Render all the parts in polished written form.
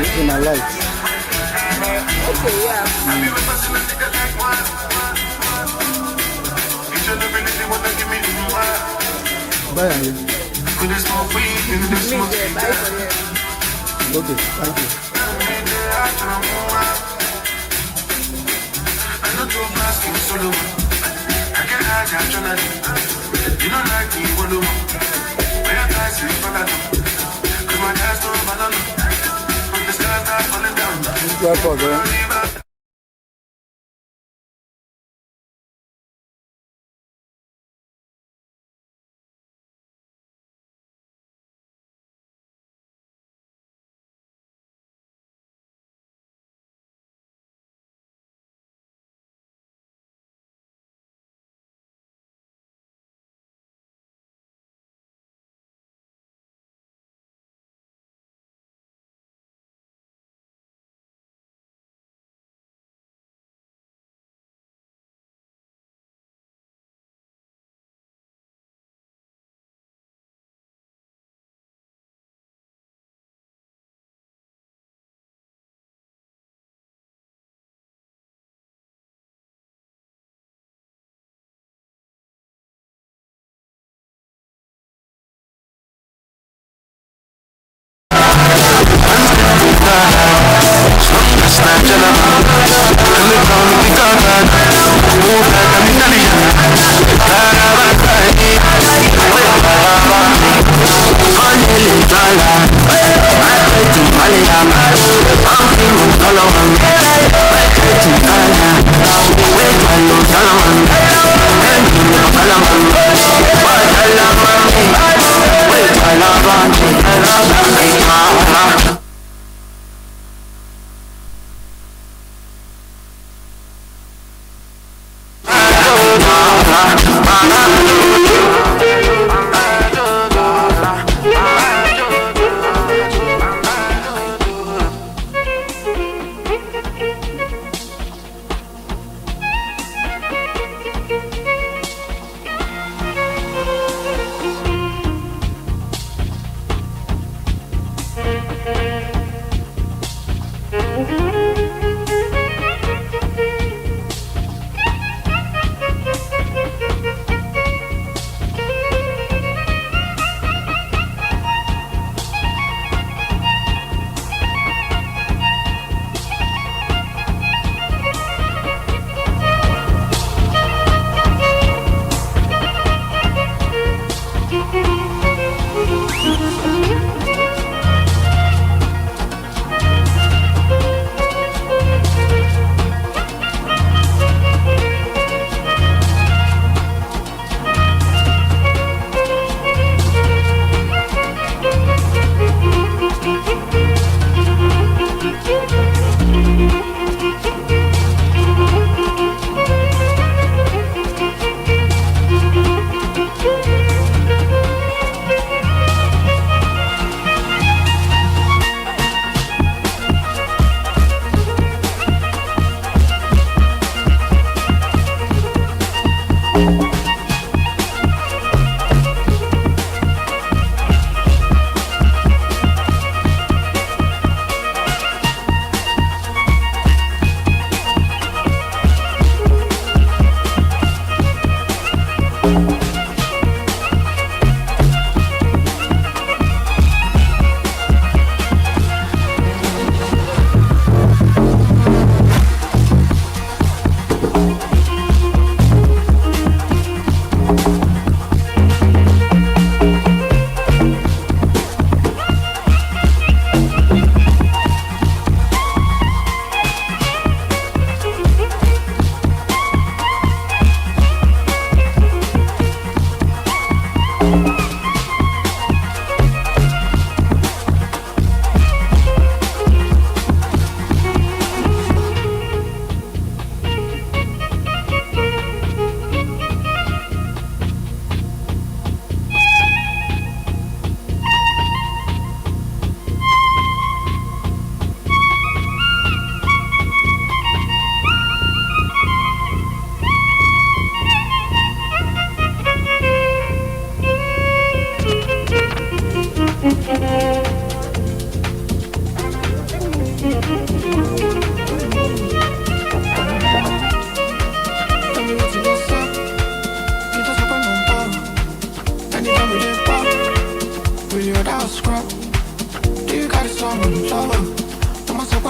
in our lives. Okay, yeah. Bye, Angie. Bye for you. Okay, thank you. You don't like me, what do where I see Panado? Cause my dad's no banana. But the sky start falling down. That's all good.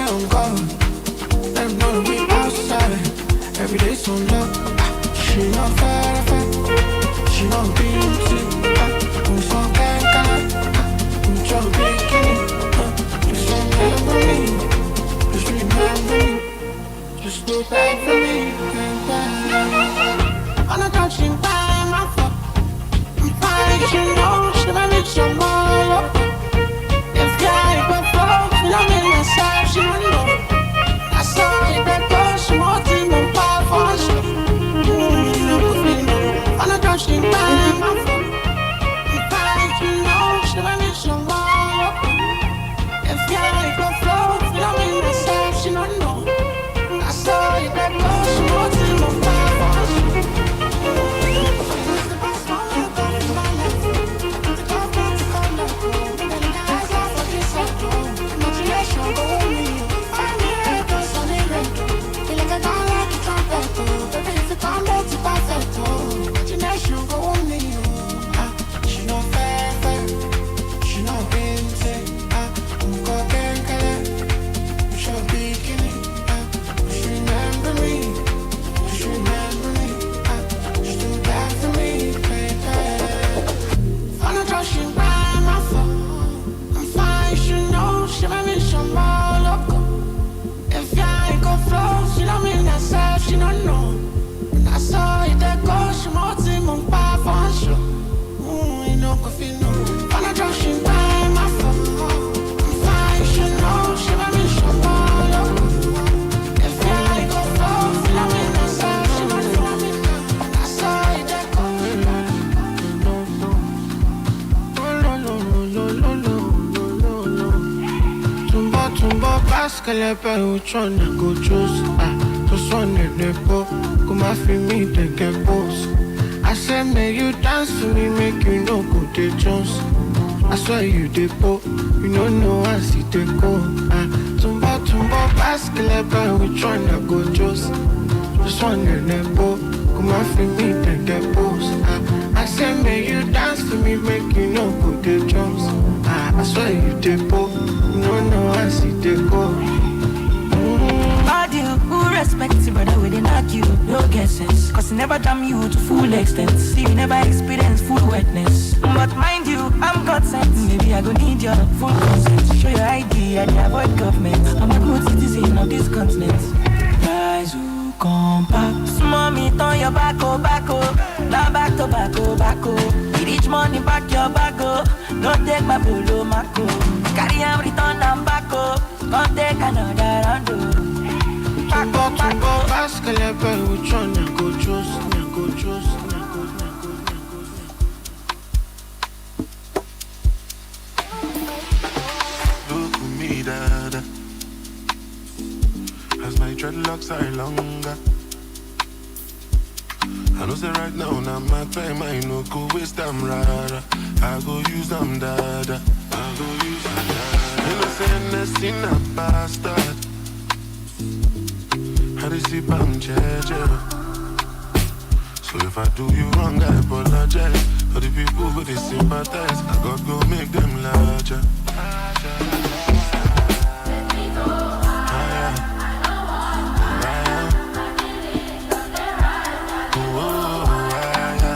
on God. Them know we outside. Every day so long. She not far. She not beauty. I'm so bad. I'm so bikini. Just remember me. Just remember me. Just look back for me. I'm not touching by my phone. I'm fine, you know. Should I make some more? If I go broke, I'm in myself. She don't know. I saw it that goes. She wants in the bar for sure. I'm not touching by my phone. I'm fine, you know. Should I make some more? If I go broke, I'm in myself. She don't know. I saw it that goes. She wants in the bar for sure. She don't know. I saw it that goes. She wants in my bar for sure. You know, coffee no. I'm not rushing by my phone. I'm fine, she know. She want me some more. If I go flow, feel I'm in myself. She don't know me now. I saw it that goes. Tumba, basket, which one I go choose? Just one in the boat, come and feel me, they get boss. I said, make you dance to me, make you know good day Jones. I swear you the po, you don't know I see the go. Tumba, basket, which one I go choose? Just one in the boat, come and feel me, they get boss. I said, make you dance to me, make you know good day Jones. I swear you the po, you don't know I see the go. Who respects you, brother, we didn't argue, no guesses. Cause he never damn you to full extent. See, you never experience full wetness. But mind you, I'm God sent. Maybe I go need your full consent. Show your ID and avoid government. I'm a good citizen of this continent. Guys who come back. Small me, turn your back, oh. Now back to back, oh. With each money, back your back, oh. Don't take my polo, Marco. Carry and return and back, oh. Don't take another round, oh. Tumbo, basket, which one I go choose? Look at me, dada. As my dreadlocks are longer. I know say right now, now my time, I no go waste them, rara. I go use them, dada. Innocent in a bastard. I receive I'm jeje. So if I do you wrong, I apologize. For the people who they sympathize, I gotta go make them larger. Let me go higher. I don't want my feelings to get right.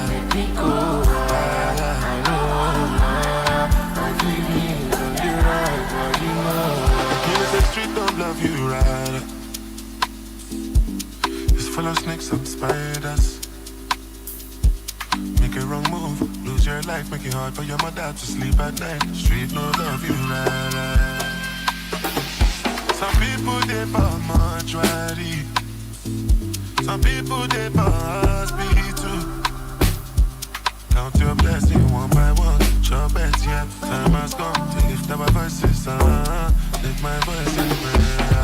Let me go higher. I don't want my feelings to get right. But you know, in the street don't love you right. Full of snakes and spiders. Make a wrong move, lose your life, make it hard for your mother to sleep at night. Street no love you right. Some people they for mortuary. Some people they for hospital. Count your blessing one by one. Sure bet, yeah, time has come to lift our voices. Lift my voice in prayer.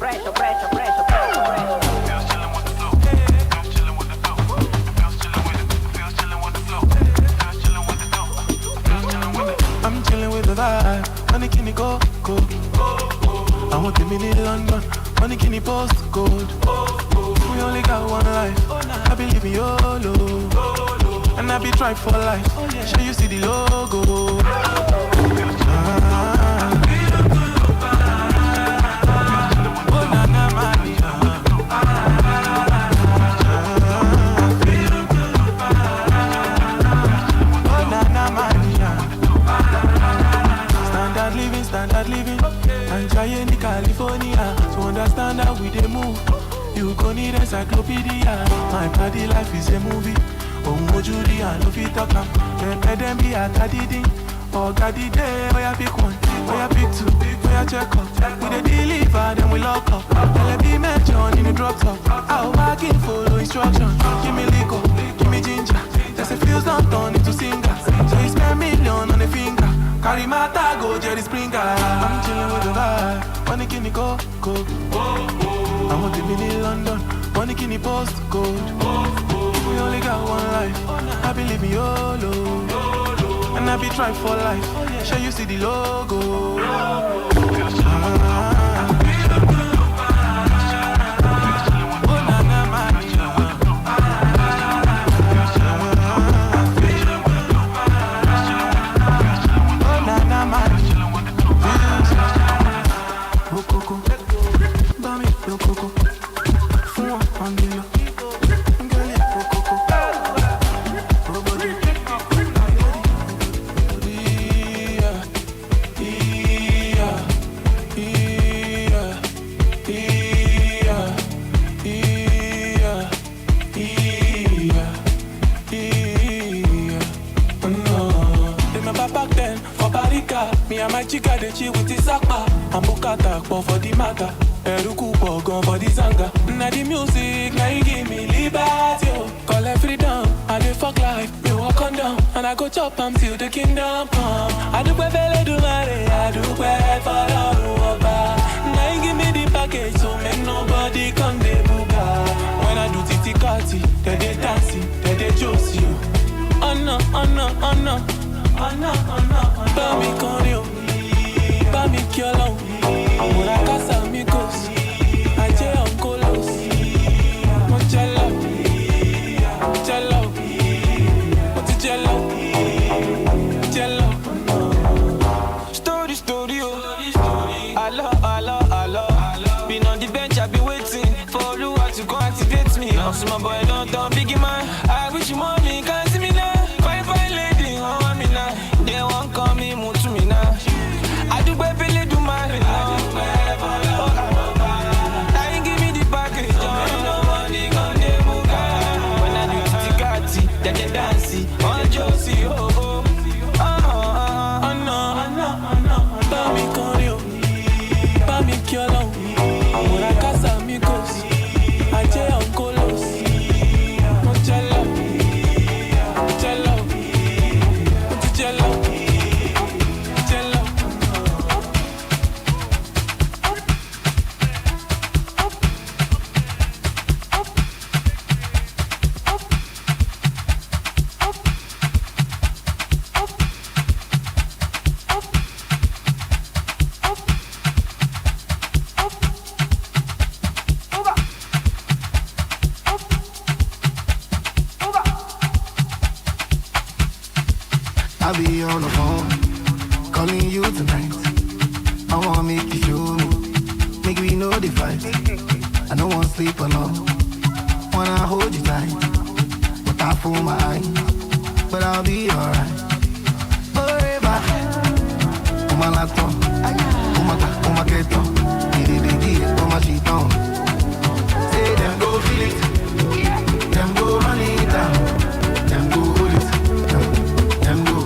pressure, pressure, pressure, pressure, pressure. Feels chillin' with the flow. Feels chillin' with the flow. Feels chillin' with it. Feels chillin' with the flow. Feels chillin' with the flow. Feels chillin' with it. I'm chillin' with the vibe. Money can you go, go. I want the mini London. Money can you post code. We only got one life. I believe in YOLO. And I be tried for life. Sure you see the logo. Standard living, and trying in California. To understand how we dey move, you gon' need encyclopedia. My body life is a movie. Oh, Mojuri, I love it talk. Let them be a gadidi. Oh, gadide, oh, ya pick one, oh, ya pick two, oh, ya check up. We dey deliver, then we lock up. Let me mention in the drop top. I'll back in, follow instruction. Give me liquor, give me ginger. There's a feels not turn into singer. So you spend million on a finger. Carry my tag, go Jerry Springer. I'm chillin' with the vibe. Money can you go, go. I want to be in London. Money can you post code. We only got one life. I believe in YOLO. And I be tried for life. Sure you see the logo. Me and my chica dey chill with the sakpa. I'm bukata for the matter. Eruku pogon for the zanga. Na the music, now you give me liberty. Call it freedom, I dey fuck life. Me walk on down, and I go chop am till the kingdom come. I do bele do mare, I do for all over. Now you give me the package, so make nobody come dey buga. When I do titi kati, they dancing, they josi. Oh no, oh no, oh no. Bá mi kọrin o, bá mi kí Ọlọ́run. Àmúra kásá mi kò sí, ajé ọ̀nkóló sí. Mo jẹ lọ, mo jẹ lọ, mo ti jẹ lọ, jẹ lọ. Story, story, oh. Hello. Been on the bench, I be waiting for Oluwa to go activate me. I'm my boy, don't biggie man. I wish you mommy can see me now. Fine lady, how am I now? They won't call me mutu now. I do baby do my now. I ain't give me the package. Nobody gonna move. When I do ticati, then they dance. On Josie, oh. No. Bami Korio, Bami Kyolo. Amora casa amigos. Aje oncolos. Mochelo. Jello. I'll be on the phone, calling you tonight. I wanna make you show me, make we know the fight. I don't wanna sleep alone, wanna hold you tight. But I fool my eyes, but I'll be alright. Forever, on my laptop, on my keto, on my sheet on. Say them go feel it, them go run it down, them go hold it, them go.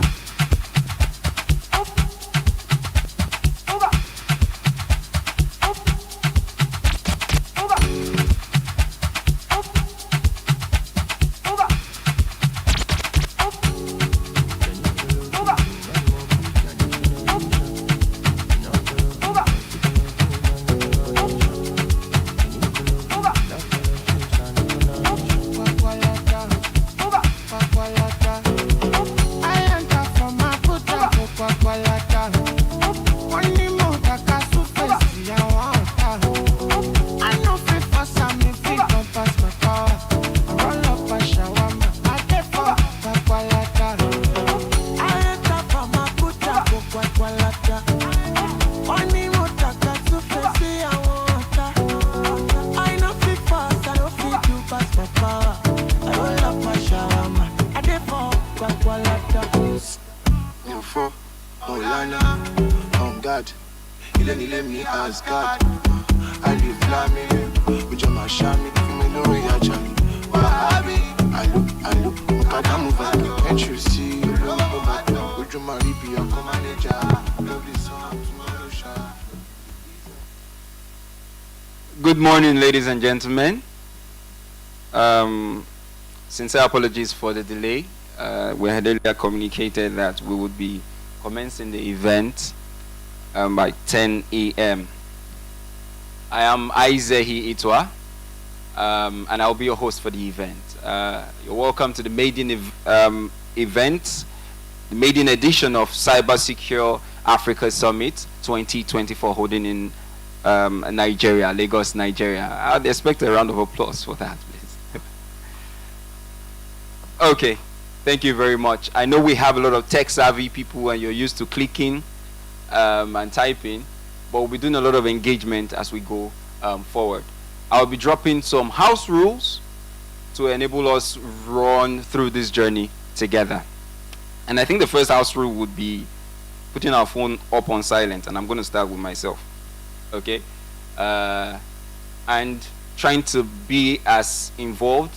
me as God. I live flaming, with your mashami, me know we are Charlie. I look, Madame Mova, can't you see? Would you marry be your manager? Love this song, tomorrow shall. Good morning, ladies and gentlemen. Sincere apologies for the delay. We had earlier communicated that we would be commencing the event by 10 a.m. I am Aizehi Itwa, and I'll be your host for the event. You're welcome to the maiden event, the maiden edition of Cyber Secure Africa Summit 2024, holding in Nigeria, Lagos, Nigeria. I'd expect a round of applause for that, please. Okay, thank you very much. I know we have a lot of tech-savvy people and you're used to clicking and typing, but we'll be doing a lot of engagement as we go forward. I'll be dropping some house rules to enable us run through this journey together. And I think the first house rule would be putting our phone up on silent, and I'm going to start with myself. Okay, and trying to be as involved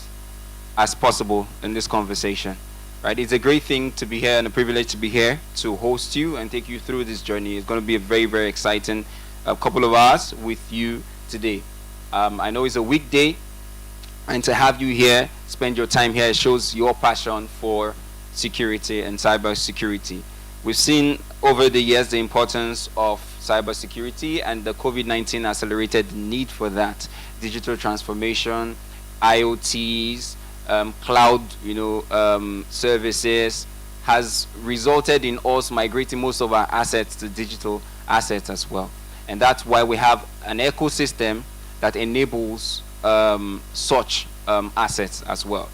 as possible in this conversation, right? It's a great thing to be here and a privilege to be here to host you and take you through this journey. It's going to be a very, very exciting couple of hours with you today. I know it's a weekday, and to have you here, spend your time here, shows your passion for security and cyber security. We've seen over the years the importance of cybersecurity, and the COVID-19 accelerated the need for that. Digital transformation, IoTs, cloud, services has resulted in us migrating most of our assets to digital assets as well. And that's why we have an ecosystem that enables such assets as well.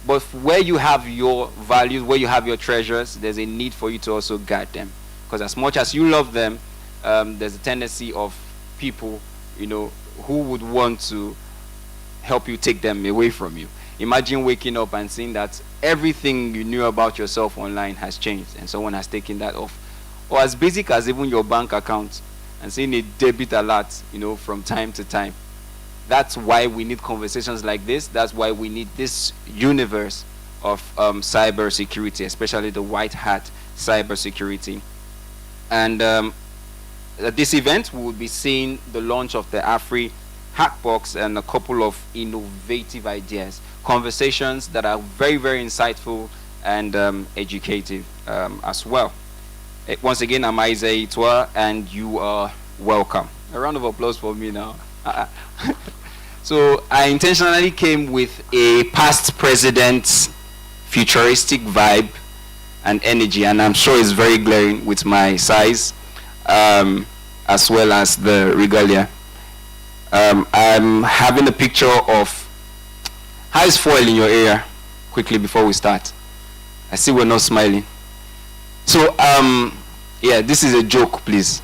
But where you have your values, where you have your treasures, there's a need for you to also guard them. Because as much as you love them, there's a tendency of people, who would want to help you take them away from you. Imagine waking up and seeing that everything you knew about yourself online has changed and someone has taken that off. Or as basic as even your bank account and seeing a debit alert, from time to time. That's why we need conversations like this. That's why we need this universe of cyber security, especially the white hat cyber security. And at this event, we will be seeing the launch of the AFRIHACKBOX and a couple of innovative ideas, conversations that are very, very insightful and educative as well. Once again, I'm Isaiah Itwa, and you are welcome. A round of applause for me now. So I intentionally came with a past president's futuristic vibe and energy, and I'm sure it's very glaring with my size, as well as the regalia. I'm having a picture of how is foil in your area, quickly before we start. I see we're not smiling. So yeah, this is a joke, please.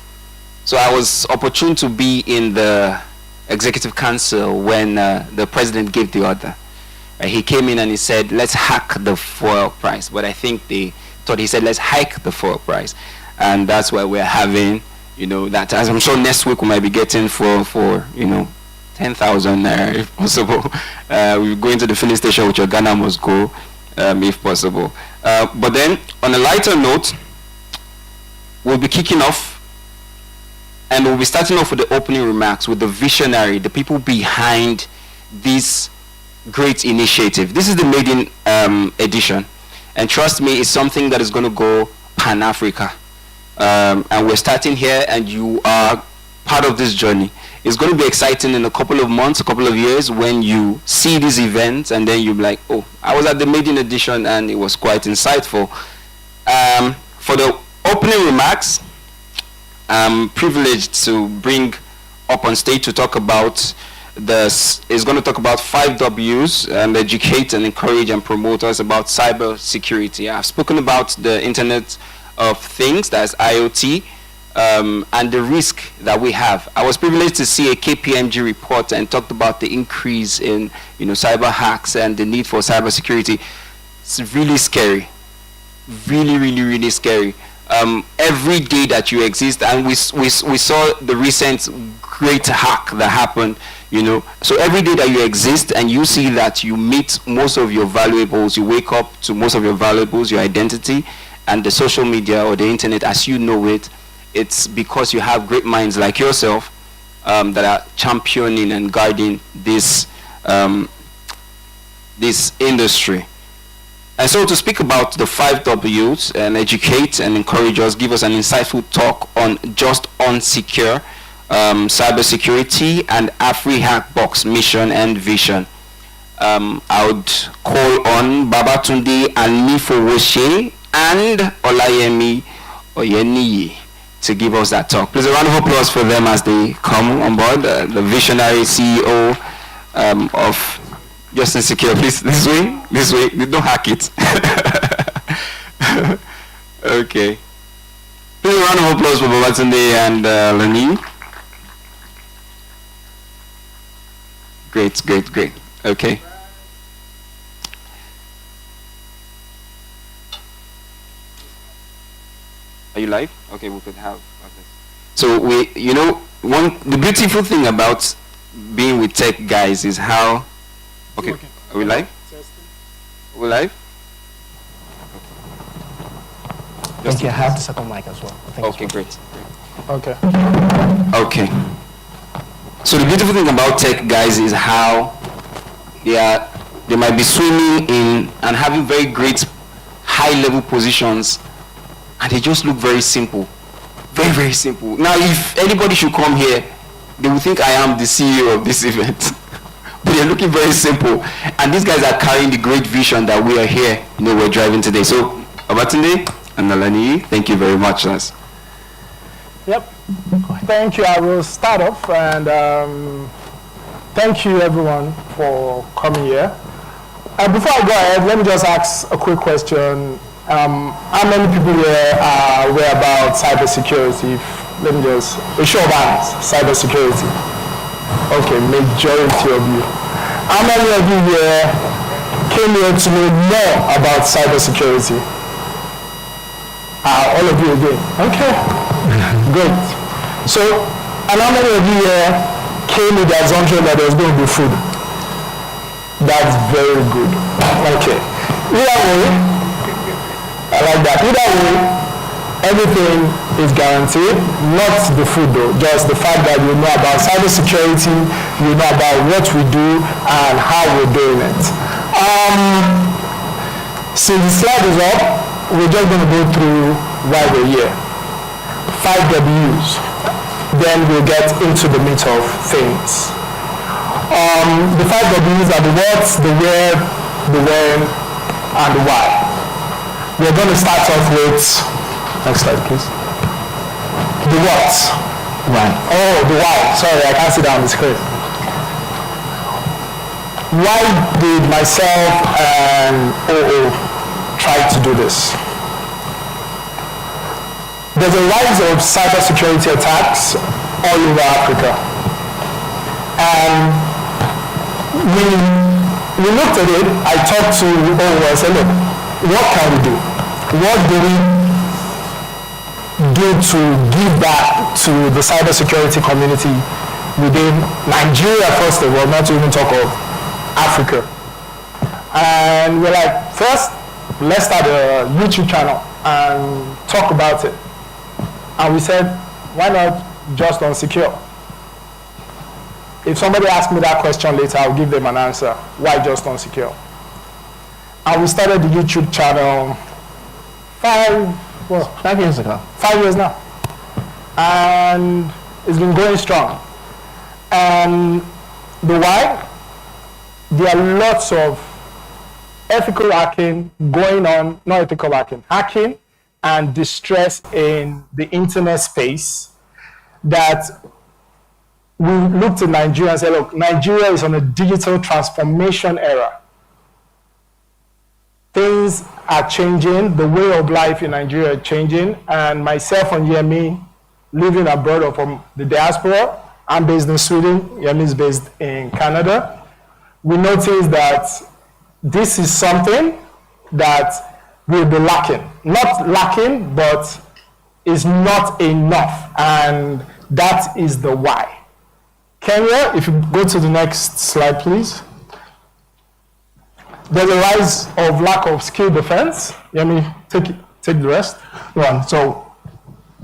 So I was opportune to be in the executive council when the president gave the order. He came in and he said, let's hack the fuel price. But I think they thought he said, let's hike the fuel price. And that's why we're having, that. As I'm sure next week we might be getting for 10,000 if possible. We're going to the filling station with your Ghana must go, if possible. But then, on a lighter note, we'll be kicking off. And we'll be starting off with the opening remarks with the visionary, the people behind this great initiative. This is the maiden edition. And trust me, it's something that is going to go Pan-Africa. And we're starting here, and you are part of this journey. It's going to be exciting in a couple of months, a couple of years, when you see these events, and then you'll be like, oh, I was at the maiden edition, and it was quite insightful. For the opening remarks, I'm privileged to bring up on stage to talk about this. Is going to talk about 5 W's and educate and encourage and promote us about cyber security. I've spoken about the Internet of Things, that's IoT, and the risk that we have. I was privileged to see a KPMG report and talked about the increase in cyber hacks and the need for cyber security. It's really scary, really, really, really scary. every day that you exist, and we saw the recent great hack that happened, you know. So every day that you exist and you see that you meet most of your valuables, you wake up to most of your valuables, your identity, and the social media or the internet as you know it, it's because you have great minds like yourself that are championing and guiding this this industry. And so to speak about the 5 W's and educate and encourage us, give us an insightful talk on Just Unsecure, cybersecurity, and AFRIHACKBOX mission and vision. I would call on Babatunde Anifowoshe and Olayemi Oyeniyi to give us that talk. Please, a round of applause for them as they come on board. The visionary CEO of Just Unsecure. Please, this way. Don't hack it. Okay. Please, a round of applause for Babatunde and Lani. Great. Okay. Are you live? Okay, we could have this. So the beautiful thing about being with tech guys is how. Okay, are we live? Are we live? Thank you. I have the second mic as well. Okay, great. Okay. Okay. So the beautiful thing about tech guys is how they might be swimming in and having very great high-level positions, and they just look very simple. Very, very simple. Now, if anybody should come here, they will think I am the CEO of this event. But they're looking very simple. And these guys are carrying the great vision that we are here, we're driving today. So, Babatunde and Nalani, thank you very much, guys. Yep. Thank you. I will start off, and thank you everyone for coming here. Before I go ahead, let me just ask a quick question. How many people here are aware about cybersecurity? Let me just, a show of hands, cybersecurity. Okay, majority of you. How many of you here came here to know more about cybersecurity? All of you again. Okay, great. So, and how many of you here came with the assumption that there's going to be food? That's very good. Okay. Either way, I like that. Either way, everything is guaranteed. Not the food though, just the fact that you know about cybersecurity, you know about what we do and how we're doing it. Since the slide is up, we're just going to go through why we're here. 5 W's. Then we'll get into the meat of things. The 5 W's are the what, the where, the when, and the why. We're going to start off with, next slide please. The what. Why. Oh, the why. Sorry, I can't see that on the screen. Why did myself and OO try to do this? There's a rise of cybersecurity attacks all over Africa. And we looked at it, I talked to OO and said, look, what can we do? What do we do to give back to the cybersecurity community within Nigeria, first of all, not to even talk of Africa? And we're like, first, let's start a YouTube channel and talk about it. And we said, why not Just Unsecure? If somebody asks me that question later, I'll give them an answer. Why Just Unsecure? And we started the YouTube channel 5 years ago. 5 years now. And it's been going strong. And the why? There are lots of ethical hacking going on, not ethical hacking, hacking and distress in the internet space that we looked at Nigeria and said, look, Nigeria is on a digital transformation era. Things are changing, the way of life in Nigeria is changing, and myself and Yemi, living abroad or from the diaspora, I'm based in Sweden, Yemi is based in Canada, we noticed that this is something that will be lacking. Not lacking, but is not enough, and that is the why. Kenya, if you go to the next slide, please. There's a rise of lack of skill defense. Yemi, take the rest. Well, so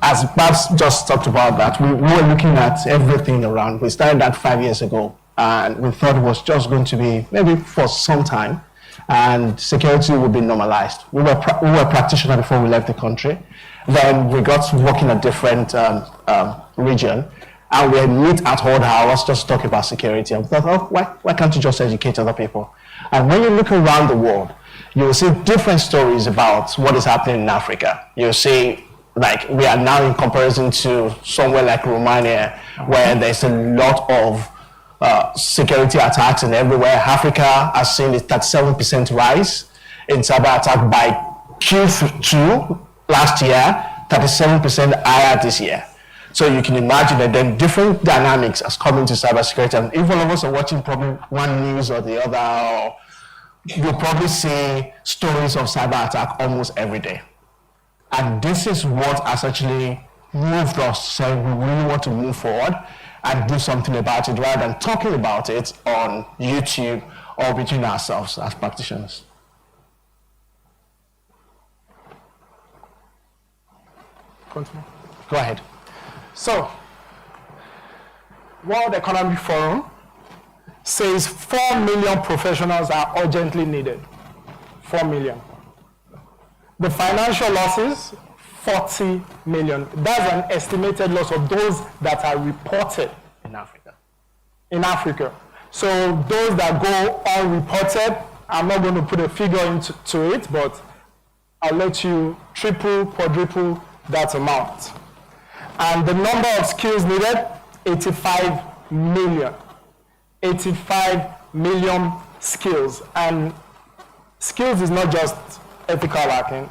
as Babs just talked about that, we were looking at everything around. We started that 5 years ago, and we thought it was just going to be maybe for some time, and security would be normalized. We were practitioners before we left the country. Then we got to work in a different region, and we meet at odd hours just talk about security. And we thought, oh, why can't you just educate other people? And when you look around the world, you will see different stories about what is happening in Africa. You'll see, like, we are now in comparison to somewhere like Romania, where there's a lot of security attacks and everywhere. Africa has seen a 37% rise in cyber attack by Q2 last year, 37% higher this year. So you can imagine that then different dynamics has come into cybersecurity, and if all of us are watching probably one news or the other, you'll probably see stories of cyber attack almost every day. And this is what has actually moved us, saying we really want to move forward and do something about it rather than talking about it on YouTube or between ourselves as practitioners. Continue. Go ahead. So, World Economic Forum says 4 million professionals are urgently needed. 4 million. The financial losses, 40 million. That's an estimated loss of those that are reported In Africa. in Africa. So those that go unreported, I'm not going to put a figure into it, but I'll let you triple, quadruple that amount. And the number of skills needed, 85 million. 85 million skills. And skills is not just ethical hacking.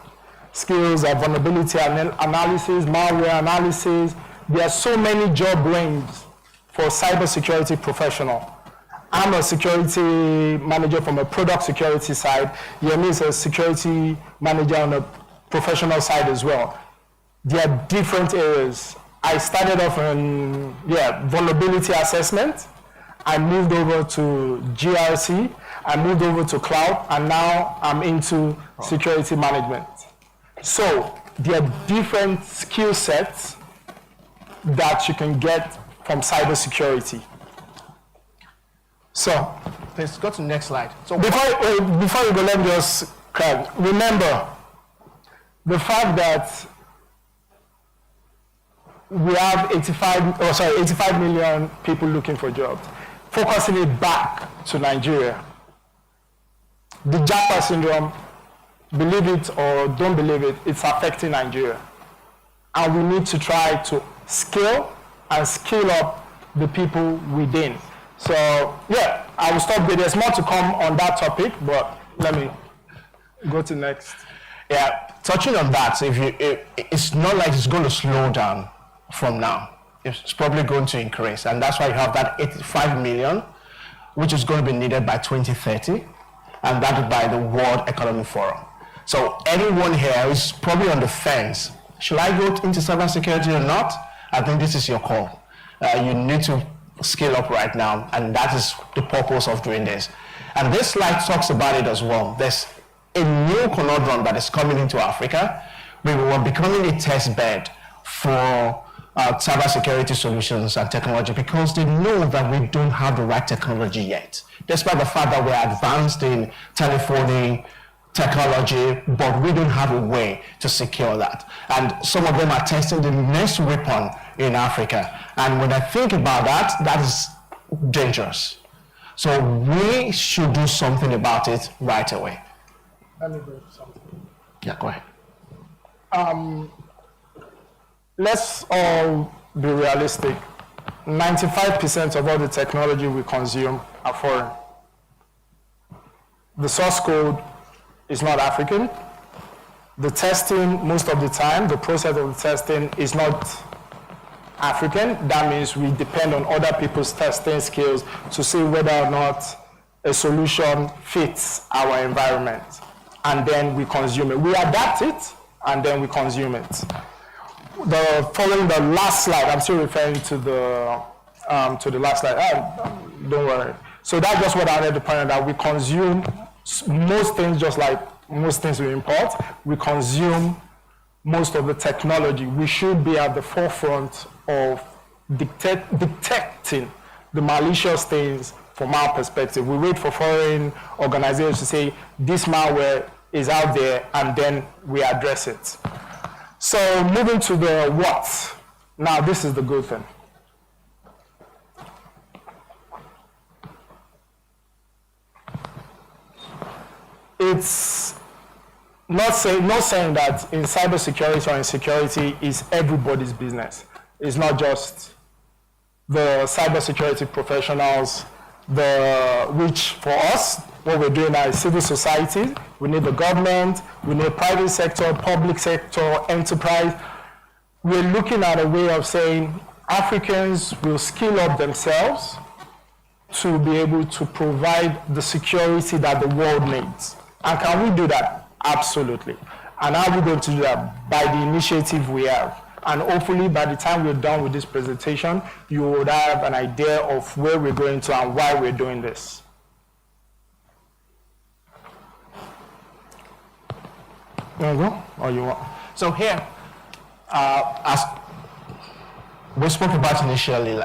Skills are vulnerability analysis, malware analysis. There are so many job ranges for cybersecurity professional. I'm a security manager from a product security side. Yemi is a security manager on a professional side as well. There are different areas. I started off in vulnerability assessment. I moved over to GRC. I moved over to cloud, and now I'm into security management. So there are different skill sets that you can get from cybersecurity. So Let's go to the next slide. So before you go, let me just remember the fact that we have 85 million people looking for jobs. Focusing it back to Nigeria. The Japa syndrome, believe it or don't believe it, it's affecting Nigeria. And we need to try to scale up the people within. So yeah, I will stop there. There's more to come on that topic, but let me go to next. yeah, touching on that, it's not like it's going to slow down from now. It's probably going to increase, and that's why you have that 85 million, which is going to be needed by 2030, and that is by the World Economic Forum. So anyone here is probably on the fence. Should I go into cybersecurity or not? I think this is your call. You need to scale up right now, and that is the purpose of doing this. And this slide talks about it as well. There's a new conundrum that is coming into Africa. We were becoming a test bed for cybersecurity solutions and technology because they know that we don't have the right technology yet. Despite the fact that we're advanced in telephoning, technology, but we don't have a way to secure that. And some of them are testing the next weapon in Africa. And when I think about that, that is dangerous. So we should do something about it right away. Let me bring something. Yeah, go ahead. Let's all be realistic. 95% of all the technology we consume are foreign. The source code is not African. The testing, most of the time, the process of the testing is not African. That means we depend on other people's testing skills to see whether or not a solution fits our environment. And then we consume it. We adapt it, and then we consume it. following the last slide, I'm still referring to the last slide. Don't worry. So that's just what I wanted to point out, that we consume most things just like most things we import. We consume most of the technology. We should be at the forefront of detecting the malicious things from our perspective. We wait for foreign organizations to say this malware is out there, and then we address it. So moving to the what. Now this is the good thing. It's not saying that in cybersecurity or in security is everybody's business. It's not just the cybersecurity professionals, which for us, what we're doing now is civil society. We need the government, we need private sector, public sector, enterprise. We're looking at a way of saying Africans will skill up themselves to be able to provide the security that the world needs. And can we do that? Absolutely. And how are we going to do that? By the initiative we have. And hopefully by the time we're done with this presentation, you would have an idea of where we're going to and why we're doing this. You want to go? Or you want? So here, as we spoke about initially,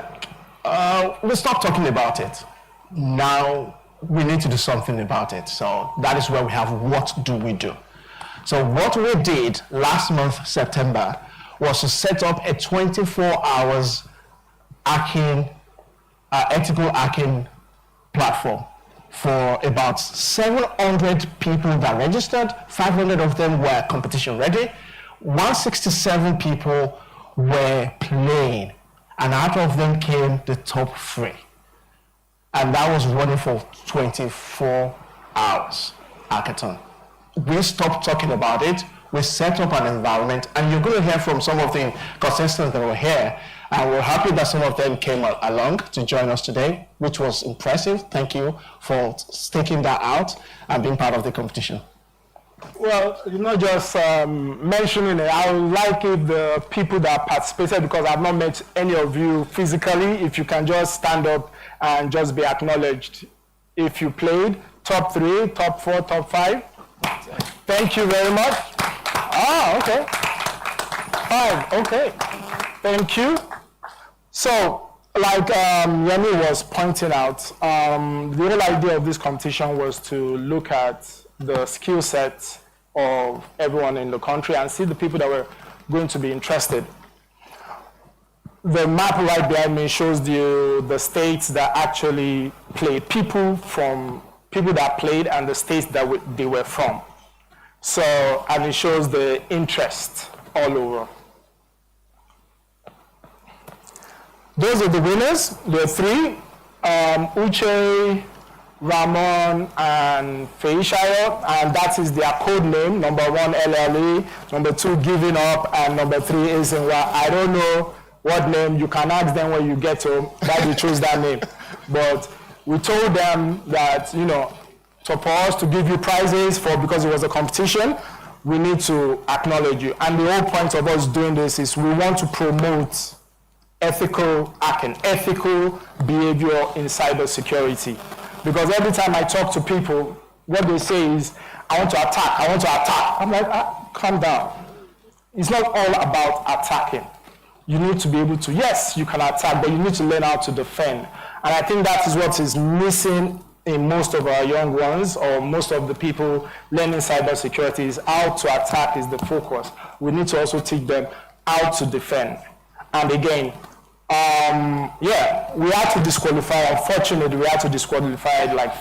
we stopped talking about it. Now we need to do something about it. So that is where we have what do we do. So what we did last month, September, was to set up a 24 hours hacking, ethical hacking platform for about 700 people that registered. 500 of them were competition ready. 167 people were playing, and out of them came the top 3. And that was running for 24 hours, hackathon. We stopped talking about it. We set up an environment, and you're going to hear from some of the contestants that were here, and we're happy that some of them came along to join us today, which was impressive. Thank you for sticking that out and being part of the competition. Well, you're not just mentioning it. I would like if the people that participated, because I've not met any of you physically, if you can just stand up and just be acknowledged. If you played, top 3, top 4, top 5. Thank you very much. Ah, okay. 5, okay. Thank you. So, like Yemi was pointing out, the whole idea of this competition was to look at the skill set of everyone in the country and see the people that were going to be interested. The map right behind me shows you the states that actually played, people that played and the states that they were from. So, and it shows the interest all over. Those are the winners. There are 3, Uche, Ramon, and Feishayo, and that is their code name. Number 1, LLE, number 2, Giving Up, and number 3 is I don't know what name. You can ask them when you get home that they chose that name. But we told them that, so for us to give you prizes because it was a competition, we need to acknowledge you. And the whole point of us doing this is we want to promote ethical hacking, ethical behavior in cybersecurity. Because every time I talk to people, what they say is, I want to attack. I'm like, calm down. It's not all about attacking. You need to be able to, yes, you can attack, but you need to learn how to defend. And I think that is what is missing in most of our young ones, or most of the people learning cybersecurity, is how to attack is the focus. We need to also teach them how to defend. And again, we had to disqualify, unfortunately, we had to disqualify like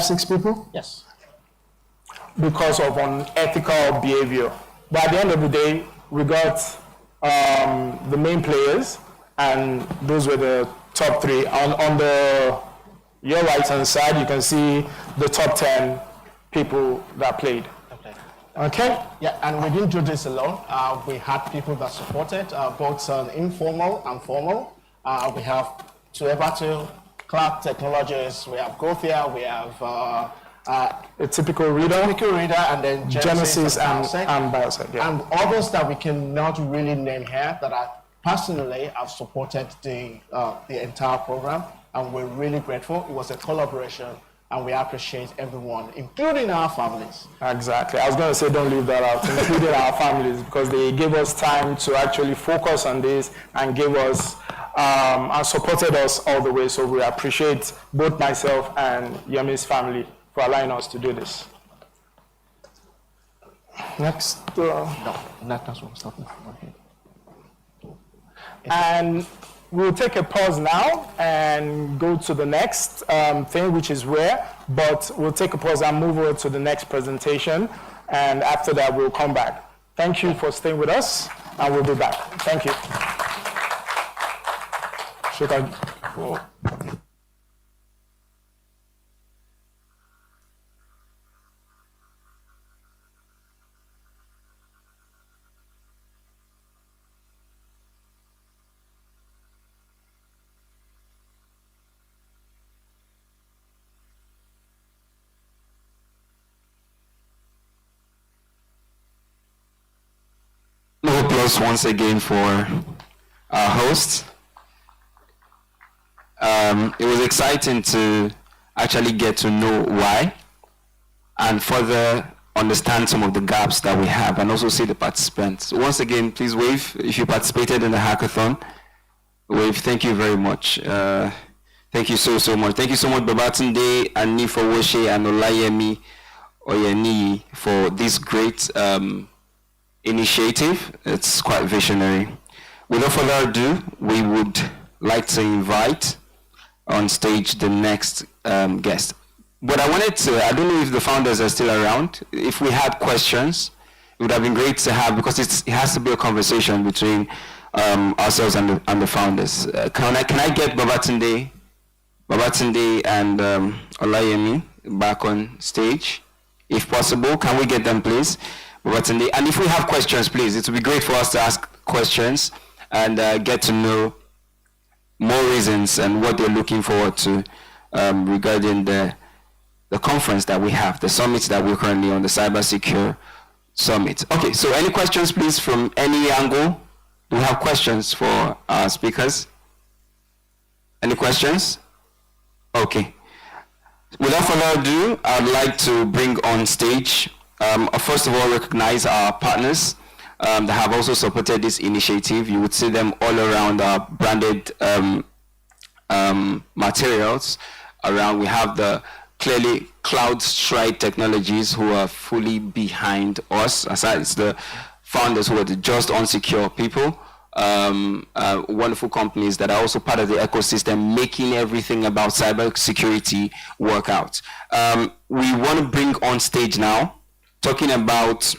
6 people? Yes. Because of unethical behavior. But at the end of the day, we got the main players, and those were the top 3. On your right-hand side, you can see the top 10 people that played. Okay? Yeah, and we didn't do this alone. We had people that supported, both informal and formal. We have Tuebatu, Clark Technologies, we have Gothia, we have A typical reader, and then Genesis and Biosec. Biosec, yeah. And others that we cannot really name here that I personally have supported the entire program, and we're really grateful. It was a collaboration, and we appreciate everyone, including our families. Exactly. I was going to say don't leave that out, including our families, because they gave us time to actually focus on this and gave us and supported us all the way. So we appreciate both myself and Yemi's family for allowing us to do this. Next. That's what I'm stopping. And we'll take a pause now and go to the next thing, which is rare, but we'll take a pause and move over to the next presentation. And after that, we'll come back. Thank you for staying with us, and we'll be back. Thank you. Should I go? Applause once again for our host. It was exciting to actually get to know why and further understand some of the gaps that we have and also see the participants. So once again, please wave if you participated in the hackathon. Wave, thank you very much. Thank you so much. Thank you so much, Babatunde, and Nifowoshe, and Olayemi Oyeni for this great initiative. It's quite visionary. Without further ado, we would like to invite on stage the next guest. But I wanted to, I don't know if the founders are still around. If we had questions, it would have been great to have, because it has to be a conversation between ourselves and the founders. Can I get Babatunde and Olayemi back on stage, if possible? Can we get them, please? Babatunde. And if we have questions, please, it would be great for us to ask questions and get to know more reasons and what they're looking forward to regarding the conference that we have, the summit that we're currently on, the Cybersecure Summit. Okay, so any questions, please, from any angle? Do we have questions for our speakers? Any questions? Okay. Without further ado, I'd like to bring on stage, first of all, recognize our partners that have also supported this initiative. You would see them all around our branded materials around. We have the clearly CloudStride Technologies who are fully behind us. Aside, it's the founders who are the Just Unsecure people. Wonderful companies that are also part of the ecosystem, making everything about cybersecurity work out. We want to bring on stage now, talking about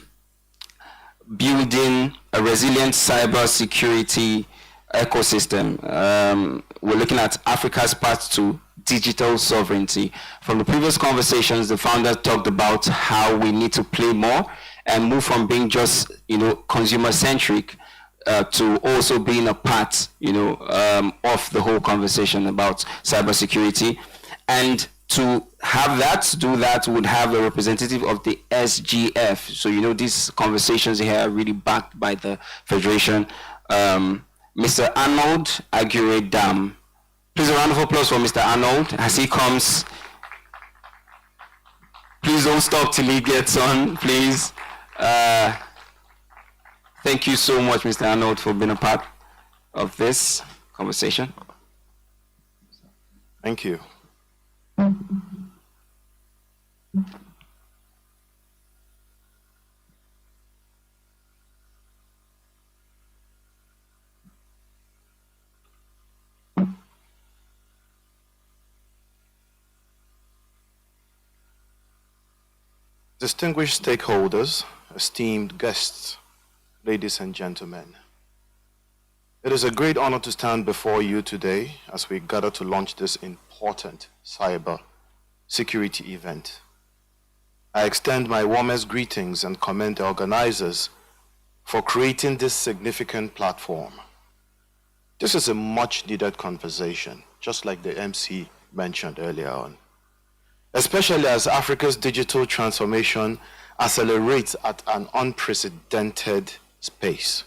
building a resilient cybersecurity ecosystem. We're looking at Africa's path to digital sovereignty. From the previous conversations, the founder talked about how we need to play more and move from being just, consumer-centric to also being a part, of the whole conversation about cybersecurity. And to have that, to do that, would have a representative of the SGF. So, these conversations here are really backed by the Federation. Mr. Arnold Aguirre-Dam. Please, a round of applause for Mr. Arnold as he comes. Please don't stop till he gets on, please. Thank you so much, Mr. Arnold, for being a part of this conversation. Thank you. Distinguished stakeholders, esteemed guests, ladies and gentlemen, it is a great honor to stand before you today as we gather to launch this important cyber security event. I extend my warmest greetings and commend the organizers for creating this significant platform. This is a much needed conversation, just like the MC mentioned earlier on. especially as Africa's digital transformation accelerates at an unprecedented pace.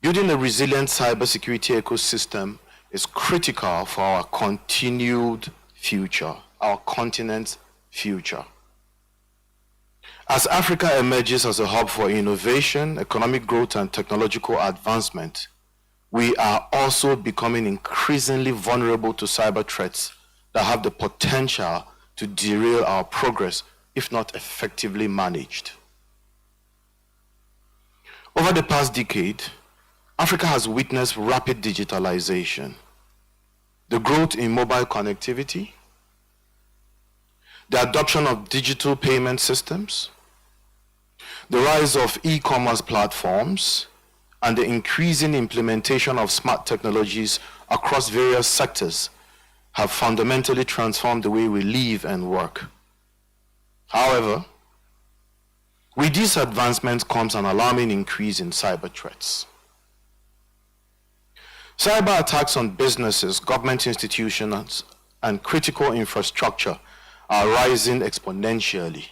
Building a resilient cybersecurity ecosystem is critical for our continued future, our continent's future. As Africa emerges as a hub for innovation, economic growth, and technological advancement, we are also becoming increasingly vulnerable to cyber threats that have the potential to derail our progress if not effectively managed. Over the past decade, Africa has witnessed rapid digitalization, the growth in mobile connectivity, the adoption of digital payment systems, the rise of e-commerce platforms, and the increasing implementation of smart technologies across various sectors have fundamentally transformed the way we live and work. However, with these advancements comes an alarming increase in cyber threats. Cyber attacks on businesses, government institutions, and critical infrastructure are rising exponentially.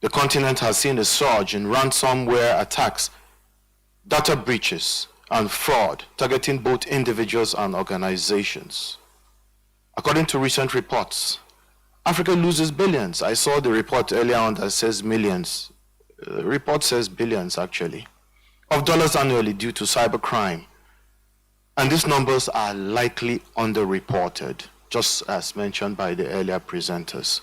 The continent has seen a surge in ransomware attacks, data breaches, and fraud targeting both individuals and organizations. According to recent reports, Africa loses billions. I saw the report earlier on that says millions. The report says billions, actually, of dollars annually due to cybercrime. And these numbers are likely underreported, just as mentioned by the earlier presenters.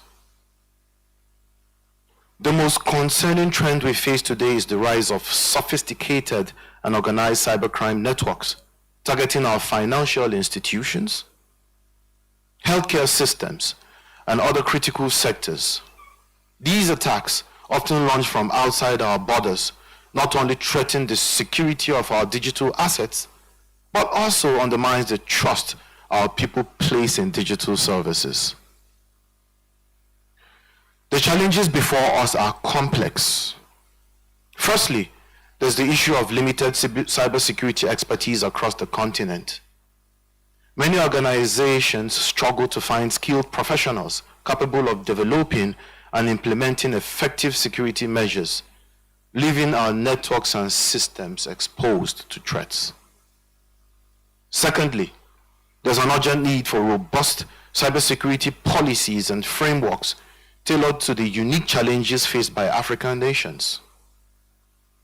The most concerning trend we face today is the rise of sophisticated and organized cybercrime networks targeting our financial institutions, healthcare systems, and other critical sectors. These attacks, often launched from outside our borders, not only threaten the security of our digital assets, but also undermines the trust our people place in digital services. The challenges before us are complex. Firstly, there's the issue of limited cybersecurity expertise across the continent. Many organizations struggle to find skilled professionals capable of developing and implementing effective security measures, leaving our networks and systems exposed to threats. Secondly, there's an urgent need for robust cybersecurity policies and frameworks tailored to the unique challenges faced by African nations.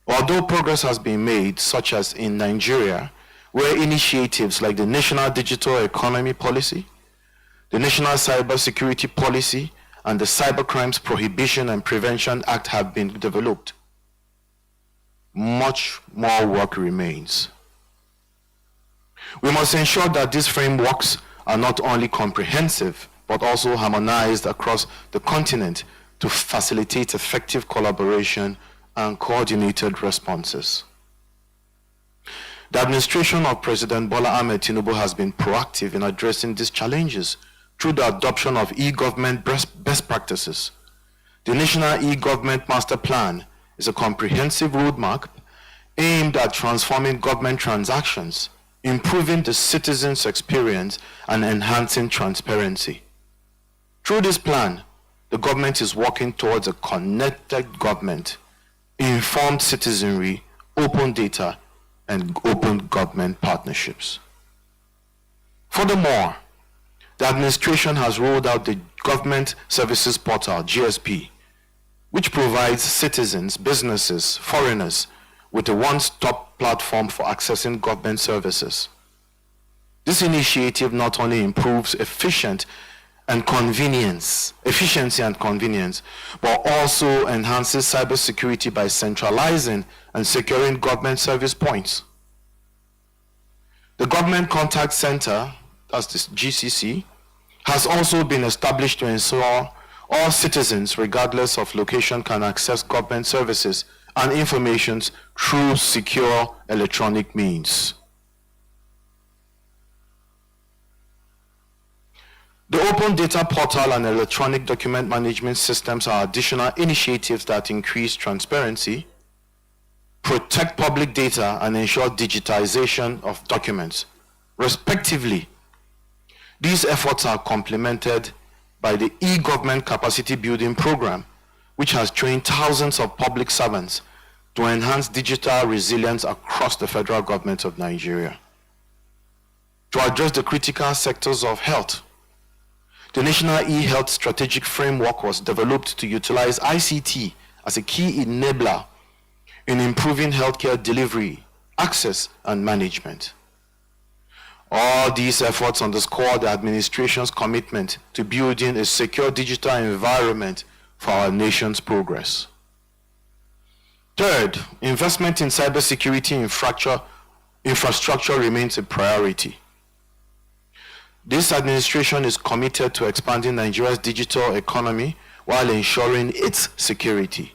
Although progress has been made, such as in Nigeria, where initiatives like the National Digital Economy Policy, the National Cybersecurity Policy, and the Cybercrimes Prohibition and Prevention Act have been developed, much more work remains. We must ensure that these frameworks are not only comprehensive, but also harmonized across the continent to facilitate effective collaboration and coordinated responses. The administration of President Bola Ahmed Tinubu has been proactive in addressing these challenges through the adoption of e-government best practices. The National E-Government Master Plan is a comprehensive roadmap aimed at transforming government transactions, improving the citizens' experience, and enhancing transparency. Through this plan, the government is working towards a connected government, informed citizenry, open data, and open government partnerships. Furthermore, the administration has rolled out the Government Services Portal, GSP, which provides citizens, businesses, foreigners with a one-stop platform for accessing government services. This initiative not only improves efficiency and convenience, but also enhances cybersecurity by centralizing and securing government service points. The Government Contact Center, that's the GCC, has also been established to ensure all citizens, regardless of location, can access government services and information through secure electronic means. The Open Data Portal and electronic document management systems are additional initiatives that increase transparency, protect public data, and ensure digitization of documents, respectively. These efforts are complemented by the e-government capacity building program, which has trained thousands of public servants to enhance digital resilience across the federal government of Nigeria. To address the critical sectors of health, the National E-Health Strategic Framework was developed to utilize ICT as a key enabler in improving healthcare delivery, access, and management. All these efforts underscore the administration's commitment to building a secure digital environment for our nation's progress. Third, investment in cybersecurity infrastructure remains a priority. This administration is committed to expanding Nigeria's digital economy while ensuring its security.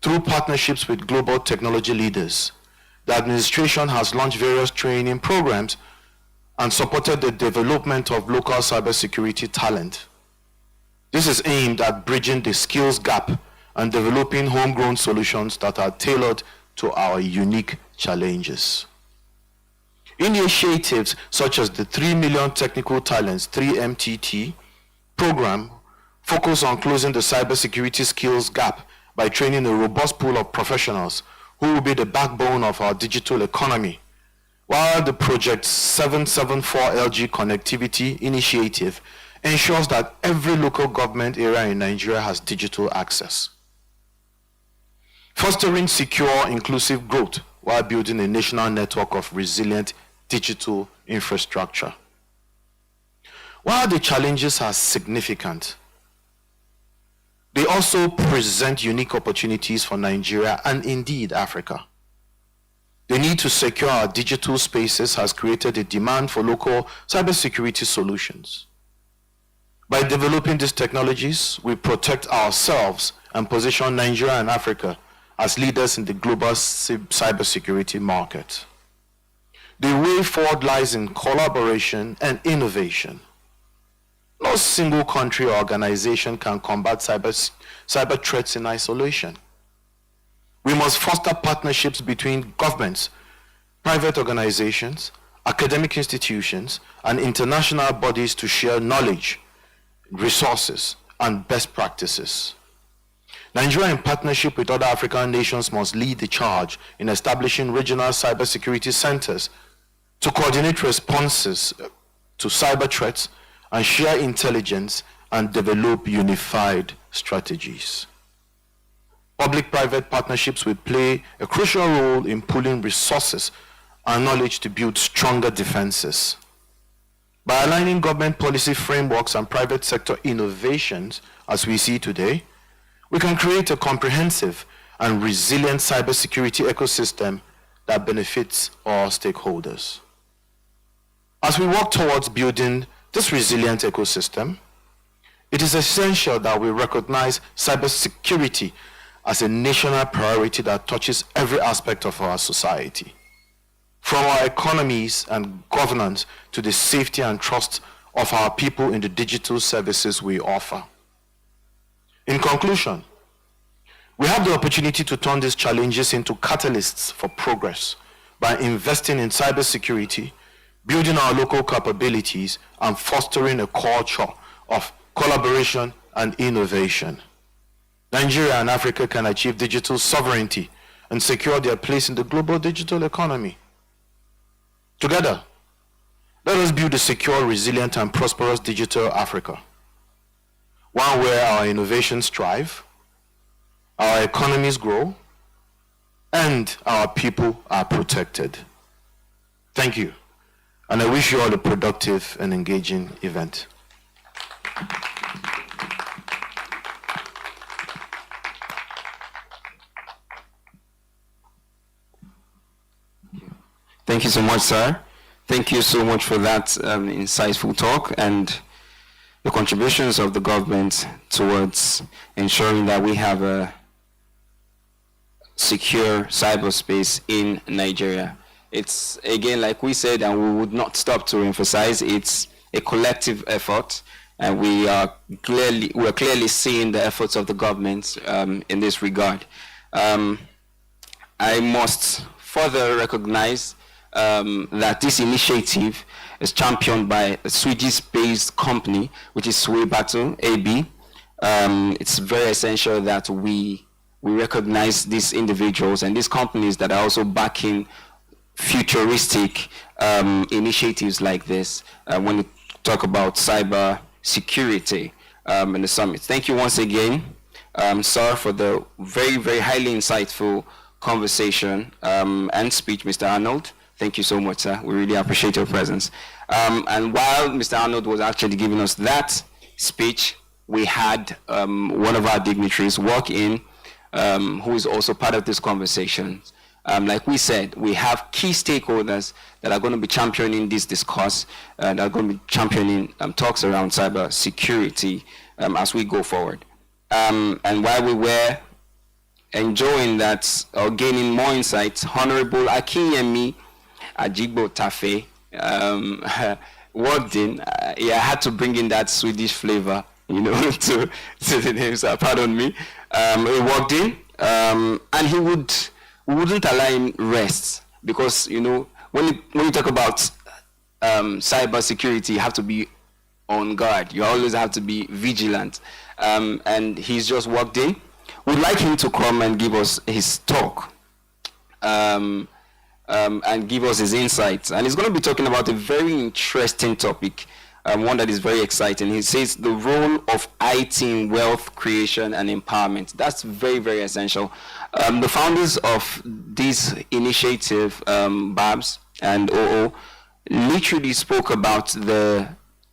Through partnerships with global technology leaders, the administration has launched various training programs and supported the development of local cybersecurity talent. This is aimed at bridging the skills gap and developing homegrown solutions that are tailored to our unique challenges. Initiatives such as the 3 Million Technical Talents 3MTT program focus on closing the cybersecurity skills gap by training a robust pool of professionals who will be the backbone of our digital economy, while the Project 774LG Connectivity Initiative ensures that every local government area in Nigeria has digital access. Fostering secure, inclusive growth while building a national network of resilient digital infrastructure. While the challenges are significant, they also present unique opportunities for Nigeria and indeed Africa. The need to secure our digital spaces has created a demand for local cybersecurity solutions. By developing these technologies, we protect ourselves and position Nigeria and Africa as leaders in the global cybersecurity market. The way forward lies in collaboration and innovation. No single country or organization can combat cyber threats in isolation. We must foster partnerships between governments, private organizations, academic institutions, and international bodies to share knowledge, resources, and best practices. Nigeria, in partnership with other African nations, must lead the charge in establishing regional cybersecurity centers to coordinate responses to cyber threats and share intelligence and develop unified strategies. Public-private partnerships will play a crucial role in pooling resources and knowledge to build stronger defenses. By aligning government policy frameworks and private sector innovations, as we see today, we can create a comprehensive and resilient cybersecurity ecosystem that benefits all stakeholders. As we work towards building this resilient ecosystem, it is essential that we recognize cybersecurity as a national priority that touches every aspect of our society, from our economies and governance to the safety and trust of our people in the digital services we offer. In conclusion, we have the opportunity to turn these challenges into catalysts for progress by investing in cybersecurity, building our local capabilities, and fostering a culture of collaboration and innovation. Nigeria and Africa can achieve digital sovereignty and secure their place in the global digital economy. Together, let us build a secure, resilient, and prosperous digital Africa, one where our innovations thrive, our economies grow, and our people are protected. Thank you, and I wish you all a productive and engaging event. Thank you so much, sir. Thank you so much for that insightful talk and the contributions of the government towards ensuring that we have a secure cyberspace in Nigeria. It's, again, like we said, and we would not stop to emphasize, it's a collective effort, and we're clearly seeing the efforts of the government in this regard. I must further recognize that this initiative is championed by a Swedish-based company, which is Sway Battle AB. It's very essential that we recognize these individuals and these companies that are also backing futuristic initiatives like this when we talk about cyber security in the summit. Thank you once again, sir, for the very, very highly insightful conversation and speech, Mr. Arnold. Thank you so much, sir. We really appreciate your presence. And while Mr. Arnold was actually giving us that speech, we had one of our dignitaries walk in, who is also part of this conversation. Like we said, we have key stakeholders that are going to be championing this discourse, that are going to be championing talks around cyber security as we go forward. And while we were enjoying that or gaining more insights, Honorable Akinyemi Ajigbo Tafe walked in. I had to bring in that Swedish flavor, you know, to the names. Pardon me. He walked in, and we wouldn't allow him rest because, you know, when you talk about cyber security, you have to be on guard. You always have to be vigilant. And he's just walked in. We'd like him to come and give us his talk and give us his insights. And he's going to be talking about a very interesting topic, one that is very exciting. He says the role of IT in wealth creation and empowerment. That's very, very essential. The founders of this initiative, Babs and OO, literally spoke about the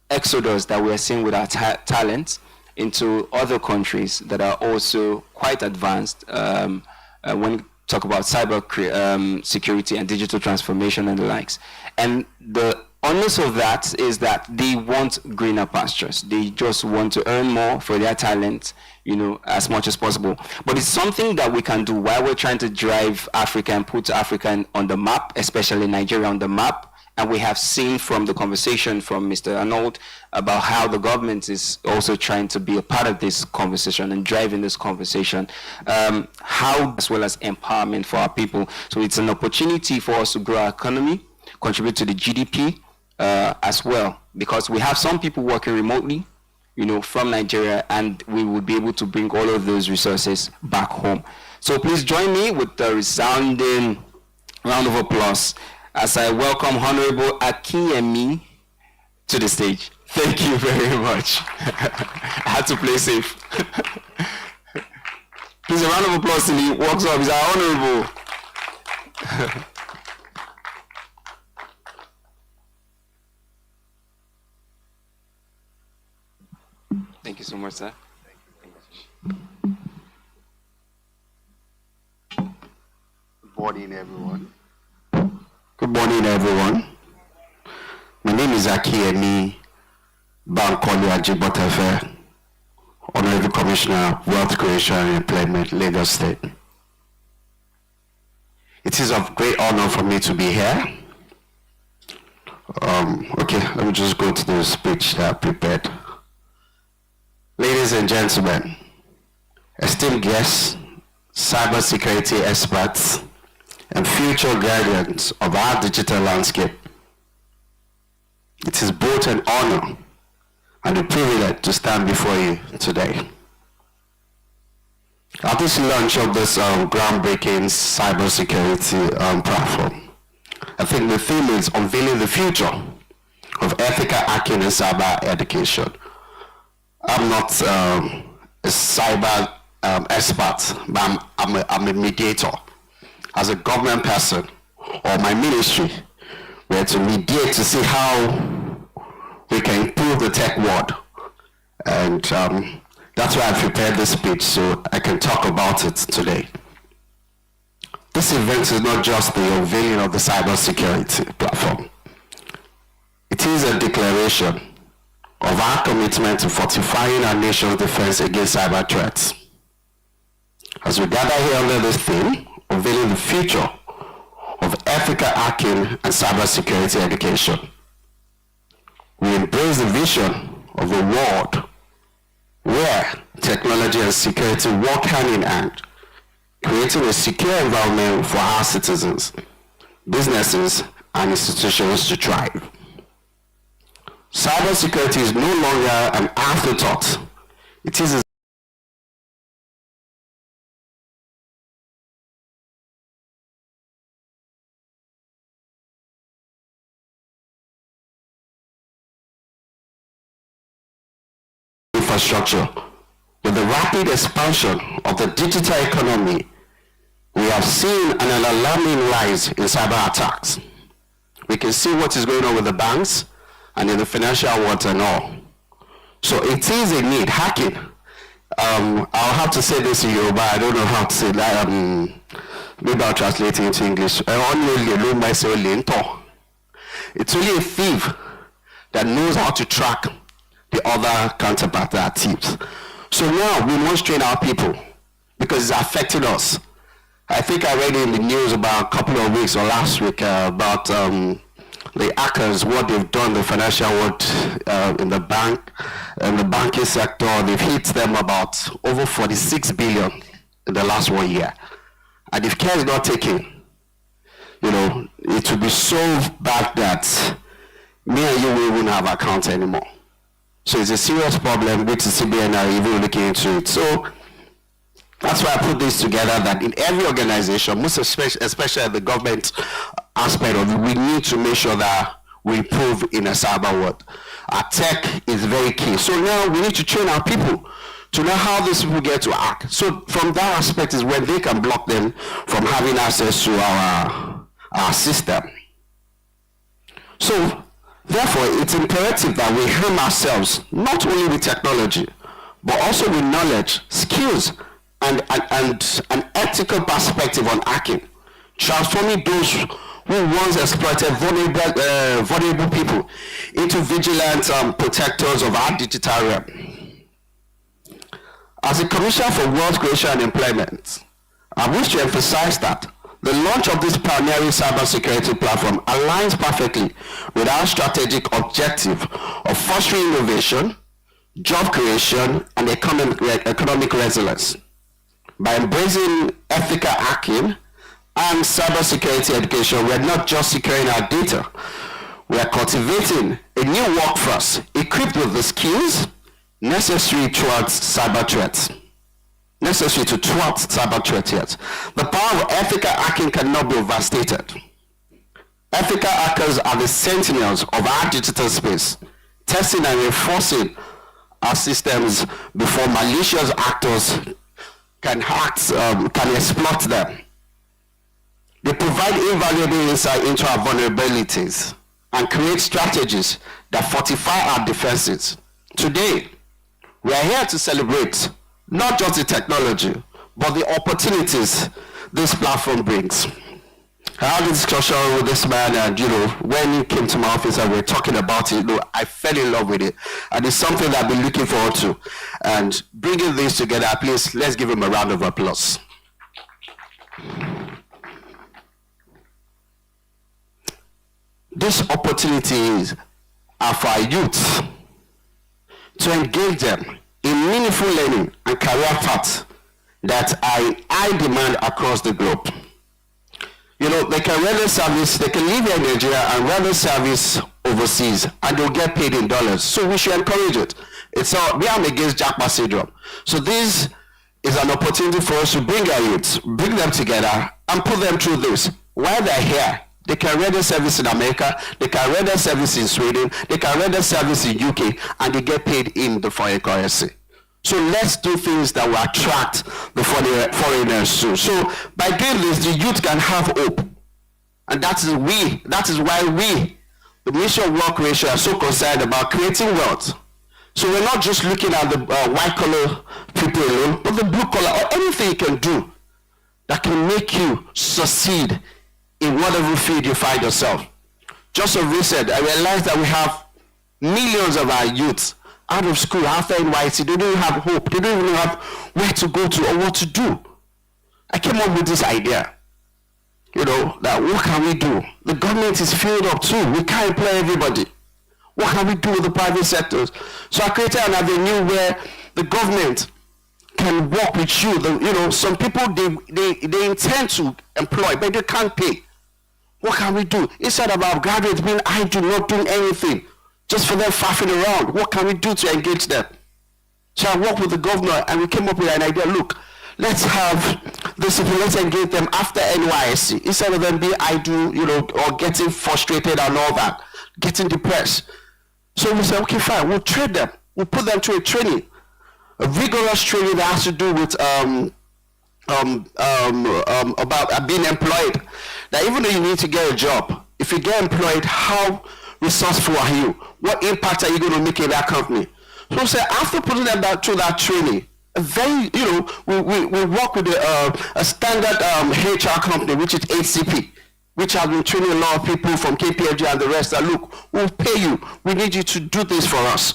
exodus that we're seeing with our talent into other countries that are also quite advanced when we talk about cyber security and digital transformation and the likes. And the honest of that is that they want greener pastures. They just want to earn more for their talent, you know, as much as possible. But it's something that we can do while we're trying to drive Africa and put Africa on the map, especially Nigeria on the map. And we have seen from the conversation from Mr. Arnold about how the government is also trying to be a part of this conversation and driving this conversation, how as well as empowerment for our people. So it's an opportunity for us to grow our economy, contribute to the GDP as well, because we have some people working remotely, you know, from Nigeria, and we would be able to bring all of those resources back home. So please join me with the resounding round of applause as I welcome Honorable Akinyemi to the stage. Thank you very much. I had to play safe. Please, a round of applause till he walks up. He's our Honorable. Thank you so much, sir. Good morning, everyone. My name is Akinyemi Bankole Ajigbotafe, Honorable Commissioner, Wealth Creation and Employment, Lagos State. It is of great honor for me to be here. Okay, let me just go to the speech that I prepared. Ladies and gentlemen, esteemed guests, cybersecurity experts, and future guardians of our digital landscape, it is both an honor and a privilege to stand before you today. At this launch of this groundbreaking cybersecurity platform, I think the theme is unveiling the future of ethical hacking and cyber education. I'm not a cyber expert, but I'm a mediator. As a government person or my ministry, we have to mediate to see how we can improve the tech world. And that's why I prepared this speech so I can talk about it today. This event is not just the unveiling of the cybersecurity platform. It is a declaration of our commitment to fortifying our nation's defense against cyber threats. As we gather here under this theme, unveiling the future of ethical hacking and cybersecurity education, we embrace the vision of a world where technology and security work hand in hand, creating a secure environment for our citizens, businesses, and institutions to thrive. Cybersecurity is no longer an afterthought. It is a infrastructure. With the rapid expansion of the digital economy, we have seen an alarming rise in cyber attacks. We can see what is going on with the banks and in the financial world and all. So it is a need. Hacking. I'll have to say this in Yoruba. I don't know how to say that. Maybe I'll translate it into English. It's only a thief that knows how to track the other counterpart that are thieves. So now we must train our people because it's affecting us. I think I read in the news about a couple of weeks or last week about the hackers, what they've done, the financial world in the banking sector. They've hit them about over 46 billion in the last 1 year. And if care is not taken, you know, it will be so bad that me and you will even have account anymore. So it's a serious problem which the CBN are even looking into it. So that's why I put this together, that in every organization, most especially the government aspect of it, we need to make sure that we improve in a cyber world. Our tech is very key. So now we need to train our people to know how these people get to hack. So from that aspect is when they can block them from having access to our system. So therefore, it's imperative that we arm ourselves not only with technology, but also with knowledge, skills, and an ethical perspective on hacking, transforming those who once exploited vulnerable people into vigilant protectors of our digital realm. As a Commissioner for Wealth Creation and Employment, I wish to emphasize that the launch of this pioneering cybersecurity platform aligns perfectly with our strategic objective of fostering innovation, job creation, and economic resilience. By embracing ethical hacking and cybersecurity education, we're not just securing our data, we are cultivating a new workforce equipped with the skills necessary towards cyber threats. Necessary to thwart cyber threats, yes. The power of ethical hacking cannot be overstated. Ethical hackers are the sentinels of our digital space, testing and reinforcing our systems before malicious actors can exploit them. They provide invaluable insight into our vulnerabilities and create strategies that fortify our defenses. Today, we are here to celebrate not just the technology, but the opportunities this platform brings. I had a discussion with this man, and when he came to my office and we were talking about it, I fell in love with it. And it's something that I've been looking forward to. And bringing this together, please, let's give him a round of applause. These opportunities are for our youth to engage them in meaningful learning and career paths that are in high demand across the globe. They can render service, they can live in Nigeria and render service overseas, and they'll get paid in dollars. So we should encourage it. We are against Jackpot syndrome. So this is an opportunity for us to bring our youths, bring them together, and put them through this. While they're here, they can render service in America, they can render service in Sweden, they can render service in UK, and they get paid in the foreign currency. So let's do things that will attract the foreigners too. So by doing this, the youth can have hope. And that is why we, the Mission of Wealth Creation, are so concerned about creating wealth. So we're not just looking at the white collar people alone, but the blue collar, or anything you can do that can make you succeed in whatever field you find yourself. Just as recent, I realized that we have millions of our youths out of school, after NYC, they don't have hope. They don't even have where to go to or what to do. I came up with this idea, that what can we do? The government is filled up too. We can't employ everybody. What can we do with the private sectors? So I created an avenue where the government can work with you. Some people, they intend to employ, but they can't pay. What can we do? Instead of our graduates being idle, not doing anything, just for them faffing around. What can we do to engage them? So I worked with the governor and we came up with an idea. Look, let's have this people, let's engage them after NYSC instead of them being idle, or getting frustrated and all that, getting depressed. So we said, okay, fine, we'll train them. We'll put them to a training, a rigorous training that has to do with about being employed. That even though you need to get a job, if you get employed, how resourceful are you? What impact are you going to make in that company? So we said, after putting them through that training, we work with a standard HR company, which is HCP, which has been training a lot of people from KPMG and the rest that, look, we'll pay you. We need you to do this for us.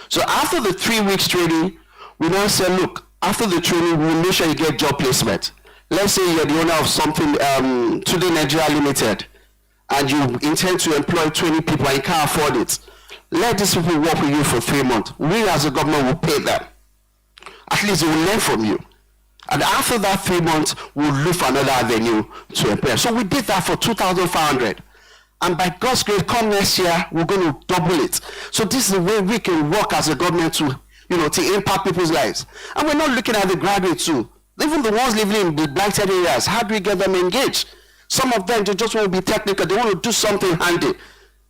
So after the 3 weeks training, we now say, look, after the training, we'll make sure you get job placement. Let's say you're the owner of something, Today Nigeria Limited, and you intend to employ 20 people and you can't afford it. Let these people work with you for 3 months. We as a government will pay them. At least they will learn from you. And after that 3 months, we'll look for another avenue to employ. So we did that for 2,500. And by God's grace, come next year, we're going to double it. So this is the way we can work as a government to, to impact people's lives. And we're not looking at the graduates too. Even the ones living in the blighted areas, how do we get them engaged? Some of them, they just want to be technical. They want to do something handy.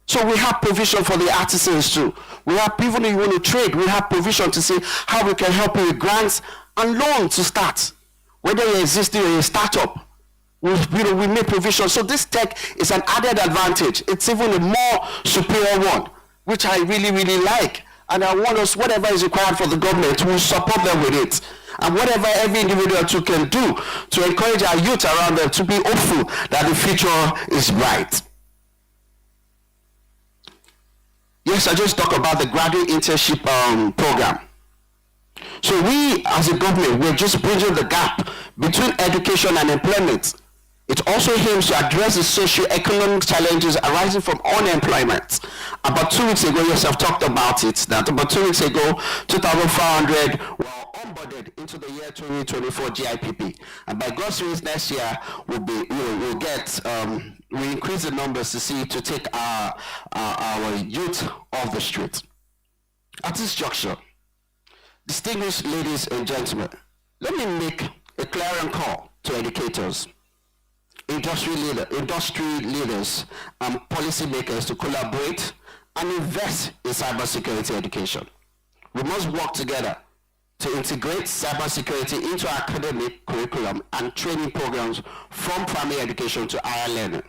So we have provision for the artisans too. We have, even if you want to trade, we have provision to see how we can help you with grants and loans to start. Whether you're existing or a startup, we make provision. So this tech is an added advantage. It's even a more superior one, which I really, really like. And I want us, whatever is required for the government, we'll support them with it. And whatever every individual too can do to encourage our youth around them to be hopeful that the future is bright. Yes, I just talked about the graduate internship program. So we, as a government, we're just bridging the gap between education and employment. It also aims to address the socio-economic challenges arising from unemployment. About 2 weeks ago, yes, I've talked about it, that about 2 weeks ago, 2,400 were onboarded into the year 2024 GIPP. And by God's grace, next year, we'll increase the numbers to take our youth off the street. At this juncture, distinguished ladies and gentlemen, let me make a clarion call to educators, industry leaders, and policymakers to collaborate and invest in cybersecurity education. We must work together to integrate cybersecurity into our academic curriculum and training programs from primary education to higher learning.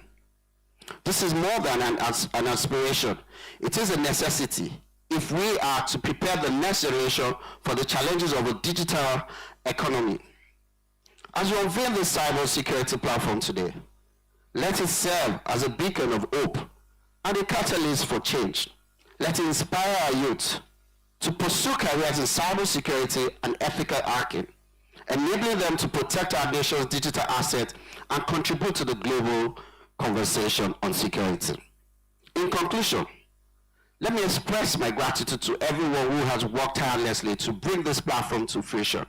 This is more than an aspiration. It is a necessity if we are to prepare the next generation for the challenges of a digital economy. As we unveil this cybersecurity platform today, let it serve as a beacon of hope and a catalyst for change. Let it inspire our youth to pursue careers in cybersecurity and ethical hacking, enabling them to protect our nation's digital assets and contribute to the global conversation on security. In conclusion, let me express my gratitude to everyone who has worked tirelessly to bring this platform to fruition.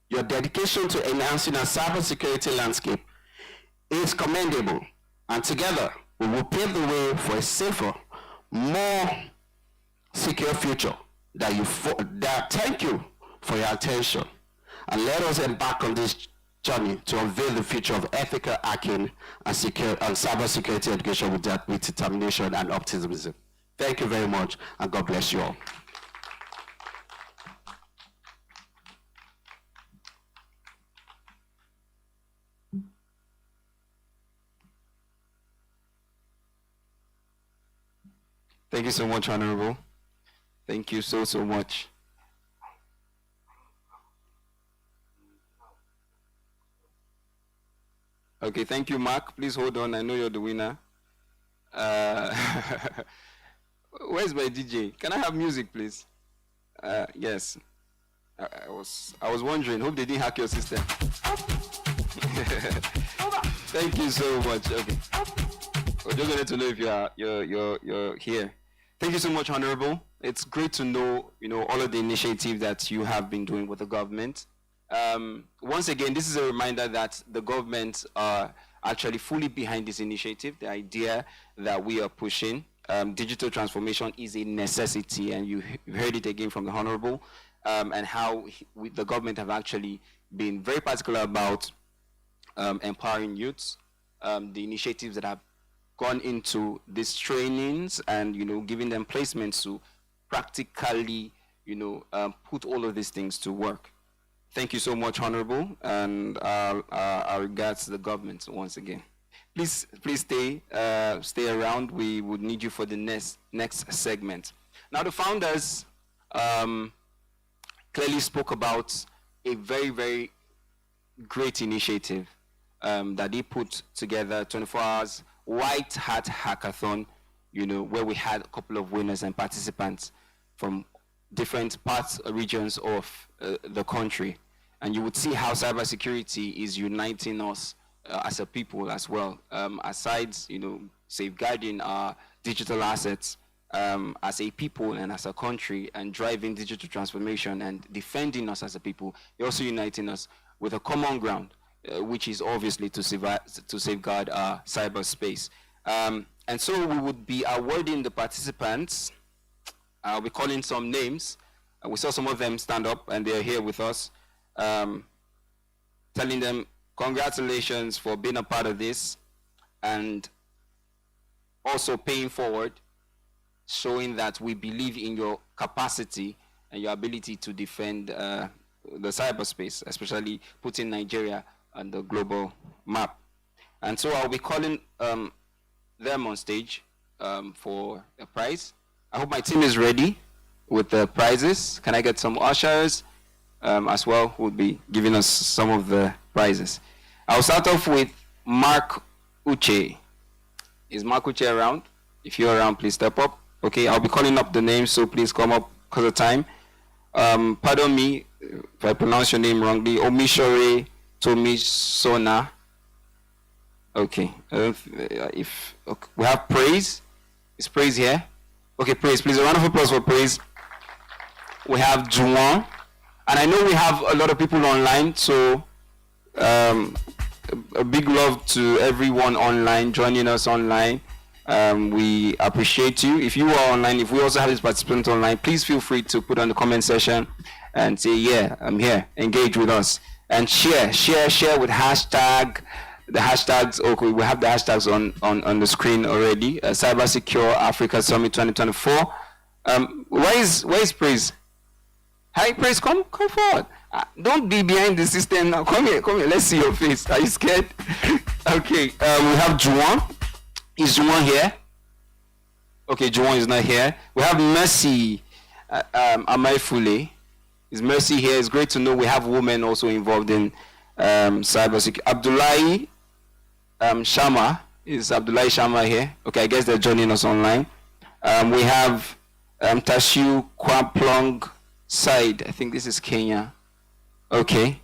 Your dedication to enhancing our cybersecurity landscape is commendable, and together we will pave the way for a safer, more secure future. Thank you for your attention, and let us embark on this journey to unveil the future of ethical hacking and cybersecurity education with determination and optimism. Thank you very much, and God bless you all. Thank you so much, Honorable. Thank you so much. Okay, thank you, Mark. Please hold on. I know you're the winner. Where's my DJ? Can I have music, please? Yes. I was wondering. Hope they didn't hack your system. Thank you so much. Okay. We're just going to know if you're here. Thank you so much, Honorable. It's great to know, all of the initiatives that you have been doing with the government. Once again, this is a reminder that the government are actually fully behind this initiative, the idea that we are pushing. digital transformation is a necessity, and you heard it again from the Honorable, and how the government have actually been very particular about empowering youths, the initiatives that have gone into these trainings and, giving them placements to practically, put all of these things to work. Thank you so much, Honorable, and our regards to the government once again. Please stay around. We would need you for the next segment. Now, the founders clearly spoke about a very, very great initiative that they put together, 24 hours white hat hackathon, where we had a couple of winners and participants from different parts, regions of the country. And you would see how cybersecurity is uniting us as a people as well. Aside, safeguarding our digital assets as a people and as a country, and driving digital transformation and defending us as a people, they're also uniting us with a common ground, which is obviously to safeguard our cyberspace. And so we would be awarding the participants. I'll be calling some names. We saw some of them stand up, and they're here with us, telling them congratulations for being a part of this, and also paying forward, showing that we believe in your capacity and your ability to defend the cyberspace, especially putting Nigeria on the global map. And so I'll be calling them on stage for a prize. I hope my team is ready with the prizes. Can I get some ushers as well, who will be giving us some of the prizes? I'll start off with Mark Uche. Is Mark Uche around? If you're around, please step up. Okay, I'll be calling up the names, so please come up because of time. Pardon me if I pronounce your name wrongly. Omishore Tomisona. Okay. Okay. We have Praise. Is Praise here? Okay, Praise. Please, a round of applause for Praise. We have Juwan. And I know we have a lot of people online, so a big love to everyone online, joining us online. We appreciate you. If you are online, if we also have this participant online, please feel free to put on the comment section and say, yeah, I'm here. Engage with us. And share with hashtag. The hashtags, okay, we have the hashtags on the screen already. Cyber Secure Africa Summit 2024. Where is Praise? Hi, Praise, come forward. Don't be behind the system now. Come here. Let's see your face. Are you scared? Okay, we have Juwan. Is Juwan here? Okay, Juwan is not here. We have Mercy Amaifule. Is Mercy here? It's great to know we have women also involved in cybersecurity. Abdullahi Shama. Is Abdullahi Shama here? Okay, I guess they're joining us online. We have Tashu Kwaplong Side. I think this is Kenya. Okay.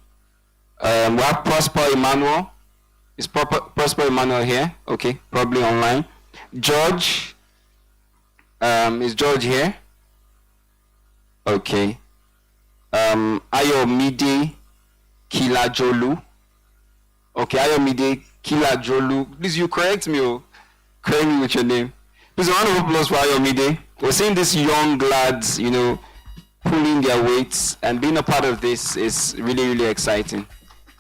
We have Prosper Emmanuel. Is Prosper Emmanuel here? Okay, probably online. George. Is George here? Okay. Ayomide Kilajolu. Okay, Ayomide Kilajolu. Please, you correct me. Correct me with your name. Please, a round of applause for Ayomide. We're seeing these young lads, pulling their weights, and being a part of this is really, really exciting.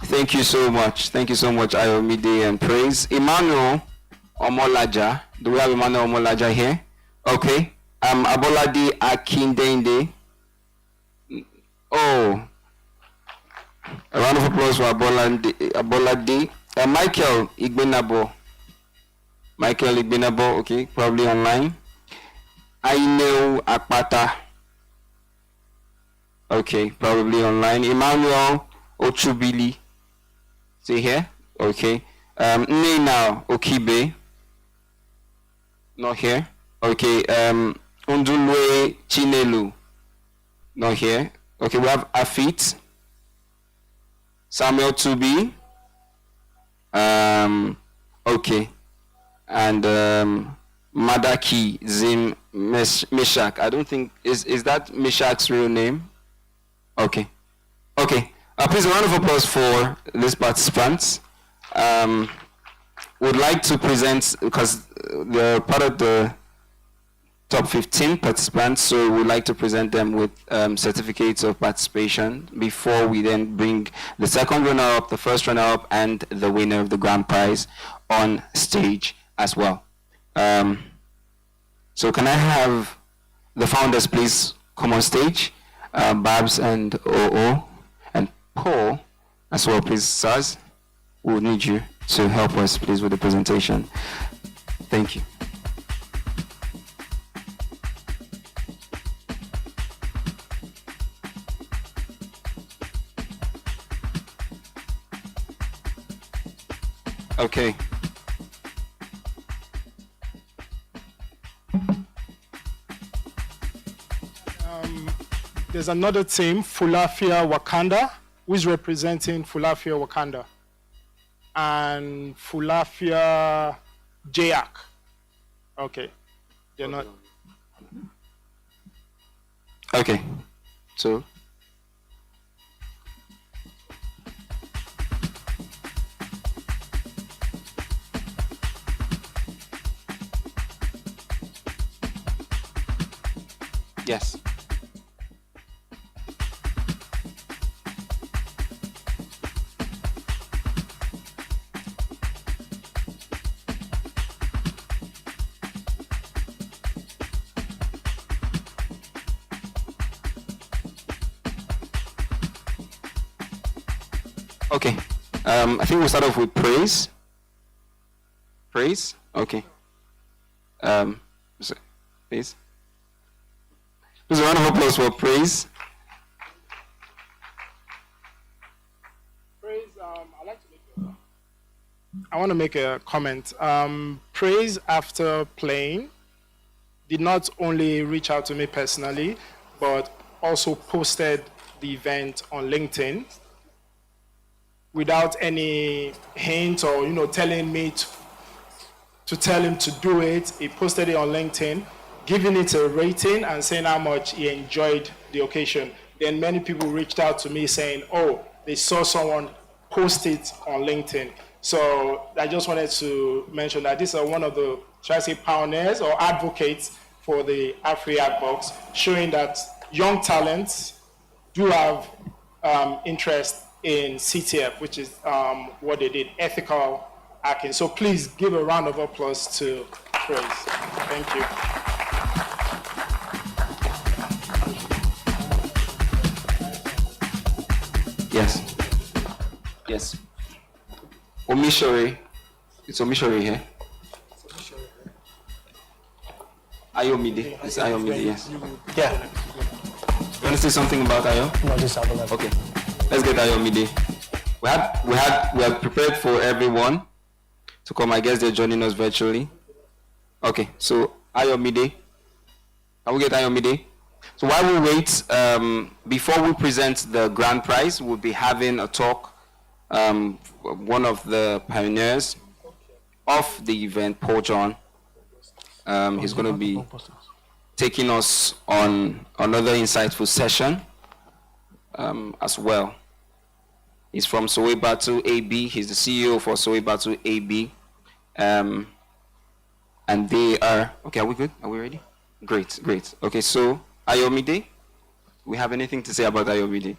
Thank you so much. Thank you so much, Ayomide, and Praise. Emmanuel Omolaja. Do we have Emmanuel Omolaja here? Okay. Abolade Akindende. Oh. A round of applause for Abolade. Michael Igbenabo. Okay, probably online. Aineo Akpata. Okay, probably online. Emmanuel Ochubili. See here? Okay. Nina Okibe. Not here. Okay. Undulwe Chinelu. Not here. Okay, we have Afit. Samuel Tubi. Okay. And Madaki Zim Meshach. I don't think is that Meshach's real name? Okay. Please, a round of applause for these participants. Would like to present, because they're part of the top 15 participants, so we'd like to present them with certificates of participation before we then bring the second runner-up, the first runner-up, and the winner of the grand prize on stage as well. So can I have the founders please come on stage, Babs and OO, and Paul as well, please. Saz, we'll need you to help us please with the presentation. Thank you. Okay. There's another team, Fulafia Wakanda, who is representing Fulafia Wakanda, and Fulafia Jayak. Okay, they're not. Okay, so. Yes. Okay. I think we'll start off with praise. Praise? Okay. Please. Please a round of applause for praise. Praise, I want to make a comment. Praise, after playing, did not only reach out to me personally, but also posted the event on LinkedIn without any hint or telling me to tell him to do it. He posted it on LinkedIn, giving it a rating and saying how much he enjoyed the occasion. Then many people reached out to me saying, oh, they saw someone post it on LinkedIn. So I just wanted to mention that these are one of the, should I say, pioneers or advocates for the AFRIHACKBOX, showing that young talents do have interest in CTF, which is what they did, ethical hacking. So please give a round of applause to Praise. Thank you. Yes. Yes. Omishore. It's Omishore here. Ayomide. It's Ayomide, yes. Yeah. You want to say something about Ayo? No, just have a Okay. Let's get Ayomide. We have prepared for everyone to come. I guess they're joining us virtually. Okay, so Ayomide. Can we get Ayomide? So while we wait, before we present the grand prize, we'll be having a talk. One of the pioneers of the event, Paul John, he's going to be taking us on another insightful session as well. He's from Soweibatu AB. He's the CEO for Soweibatu AB. And they are, okay, are we good? Are we ready? Great, great. Okay, so Ayomide, we have anything to say about Ayomide?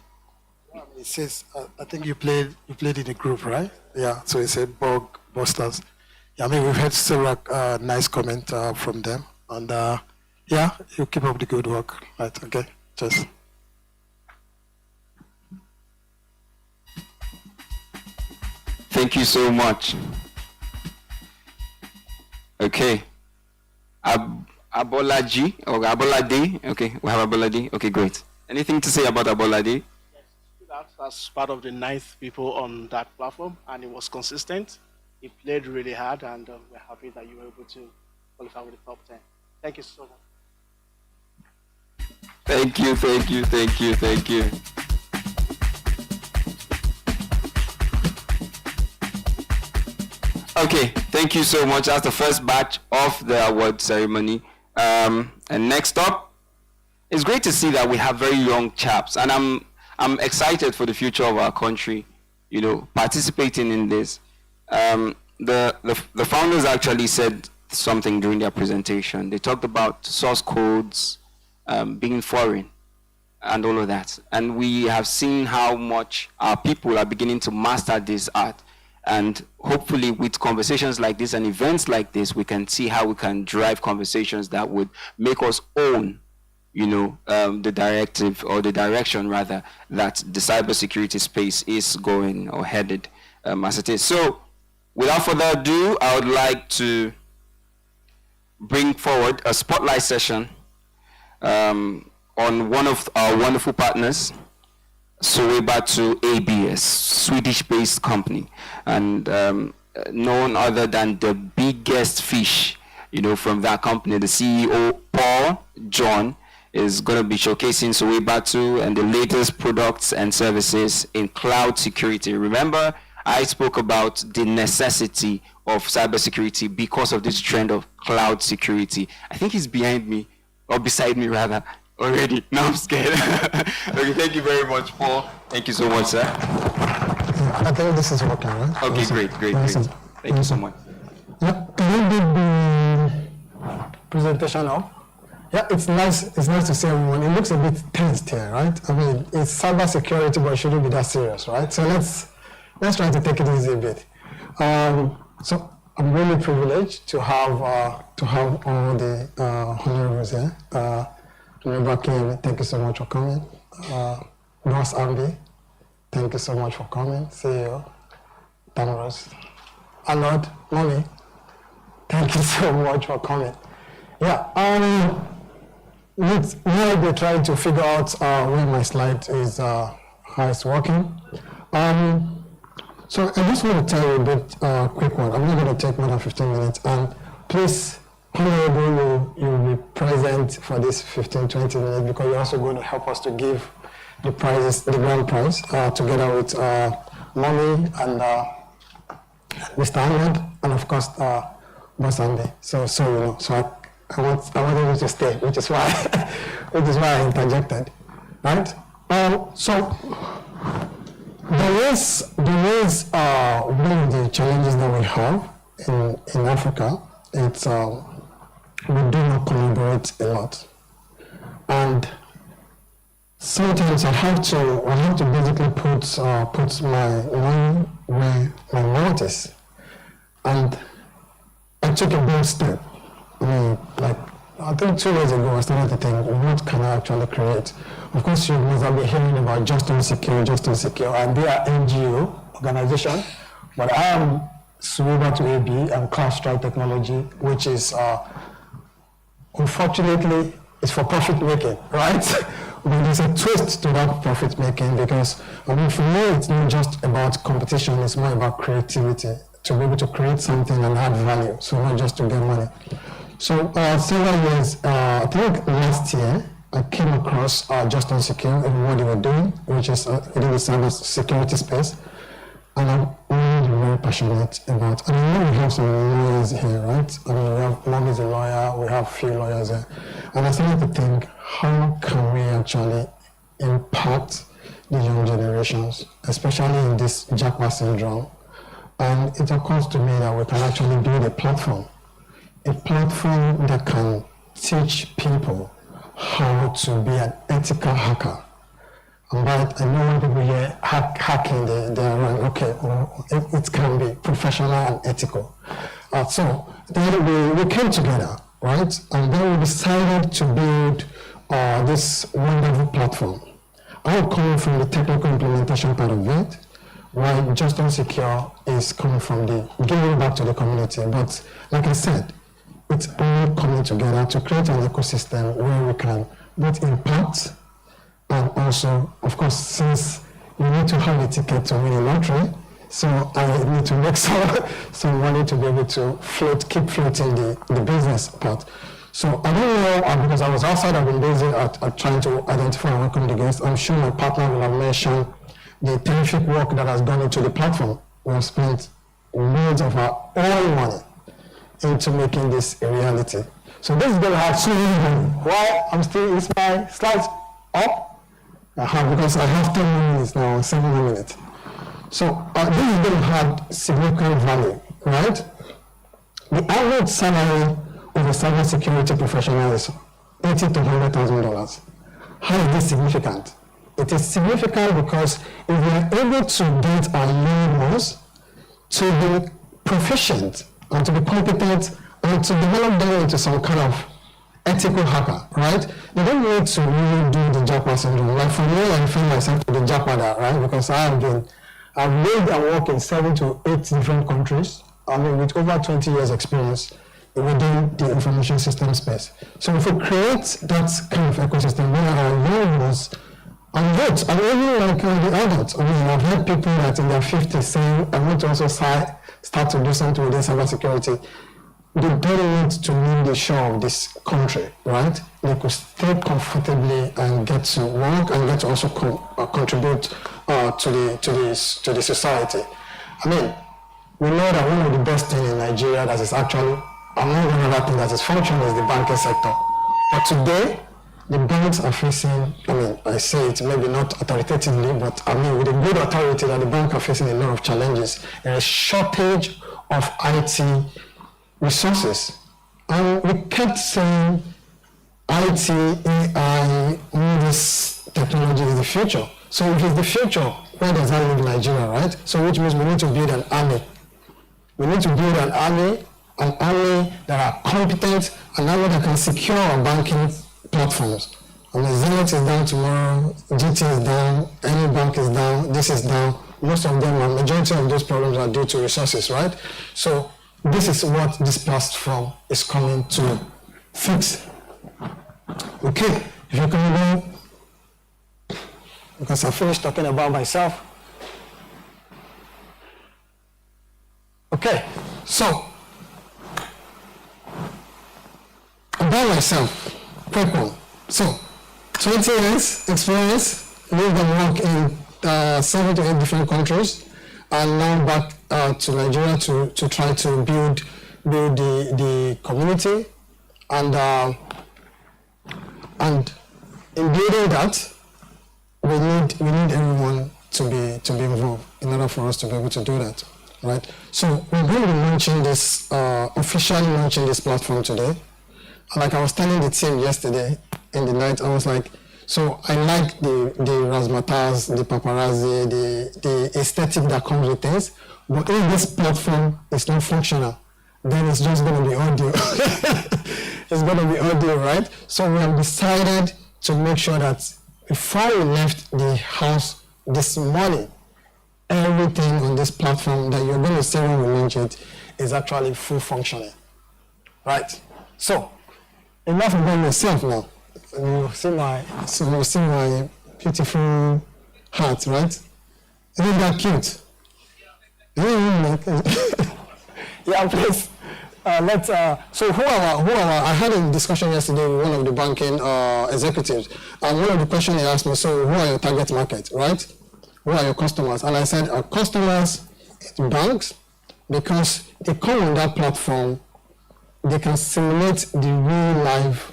It says, I think you played in a group, right? Yeah, so it said Bug Busters. Yeah, I mean, we've had several nice comments from them. And yeah, you keep up the good work. Right, okay, just. Thank you so much. Okay. Abolaji or Abolade. Okay, we have Abolade. Okay, great. Anything to say about Abolade? That's part of the ninth people on that platform, and it was consistent. He played really hard, and we're happy that you were able to qualify with the top 10. Thank you so much. Thank you, thank you, thank you, thank you. Okay, thank you so much. That's the first batch of the award ceremony. And next up, it's great to see that we have very young chaps, and I'm excited for the future of our country, participating in this. The founders actually said something during their presentation. They talked about source codes being foreign and all of that. And we have seen how much our people are beginning to master this art. And hopefully with conversations like this and events like this, we can see how we can drive conversations that would make us own, the directive, or the direction rather, that the cybersecurity space is going or headed as it is. So without further ado, I would like to bring forward a spotlight session on one of our wonderful partners, Sorebatu ABS, Swedish-based company, and none other than the biggest fish, from that company. The CEO, Paul John, is going to be showcasing Sorebatu and the latest products and services in cloud security. Remember, I spoke about the necessity of cybersecurity because of this trend of cloud security. I think he's behind me, or beside me rather, already. Now I'm scared. Okay, thank you very much, Paul. Thank you so much, sir. I think this is working, right? Okay, Awesome. great. Thank you so much. Yeah, can you do the presentation now? Yeah, it's nice to see everyone. It looks a bit tensed here, right? I mean, it's cyber security, but it shouldn't be that serious, right? So let's try to take it easy a bit. So I'm really privileged to have all the honorables here. Honorable Kim, thank you so much for coming. Boss Ambi, thank you so much for coming. CEO, Damaros, Arnold, Mommy, thank you so much for coming. Yeah, now we're trying to figure out where my slide is, how it's working. So I just want to tell you a bit quick one. I'm not going to take more than 15 minutes. And please, Honorable, you'll be present for this 15-20 minutes because you're also going to help us to give the prizes, the grand prize, together with Mommy and Mr. Ahmed, and of course, Boss Andy. So I want you to stay, which is why I interjected, right? So there is one of the challenges that we have in Africa. It's we do not collaborate a lot, and sometimes I have to basically put my money where my mouth is, and I took a bold step. I think 2 years ago, I started to think, what can I actually create? Of course, you must have been hearing about Just Unsecure, and they are NGO organization, but I am Sorebatu AB and CloudStrike Technology, which is, unfortunately, it's for profit making, right? But there's a twist to that profit making because, for me, it's not just about competition, it's more about creativity, to be able to create something and add value, so not just to get money. So several years, I think last year, I came across Just Unsecure and what they were doing, which is in the cyber security space. And I'm really very passionate about, and I know we have some lawyers here, right? I mean, we have Mom is a lawyer, we have a few lawyers here. And I started to think, how can we actually impact the young generations, especially in this Jackpot syndrome? And it occurs to me that we can actually build a platform that can teach people how to be an ethical hacker. But I know when people hear hacking, they're like, okay, well, it can be professional and ethical. So then we came together, right? And then we decided to build this wonderful platform. I'm coming from the technical implementation part of it, while Just Unsecure is coming from the giving back to the community. But like I said, it's all coming together to create an ecosystem where we can both impact and also, of course, since you need to have a ticket to win a lottery, so I need to make some money to be able to keep floating the business part. So I don't know, because I was outside, I've been busy at trying to identify and welcome the guests. I'm sure my partner will have mentioned the terrific work that has gone into the platform. We have spent loads of our own money into making this a reality. So this is going to have so many. Why is my slides up? Because I have 10 minutes now, 7 minutes. So this is going to have significant value, right? The average salary of a cybersecurity professional is $80,000 to $100,000. How is this significant? It is significant because if we are able to get our young ones to be proficient and to be competent and to develop them into some kind of ethical hacker, right? They don't need to really do the Jackpot syndrome. Like for me, I feel myself to the Jackpot, right? Because I've lived and worked in 7 to 8 different countries. I mean, with over 20 years experience within the information system space. So if we create that kind of ecosystem where our young ones and youth, and even like the adults, I mean, I've heard people that in their 50s saying, I want to also start to do something within cybersecurity. They don't need to leave the shore of this country, right? They could stay comfortably and get to work and get to also contribute to the society. I mean, we know that one of the best things in Nigeria that is actually, among other things that is functioning is the banking sector. But today, the banks are facing, I mean, I say it maybe not authoritatively, but I mean with a good authority that the banks are facing a lot of challenges. There is a shortage of IT resources. And we kept saying IT, AI, all this technology is the future. So if it's the future, where does that leave Nigeria, right? So which means we need to build an army. We need to build an army that are competent, an army that can secure our banking platforms. I mean, Zenith is down tomorrow, GT is down, any bank is down, this is down. Most of them, a majority of those problems are due to resources, right? So this is what this platform is coming to fix. Okay, if you can go, because I finished talking about myself. Okay, so about myself, quick one. So 20 years experience, lived and worked in 7 to 8 different countries, and now back to Nigeria to try to build the community, and in building that, we need everyone to be involved in order for us to be able to do that, right? So we're going to be launching this, officially launching this platform today. Like I was telling the team yesterday in the night, I was like, so I like the razzmatazz, the paparazzi, the aesthetic that comes with things, but if this platform is not functional, then it's just going to be audio. It's going to be audio, right? So we have decided to make sure that before we left the house this morning, everything on this platform that you're going to see when we launch it is actually full functioning, right? So, enough about myself now. You see my beautiful hat, right? Isn't that cute? Yeah, please. So who are I had a discussion yesterday with one of the banking executives, and one of the questions he asked me, so who are your target market, right? Who are your customers? And I said, our customers is banks, because they come on that platform, they can simulate the real life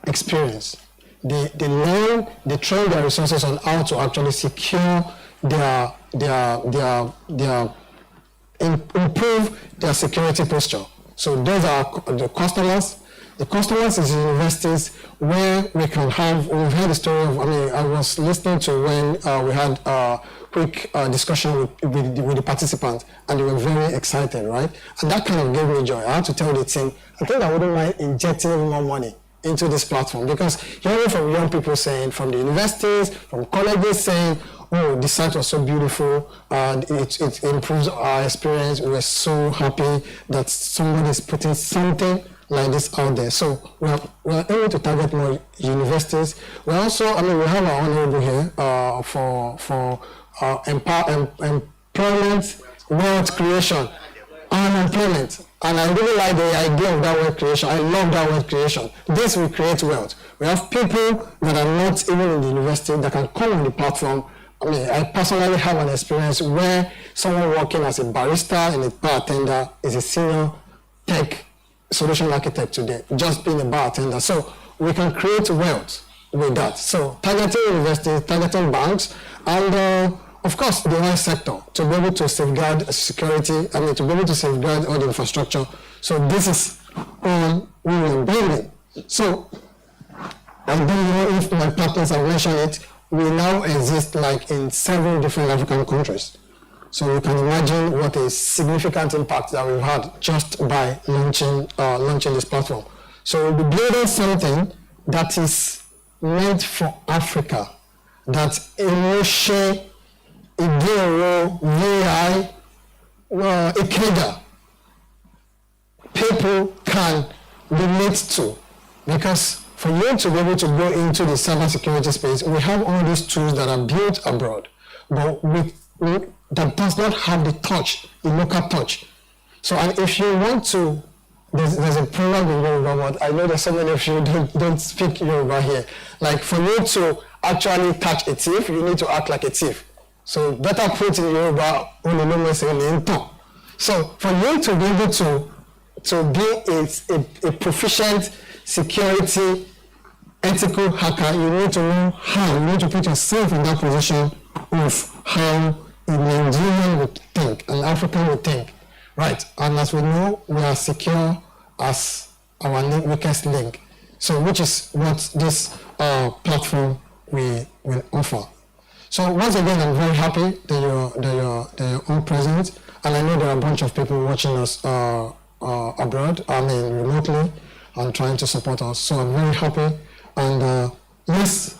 experience. They learn, they train their resources on how to actually secure improve their security posture. So those are the customers. The customers is universities where we can have, we've heard the story of, I was listening to when we had a quick discussion with the participants, and they were very excited, right? And that kind of gave me joy. I had to tell the team, I think I wouldn't mind injecting more money into this platform, because hearing from young people saying, from the universities, from colleges saying, oh, the site was so beautiful, it improves our experience. We were so happy that somebody is putting something like this out there. So we're able to target more universities. We also, we have our honorable here for employment, wealth creation, unemployment. And I really like the idea of that word creation. I love that word creation. This will create wealth. We have people that are not even in the university that can come on the platform. I personally have an experience where someone working as a barista and a bartender is a senior tech solution architect today, just being a bartender. So we can create wealth with that. So targeting universities, targeting banks, and of course, the oil sector, to be able to safeguard security, to be able to safeguard all the infrastructure. So this is all we are building. So I don't know if my partners have mentioned it, we now exist like in several different African countries. So you can imagine what a significant impact that we've had just by launching this platform. So we'll be building something that is meant for Africa, that Emoshe, Igero, VI, Ikeda, people can relate to. Because for you to be able to go into the cybersecurity space, we have all these tools that are built abroad, but that does not have the touch, the local touch. So, and if you want to, there's a program in Yoruba, but I know that so many of you don't speak Yoruba here. Like for you to actually catch a thief, you need to act like a thief. So better put in Yoruba, so for you to be able to be a proficient security ethical hacker, you need to know how, you need to put yourself in that position of how a Nigerian would think, an African would think. Right, and as we know, we are secure as our weakest link. So which is what this platform will offer. So once again, I'm very happy that you're all present, and I know there are a bunch of people watching us abroad, remotely, and trying to support us. So I'm very happy, and yes,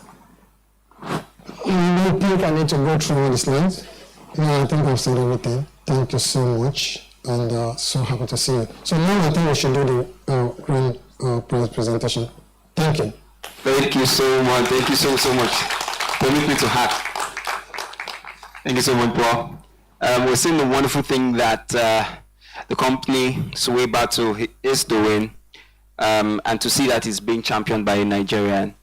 I don't think I need to go through all the slides. No, I think I've said everything. Thank you so much, and so happy to see you. So now I think we should do the grand presentation. Thank you. Thank you so much. Thank you so much. Permit me to hack. Thank you so much, Paul. We're seeing the wonderful thing that the company Sway Battle is doing, and to see that it's being championed by a Nigerian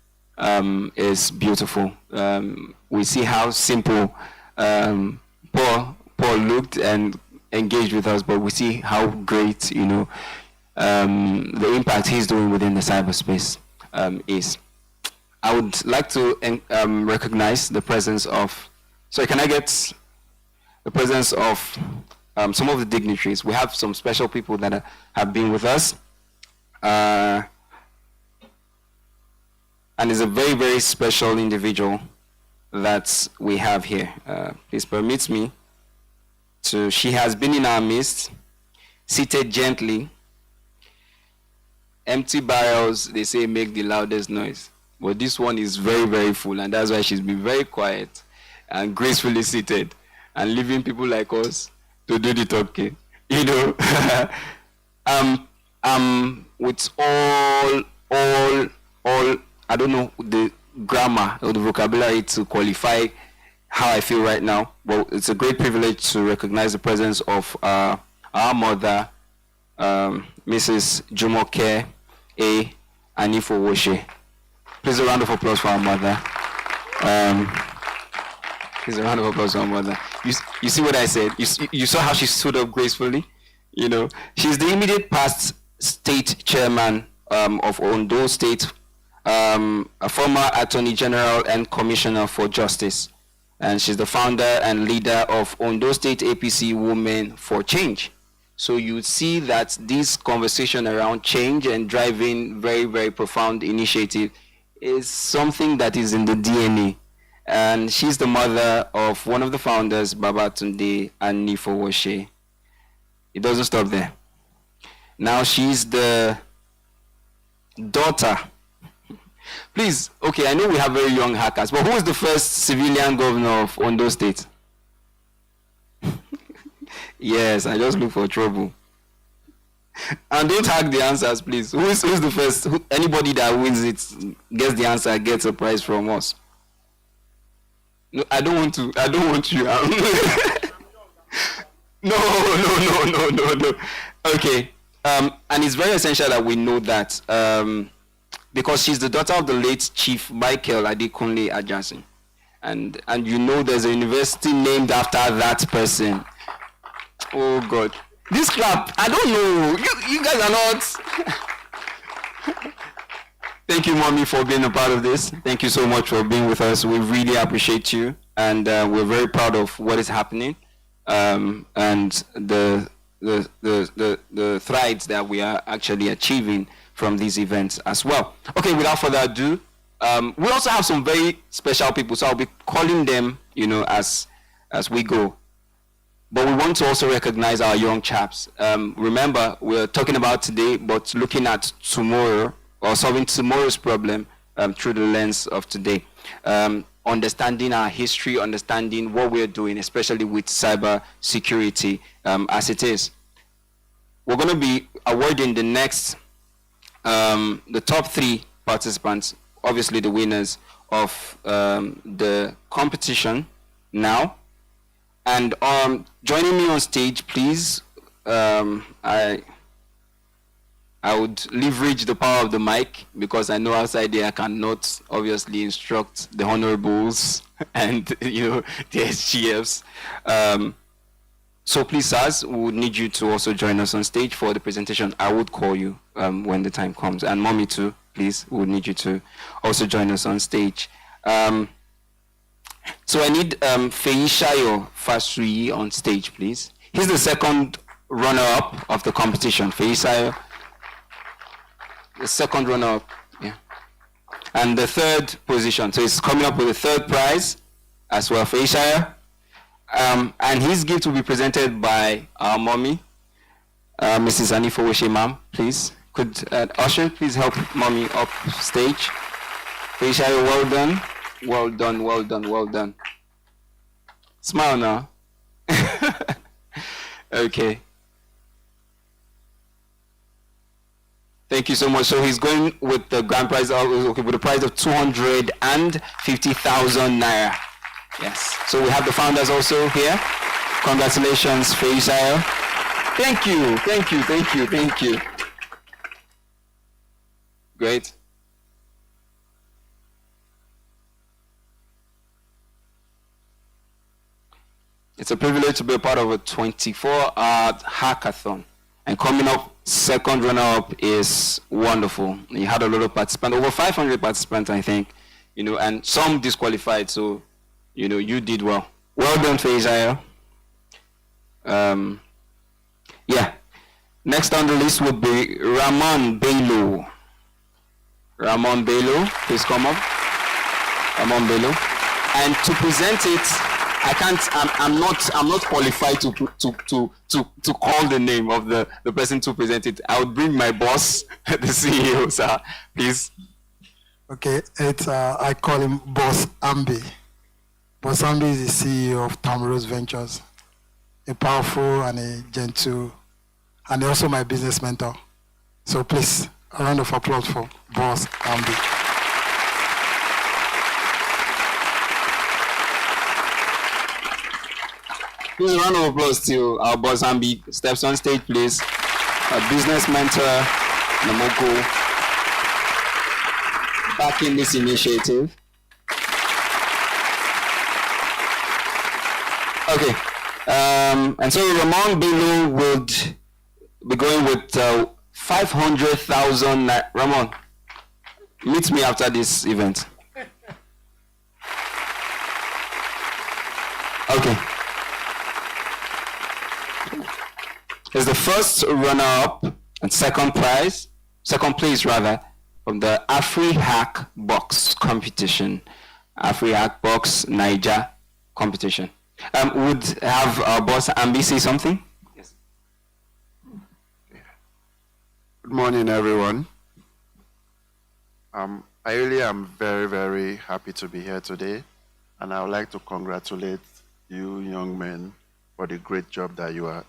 is beautiful. We see how simple Paul looked and engaged with us, but we see how great, the impact he's doing within the cyberspace is. I would like to recognize the presence of, can I get the presence of some of the dignitaries? We have some special people that have been with us. And is a very, very special individual that we have here. Please permit me to, she has been in our midst, seated gently. Empty barrels, they say, make the loudest noise. But this one is very, very full, and that's why she's been very quiet and gracefully seated and leaving people like us to do the talking. With all, I don't know the grammar or the vocabulary to qualify how I feel right now, but it's a great privilege to recognize the presence of our mother, Mrs. Jumoke A. Anifowoshe. Please a round of applause for our mother. Please a round of applause for our mother. You see what I said? You saw how she stood up gracefully? She's the immediate past state chairman of Ondo State, a former Attorney General and Commissioner for Justice. And she's the founder and leader of Ondo State APC Women for Change. So you see that this conversation around change and driving very, very profound initiative is something that is in the DNA. And she's the mother of one of the founders, Babatunde Anifowoshe. It doesn't stop there. Now she's the daughter. Please, okay, I know we have very young hackers, but who is the first civilian governor of Ondo State? Yes, I just look for trouble. And don't hack the answers, please. Who's the first? Anybody that wins it, gets the answer, gets a prize from us. No, I don't want you. No. Okay. And it's very essential that we know that because she's the daughter of the late Chief Michael Adekunle Ajasin. And there's a university named after that person. Oh God. This clap, I don't know. You guys are not. Thank you, Mommy, for being a part of this. Thank you so much for being with us. We really appreciate you. and we're very proud of what is happening, and the strides that we are actually achieving from these events as well. Okay, without further ado, we also have some very special people, so I'll be calling them, as we go. But we want to also recognize our young chaps. Remember, we're talking about today, but looking at tomorrow, or solving tomorrow's problem through the lens of today. Understanding our history, understanding what we're doing, especially with cyber security as it is. We're going to be awarding the next, the top 3 participants, obviously the winners of the competition now. And joining me on stage, please, I would leverage the power of the mic, because I know outside there I cannot obviously instruct the honorables and the SGFs. So please, sirs, we would need you to also join us on stage for the presentation. I would call you when the time comes, and mommy too, please. We would need you to also join us on stage. So I need Feishayo Fasui on stage, please. He's the second runner-up of the competition. Feishayo, the second runner-up, yeah. And the third position. So he's coming up with the third prize as well, Feishayo. And his gift will be presented by our mommy, Mrs. Anifo Weshe, ma'am, please. Could Usher please help mommy up stage? Feishayo, well done. Well done, well done, well done. Smile now. Okay. Thank you so much. So he's going with the grand prize, with the prize of 250,000 naira. Yes. So we have the founders also here. Congratulations, Feishayo. Thank you, thank you, thank you, thank you. Great. It's a privilege to be a part of a 24-hour hackathon. And coming up, second runner-up is wonderful. You had a lot of participants, over 500 participants, I think, and some disqualified, so, you did well. Well done, Feishayo. Yeah. Next on the list would be Ramon Bello. Ramon Bello, please come up. Ramon Bello. And to present it, I'm not qualified to call the name of the person to present it. I would bring my boss, the CEO, sir, please. Okay, I call him Boss Ambi. Boss Ambi is the CEO of Tamrose Ventures, a powerful and a gentle, and also my business mentor. So please, a round of applause for Boss Ambi. Please, a round of applause to our boss Ambi. Steps on stage, please. A business mentor, Namoko, backing this initiative. Okay. And so Ramon Bello would be going with 500,000. Ramon, meet me after this event. Okay. Is the first runner-up and second place rather, from the AFRIHACKBOX competition, AFRIHACKBOX Niger competition. Would have our boss Ambi say something? Yes. Good morning, everyone. I really am very, very happy to be here today, and I would like to congratulate you young men for the great job that you are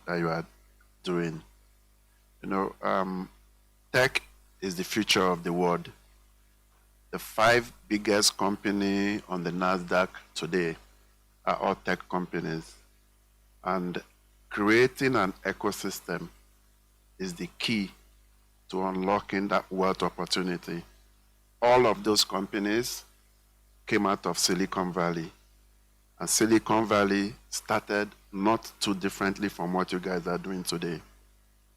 doing. Tech is the future of the world. The 5 biggest companies on the NASDAQ today are all tech companies. And creating an ecosystem is the key to unlocking that wealth opportunity. All of those companies came out of Silicon Valley. And Silicon Valley started not too differently from what you guys are doing today.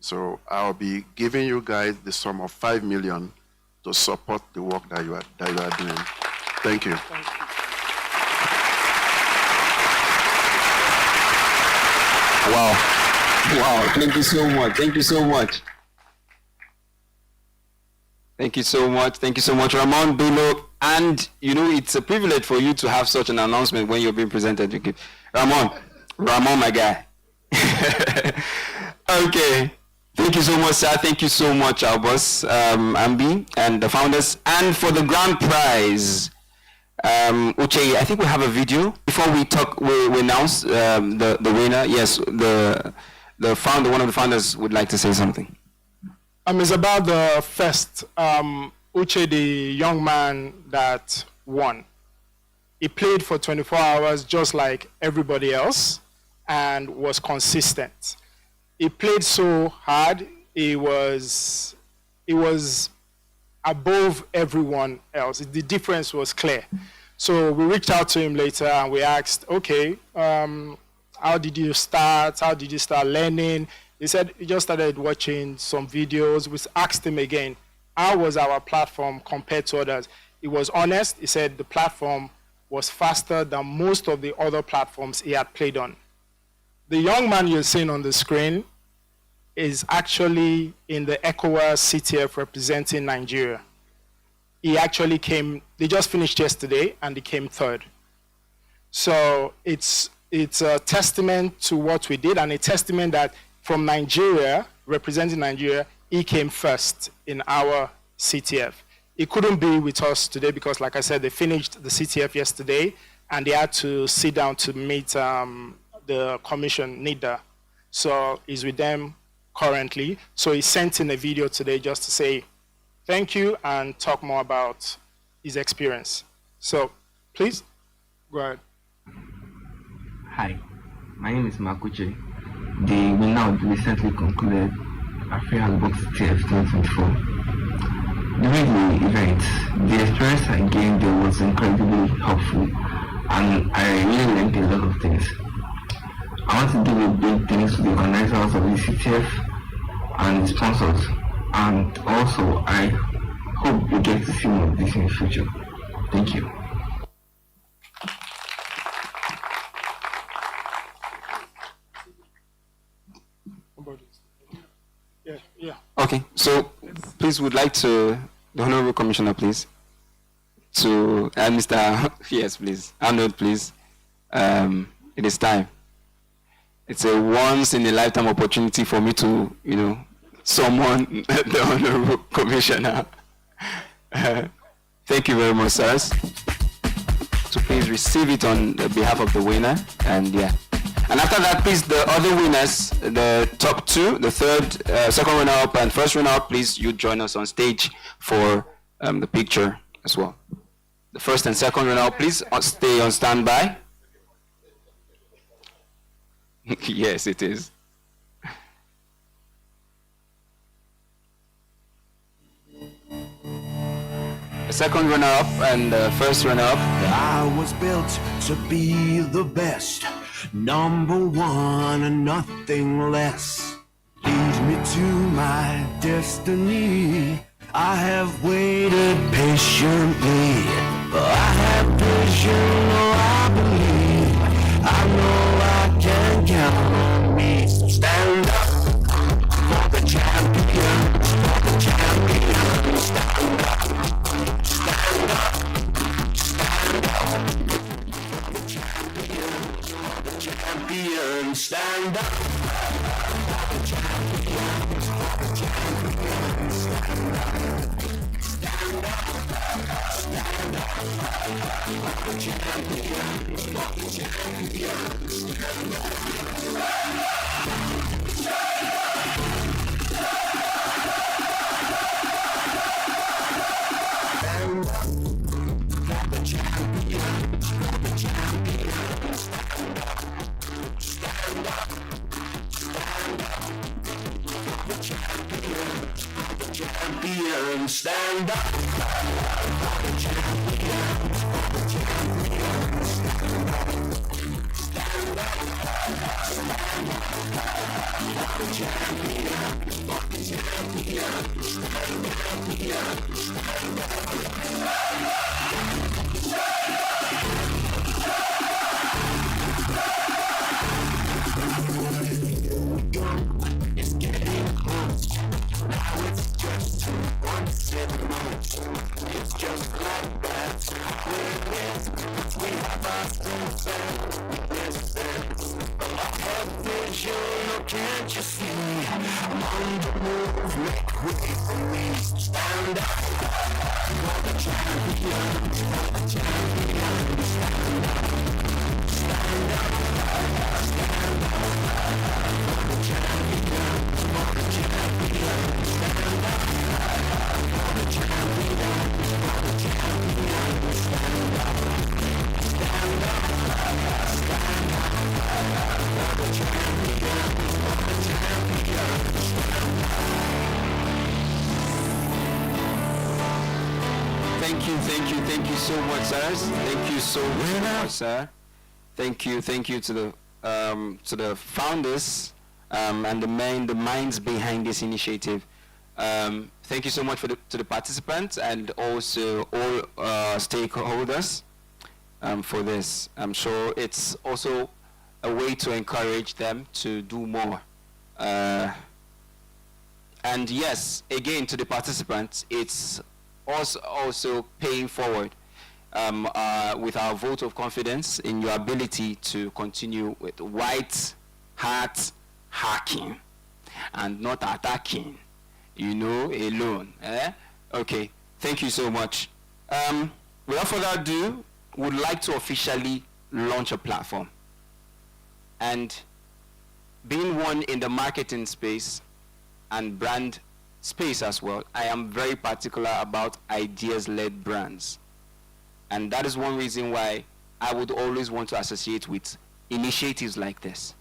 So I'll be giving you guys the sum of 5 million to support the work that you are doing. Thank you. Wow. Wow. Thank you so much. Thank you so much. Thank you so much. Thank you so much, Ramon, Bello. And, you know, it's a privilege for you to have such an announcement when you're being presented. Ramon, my guy. Okay. Thank you so much, sir. Thank you so much, our boss, Ambi, and the founders. And for the grand prize, Uche, I think we have a video. Before we talk, we announce the winner. Yes, the founder, one of the founders would like to say something. It's about the first, Uche, the young man that won. He played for 24 hours just like everybody else and was consistent. He played so hard, he was above everyone else. The difference was clear. So we reached out to him later and we asked, okay, how did you start? How did you start learning? He said he just started watching some videos. We asked him again, how was our platform compared to others? He was honest. He said the platform was faster than most of the other platforms he had played on. The young man you're seeing on the screen is actually in the ECOWAS CTF representing Nigeria. He actually came, they just finished yesterday and he came third. So it's a testament to what we did and a testament that from Nigeria, representing Nigeria, he came first in our CTF. He couldn't be with us today because, like I said, they finished the CTF yesterday and they had to sit down to meet the commission, NIDA. So he's with them currently. So he sent in a video today just to say thank you and talk more about his experience. So please, go ahead. Hi, my name is Makuche. The winner recently concluded AFRIHACKBOX TF 2024. During the event, the experience I gained there was incredibly helpful and I really learned a lot of things. I want to give a big thanks to the organizers of the CTF and the sponsors, and also I hope we get to see more of this in the future. Thank you. Yeah. Okay, so please would like to, the Honorable Commissioner, please, to, Mr. Yes, please, Arnold, please. It is time. It's a once in a lifetime opportunity for me to, you know, summon the Honorable Commissioner. Thank you very much, sirs. So please receive it on behalf of the winner, and yeah. And after that, please, the other winners, the top two, the third, second runner-up, and first runner-up, please, you join us on stage for the picture as well. The first and second runner-up, please, stay on standby. Yes, it is. The second runner-up and the first runner-up. I was built to be the best, number one and nothing less. Lead me to my destiny. I have waited patiently. I have vision, oh, I believe. I know I can count on me. So stand up for the champion, for the champion. Stand up, stand up, stand up. For the champion, for the champion. Stand up for the champion, for the champion. Stand up, stand up, stand up. For the champion, for the champion. Stand up. Champion, stand up for the champion, for the champion. Stand up, stand up, stand up for the champion, for the champion. Stand up, stand up. can't you see? I'm on the move, make way for me. Stand up for the champions, for the champions. Stand up, stand up, stand up for the champions, for the champions. Stand up for the champions, for the champions. Stand up, stand up, stand up for the champions, for the champions. Stand up. Thank you so much, sir. Thank you so much, sir. Thank you to the founders and the minds behind this initiative. Thank you so much to the participants and also all stakeholders for this. I'm sure it's also a way to encourage them to do more. And yes, again, to the participants, it's also paying forward with our vote of confidence in your ability to continue with white hat hacking and not attacking, alone. Okay, thank you so much. Without further ado, would like to officially launch a platform. And being one in the marketing space and brand space as well, I am very particular about ideas-led brands. And that is one reason why I would always want to associate with initiatives like this,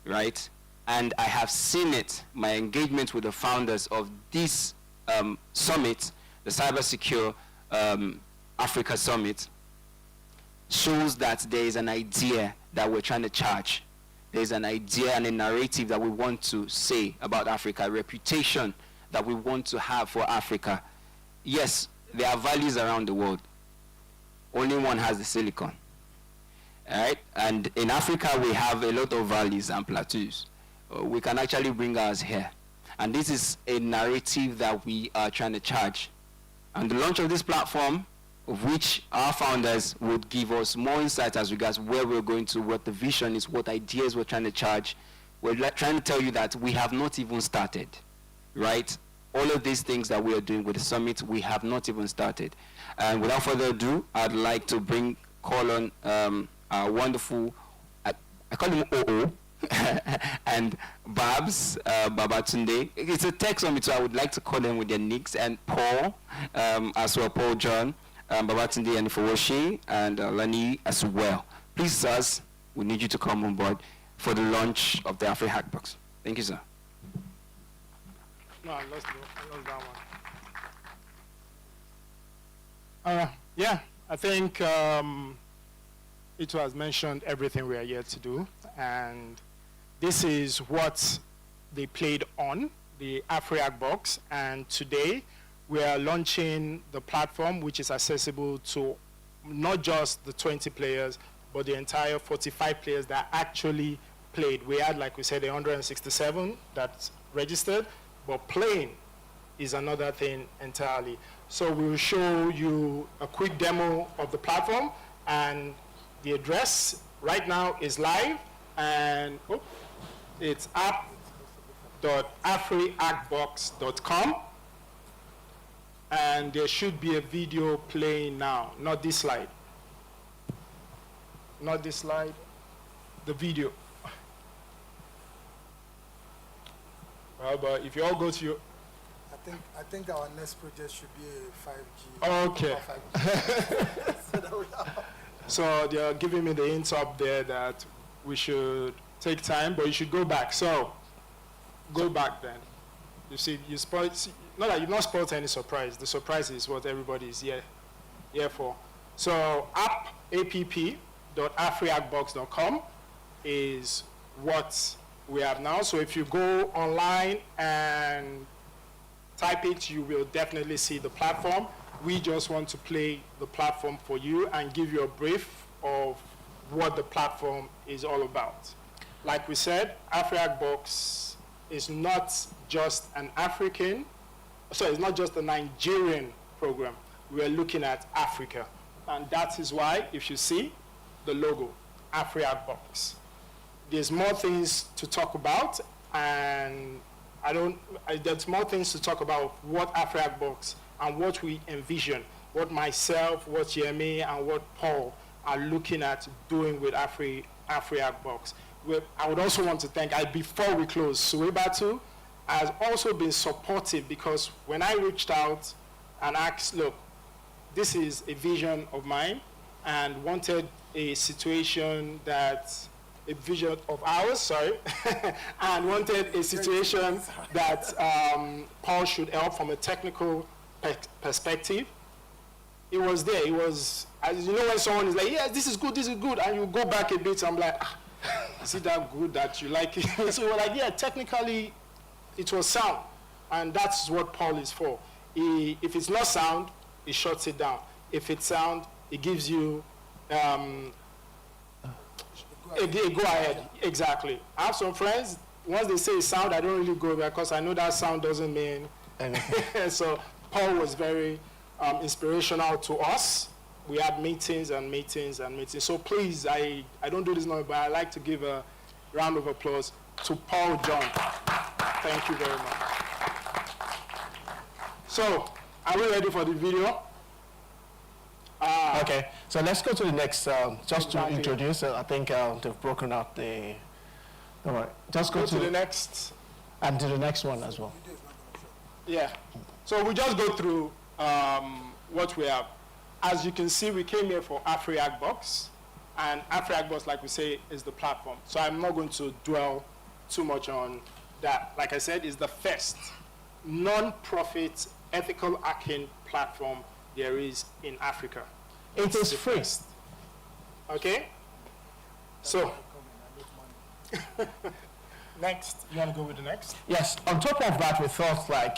right? And I have seen it, my engagement with the founders of this summit, the Cybersecure Africa Summit, shows that there is an idea that we're trying to charge. There's an idea and a narrative that we want to say about Africa, a reputation that we want to have for Africa. Yes, there are valleys around the world. Only one has the silicon. All right? And in Africa, we have a lot of valleys and plateaus. We can actually bring ours here. And this is a narrative that we are trying to charge. And the launch of this platform, of which our founders would give us more insight as regards where we're going to, what the vision is, what ideas we're trying to charge. We're trying to tell you that we have not even started, right? All of these things that we are doing with the summit, we have not even started. And without further ado, I'd like to call on our wonderful, I call him OO, and Babs, Babatunde. It's a tech summit, so I would like to call them with their nicks, and Paul, as well, Paul John, Babatunde and Ifowoshi, and Lani as well. Please, sirs, we need you to come on board for the launch of the AFRIHACKBOX. Thank you, sir. No, I lost that one. Yeah, I think it was mentioned everything we are here to do, and this is what they played on, the AFRIHACKBOX, and today we are launching the platform, which is accessible to not just the 20 players, but the entire 45 players that actually played. We had, like we said, 167 that registered, but playing is another thing entirely. So we will show you a quick demo of the platform, and the address right now is live, and it's app.afrihackbox.com, and there should be a video playing now. Not this slide. Not this slide. The video. Well, but if you all go to your... I think our next project should be a 5G. Okay. 5G. So they're giving me the hints up there that we should take time, but you should go back. So go back then. You see, you spoiled. Not that you've not spoiled any surprise. The surprise is what everybody is here for. So app.afrihackbox.com is what we have now. So if you go online and type it, you will definitely see the platform. We just want to play the platform for you and give you a brief of what the platform is all about. Like we said, AFRIHACKBOX is not just an African, so it's not just a Nigerian program. We are looking at Africa. And that is why, if you see the logo, AFRIHACKBOX. There's more things to talk about. and there's more things to talk about what AFRIHACKBOX and what we envision, what myself, what Yemi, and what Paul are looking at doing with AFRIHACKBOX. I would also want to thank, before we close, Suwebatu has also been supportive, because when I reached out and asked, look, this is a vision of mine, and wanted a vision of ours, sorry, and wanted a situation that Paul should help from a technical perspective. It was there. It was, as you know, when someone is like, yes, this is good, and you go back a bit, I'm like, is it that good that you like it? So we're like, yeah, technically, it was sound, and that's what Paul is for. If it's not sound, he shuts it down. If it's sound, it gives you a go ahead. Exactly. I have some friends, once they say sound, I don't really go because I know that sound doesn't mean anything. So Paul was very inspirational to us. We had meetings and meetings and meetings. So please, I don't do this now, but I like to give a round of applause to Paul John. Thank you very much. So, are we ready for the video? Okay, so let's go to the next, just to introduce, I think they've broken out the, don't worry, just go to the next. And to the next one as well. Yeah, so we just go through what we have. As you can see, we came here for AFRIHACKBOX, and AFRIHACKBOX, like we say, is the platform. So I'm not going to dwell too much on that. Like I said, is the first non-profit ethical hacking platform there is in Africa. It is free. Okay? So, next, you want to go with the next? Yes, on top of that, we thought like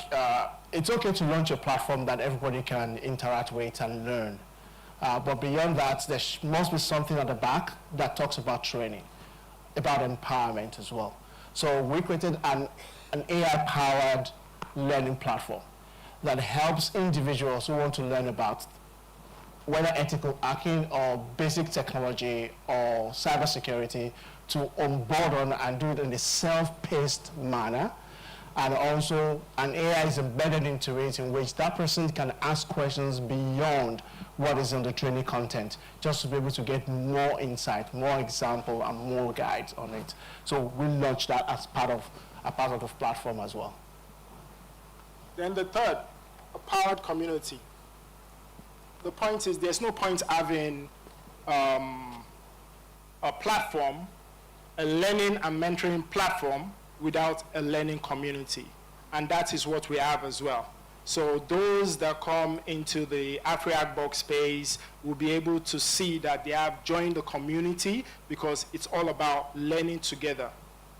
it's okay to launch a platform that everybody can interact with and learn. But beyond that, there must be something at the back that talks about training, about empowerment as well. So we created an AI-powered learning platform that helps individuals who want to learn about whether ethical hacking or basic technology or cybersecurity to onboard on and do it in a self-paced manner. And also an AI is embedded into it in which that person can ask questions beyond what is in the training content, just to be able to get more insight, more example, and more guides on it. So we launched that as part of the platform as well. Then the third, a powered community. The point is, there's no point having a platform, a learning and mentoring platform, without a learning community. And that is what we have as well. So those that come into the AFRIHACKBOX space will be able to see that they have joined the community, because it's all about learning together.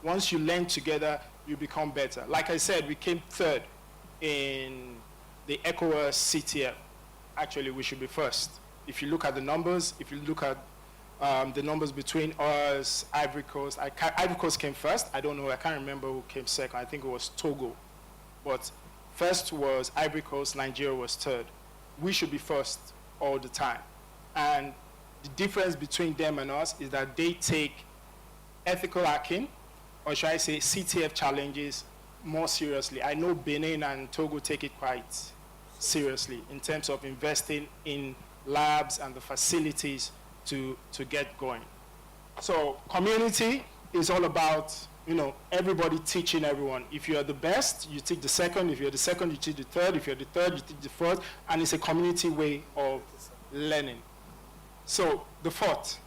Once you learn together, you become better. Like I said, we came third in the ECOWAS CTF. Actually, we should be first. If you look at the numbers, if you look at the numbers between us, Ivory Coast. Ivory Coast came first. I don't know. I can't remember who came second. I think it was Togo. But first was Ivory Coast. Nigeria was third. We should be first all the time. And the difference between them and us is that they take ethical hacking, or should I say CTF challenges, more seriously. I know Benin and Togo take it quite seriously in terms of investing in labs and the facilities to get going. So community is all about, everybody teaching everyone. If you're the best, you teach the second. If you're the second, you teach the third. If you're the third, you teach the fourth. And it's a community way of learning. So the fourth.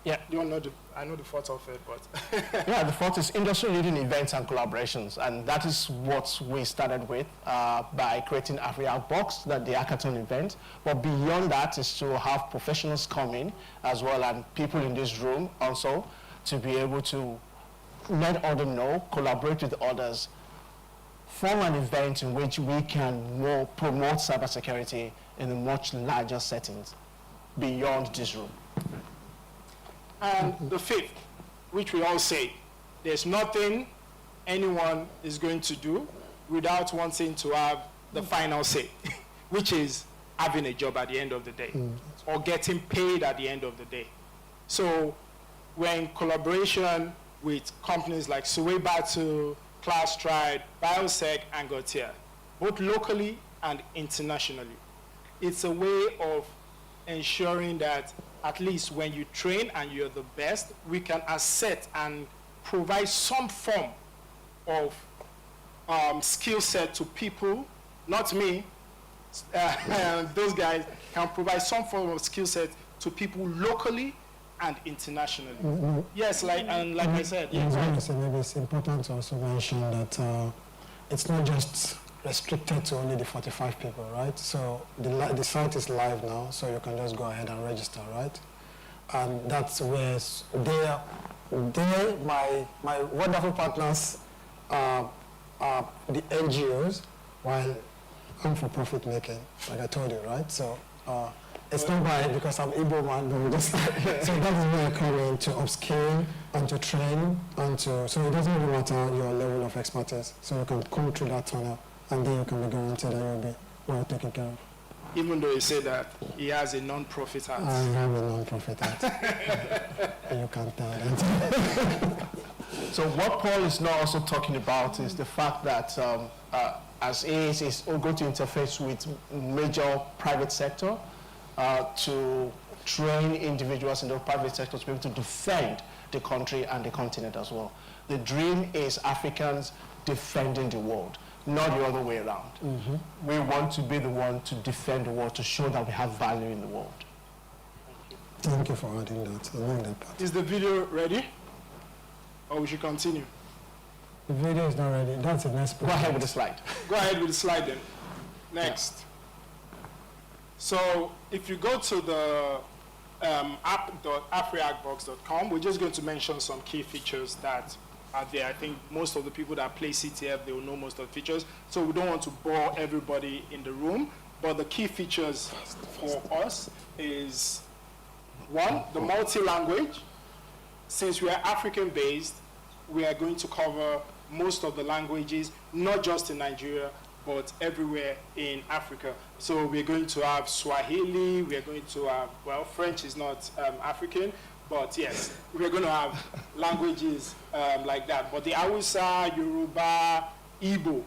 Yeah, you don't know I know the fourth of it, but yeah, the fourth is industry-leading events and collaborations, and that is what we started with by creating AFRIHACKBOX, the hackathon event. But beyond that is to have professionals come in as well, and people in this room also, to be able to let others know, collaborate with others, form an event in which we can more promote cybersecurity in a much larger settings beyond this room. And the fifth, which we all say, there's nothing anyone is going to do without wanting to have the final say, which is having a job at the end of the day, or getting paid at the end of the day. So we're in collaboration with companies like Suway Battle, Class Stride, Biosec, and Gautier, both locally and internationally. It's a way of ensuring that at least when you train and you're the best, we can assess and provide some form of skill set to people, not me, those guys can provide some form of skill set to people locally and internationally. Yes, like I said. Yes, maybe it's important to also mention that it's not just restricted to only the 45 people, right? So the site is live now, so you can just go ahead and register, right? And that's where my wonderful partners are the NGOs, while I'm for profit making, like I told you, right? So it's not by because I'm Igbo man, but just so that is where I come in to upskill and to train and to, so it doesn't really matter your level of expertise. So you can come through that tunnel and then you can be guaranteed that you'll be well taken care of. Even though he said that he has a non-profit hat. I have a non-profit hat. You can't tell that. So what Paul is now also talking about is the fact that as AAs is going to interface with major private sector to train individuals in the private sector to be able to defend the country and the continent as well. The dream is Africans defending the world, not the other way around. We want to be the one to defend the world, to show that we have value in the world. Thank you for adding that. I like that part. Is the video ready? Or we should continue? The video is not ready. That's the next part. Go ahead with the slide. Go ahead with the slide then. Next. So if you go to the app.afrihackbox.com, we're just going to mention some key features that are there. I think most of the people that play CTF, they will know most of the features. So we don't want to bore everybody in the room, but the key features for us is, one, the multi-language. Since we are African-based, we are going to cover most of the languages, not just in Nigeria, but everywhere in Africa. So we're going to have Swahili, we're going to have, well, French is not African, but yes, we're going to have languages like that. But the Hausa, Yoruba, Igbo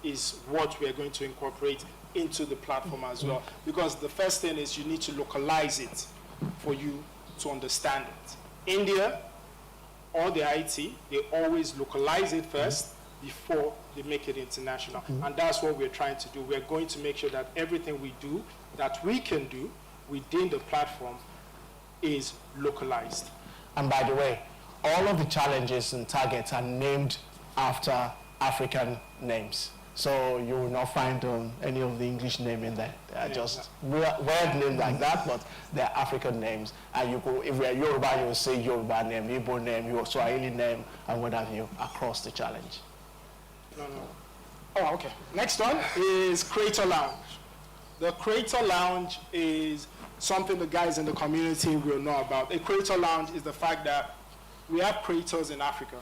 is what we're going to incorporate into the platform as well. Because the first thing is you need to localize it for you to understand it. India, or the IT, they always localize it first before they make it international. And that's what we're trying to do. We're going to make sure that everything we do, that we can do within the platform, is localized. And by the way, all of the challenges and targets are named after African names. So you will not find any of the English name in there. They are just weird names like that, but they're African names. And you go, if you're Yoruba, you will say Yoruba name, Igbo name, your Swahili name, and what have you, across the challenge. Oh, okay. Next one is Creator Lounge. The Creator Lounge is something the guys in the community will know about. A Creator Lounge is the fact that we have creators in Africa.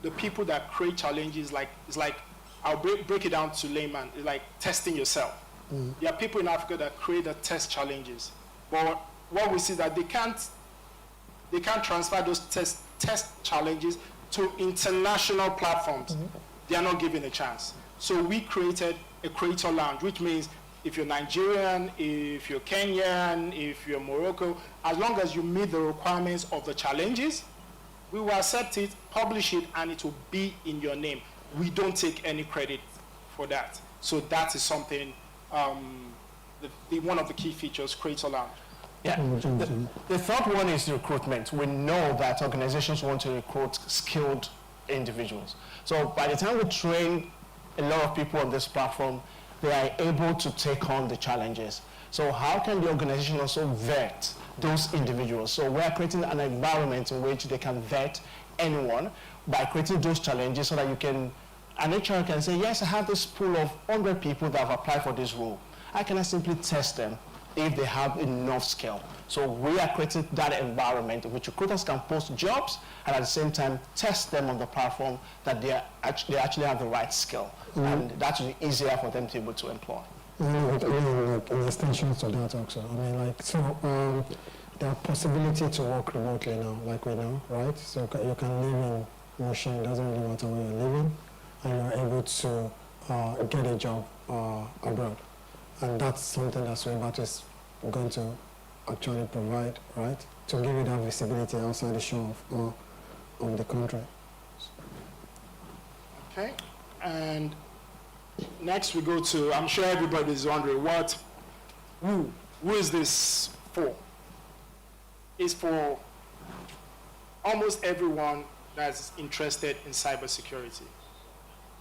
The people that create challenges, it's like, I'll break it down to layman, it's like testing yourself. There are people in Africa that create the test challenges. But what we see is that they can't transfer those test challenges to international platforms. They are not given a chance. So we created a Creator Lounge, which means if you're Nigerian, if you're Kenyan, if you're Morocco, as long as you meet the requirements of the challenges, we will accept it, publish it, and it will be in your name. We don't take any credit for that. So that is something, one of the key features, Creator Lounge. Yeah. The third one is recruitment. We know that organizations want to recruit skilled individuals. So by the time we train a lot of people on this platform, they are able to take on the challenges. So how can the organization also vet those individuals? So we're creating an environment in which they can vet anyone by creating those challenges so that you can, an HR can say, yes, I have this pool of 100 people that have applied for this role. I can simply test them if they have enough skill. So we are creating that environment in which recruiters can post jobs and at the same time test them on the platform that they actually have the right skill. And that will be easier for them to be able to employ. Like an extension to that also. I mean, like, so there are possibility to work remotely now, like we know, right? So you can live in Motion, doesn't really matter where you're living, and you're able to get a job abroad. And that's something that Swaybat is going to actually provide, right? To give you that visibility outside the shore of the country. Okay, and next we go to, I'm sure everybody is wondering, who is this for? It's for almost everyone that's interested in cybersecurity.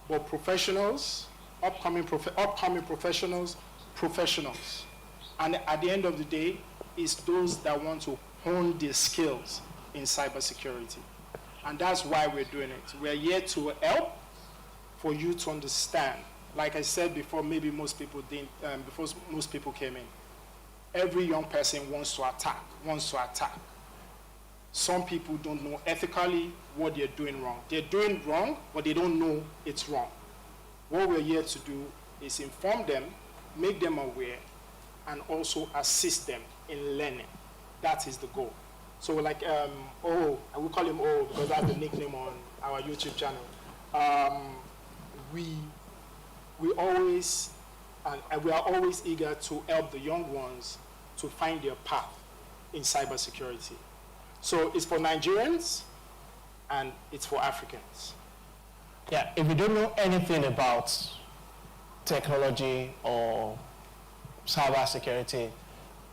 But professionals, upcoming professionals, and at the end of the day, it's those that want to hone their skills in cybersecurity. And that's why we're doing it. We're here to help for you to understand. Like I said before, maybe most people didn't, before most people came in. Every young person wants to attack. Some people don't know ethically what they're doing wrong. They're doing wrong, but they don't know it's wrong. What we're here to do is inform them, make them aware, and also assist them in learning. That is the goal. So like, I will call him O because that's the nickname on our YouTube channel. We are always eager to help the young ones to find their path in cybersecurity. So it's for Nigerians and it's for Africans. Yeah, if you don't know anything about technology or cybersecurity,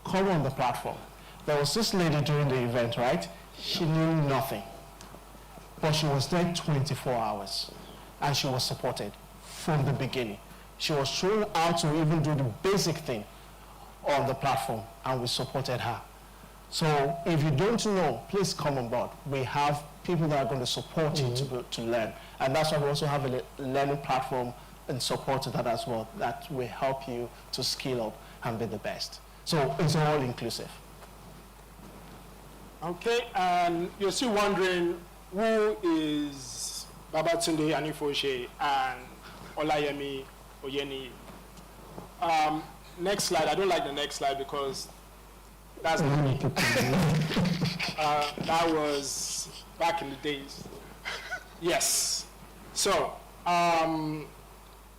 come on the platform. There was this lady during the event, right? She knew nothing, but she was there 24 hours and she was supported from the beginning. She was shown how to even do the basic thing on the platform, and we supported her. So if you don't know, please come on board. We have people that are going to support you to learn. And that's why we also have a learning platform and support to that as well, that will help you to skill up and be the best. So it's all inclusive. Okay, and you're still wondering who is Babatunde Anifoshe and Olayemi Oyeni. Next slide. I don't like the next slide because that's not me. That was back in the days. Yes. So I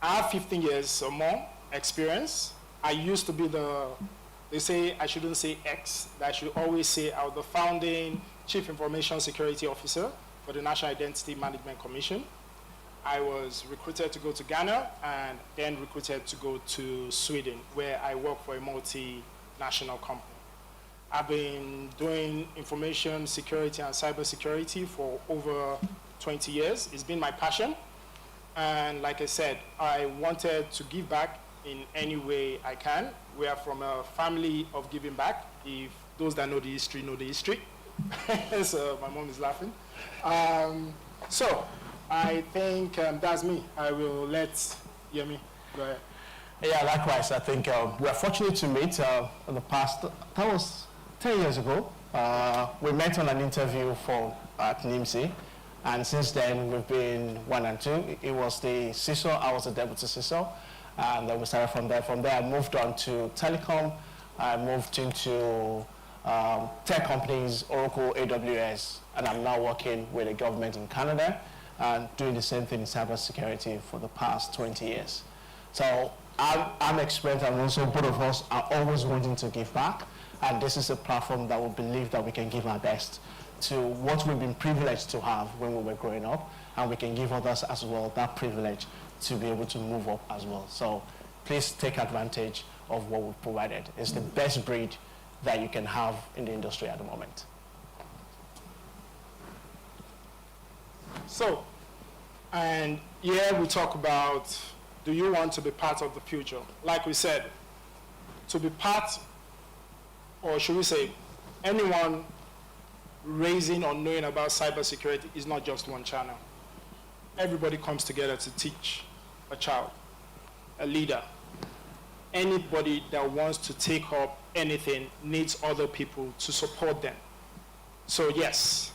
have 15 years or more experience. I used to be they say I shouldn't say X, that I should always say I was the founding Chief Information Security Officer for the National Identity Management Commission. I was recruited to go to Ghana and then recruited to go to Sweden, where I work for a multinational company. I've been doing information security and cybersecurity for over 20 years. It's been my passion. And like I said, I wanted to give back in any way I can. We are from a family of giving back. If those that know the history know the history. So my mom is laughing. So I think that's me. I will let Yemi go ahead. Yeah, likewise. I think we're fortunate to meet in the past. That was 10 years ago. We met on an interview at NIMSI. And since then, we've been 1 and 2. It was the CISO, I was the deputy CISO. And then we started from there. From there, I moved on to telecom. I moved into tech companies, Oracle, AWS, and I'm now working with the government in Canada and doing the same thing in cybersecurity for the past 20 years. So I'm experienced, and also both of us are always wanting to give back. And this is a platform that we believe that we can give our best to what we've been privileged to have when we were growing up, and we can give others as well that privilege to be able to move up as well. So please take advantage of what we've provided. It's the best breed that you can have in the industry at the moment. So, and here we talk about, do you want to be part of the future? Like we said, to be part, or should we say, anyone raising or knowing about cybersecurity is not just one channel. Everybody comes together to teach a child, a leader. Anybody that wants to take up anything needs other people to support them. So yes,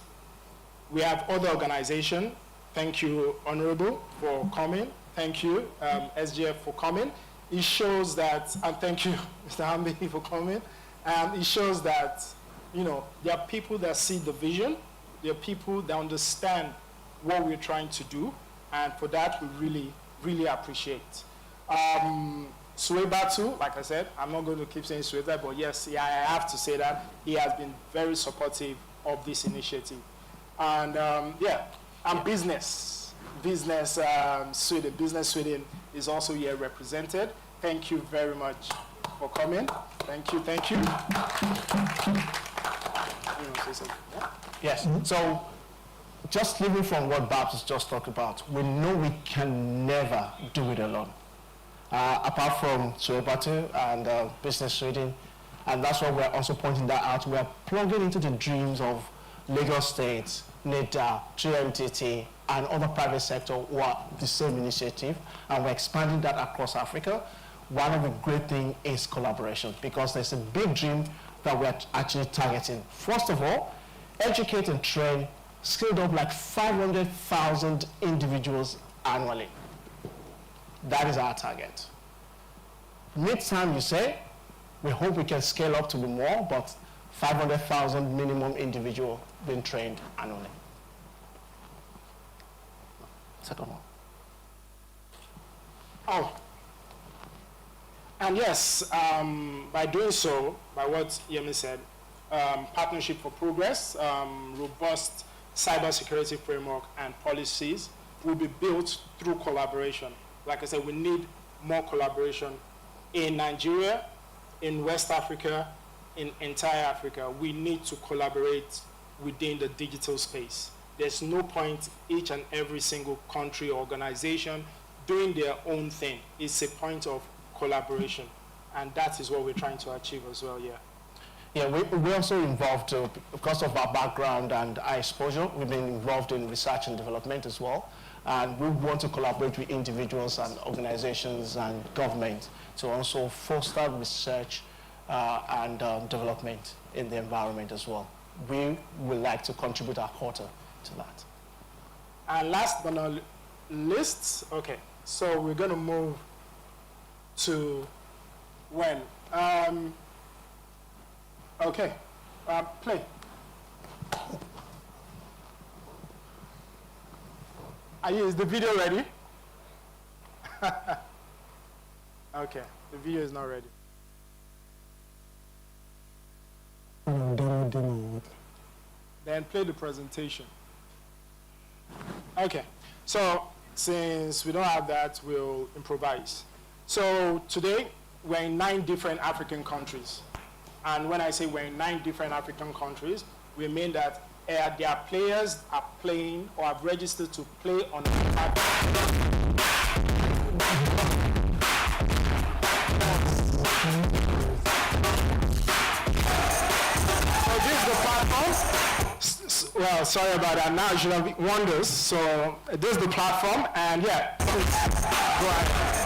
we have other organizations. Thank you, Honorable, for coming. Thank you, SGF, for coming. It shows that, and thank you, Mr. Hambi, for coming. It shows that there are people that see the vision, there are people that understand what we're trying to do, and for that we really, really appreciate. Suebatu, like I said, I'm not going to keep saying Sueta, but yes, I have to say that he has been very supportive of this initiative. And and Business Sweden. Business Sweden is also here represented. Thank you very much for coming. Thank you. Yes. So, just living from what Babs just talked about, we know we can never do it alone. Apart from Suebatu and Business Sweden, and that's why we're also pointing that out. We are plugging into the dreams of Lagos State, NIDA, 3MTT, and other private sector who are the same initiative, and we're expanding that across Africa. One of the great things is collaboration, because there's a big dream that we're actually targeting. First of all, educate and train skilled up like 500,000 individuals annually. That is our target. Mid-time, you say, we hope we can scale up to be more, but 500,000 minimum individual being trained annually. Second one. Oh, and yes, by doing so, by what Yemi said, Partnership for Progress, robust cybersecurity framework and policies will be built through collaboration. Like I said, we need more collaboration in Nigeria, in West Africa, in entire Africa. We need to collaborate within the digital space. There's no point each and every single country or organization doing their own thing. It's a point of collaboration, and that is what we're trying to achieve as well, yeah. Yeah, we're also involved, because of our background and our exposure, we've been involved in research and development as well. And we want to collaborate with individuals and organizations and government to also foster research and development in the environment as well. We would like to contribute our quota to that. And last but not least, okay, so we're going to move to when? Okay, play. Is the video ready? Okay, the video is not ready. Then play the presentation. Okay, so since we don't have that, we'll improvise. So today, we're in 9 different African countries. And when I say we're in 9 different African countries, we mean that their players are playing or have registered to play on a platform. So this is the platform. Well, sorry about that. Now you should have wonders. So this is the platform, and yeah, go ahead.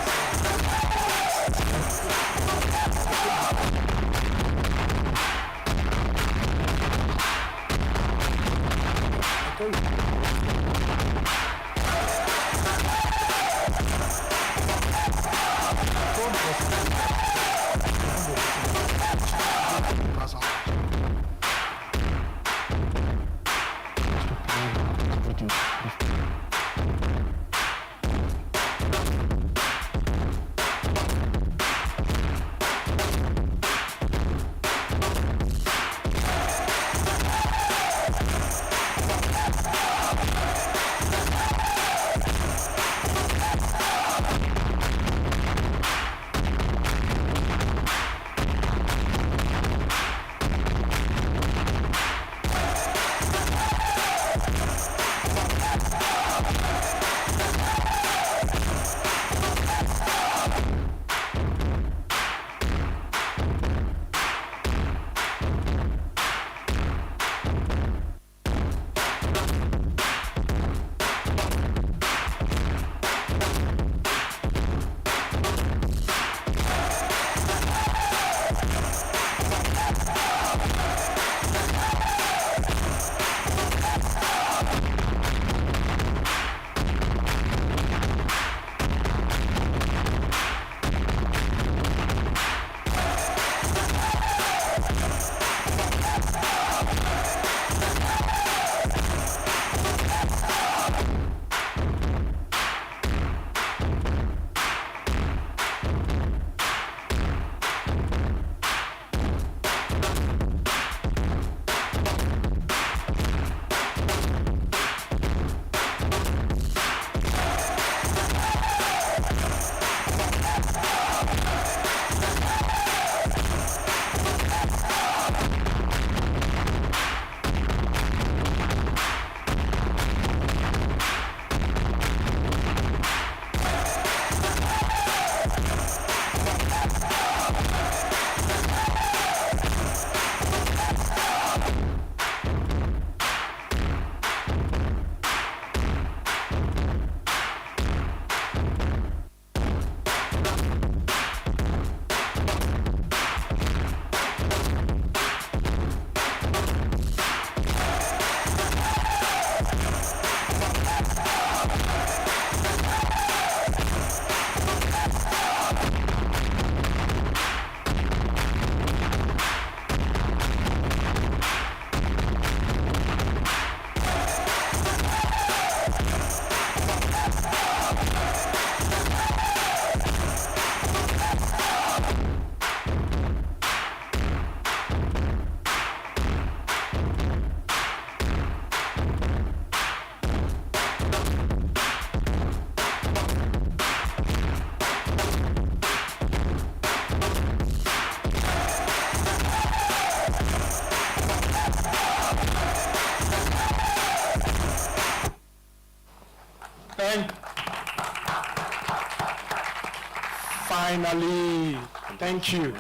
Finally, thank you.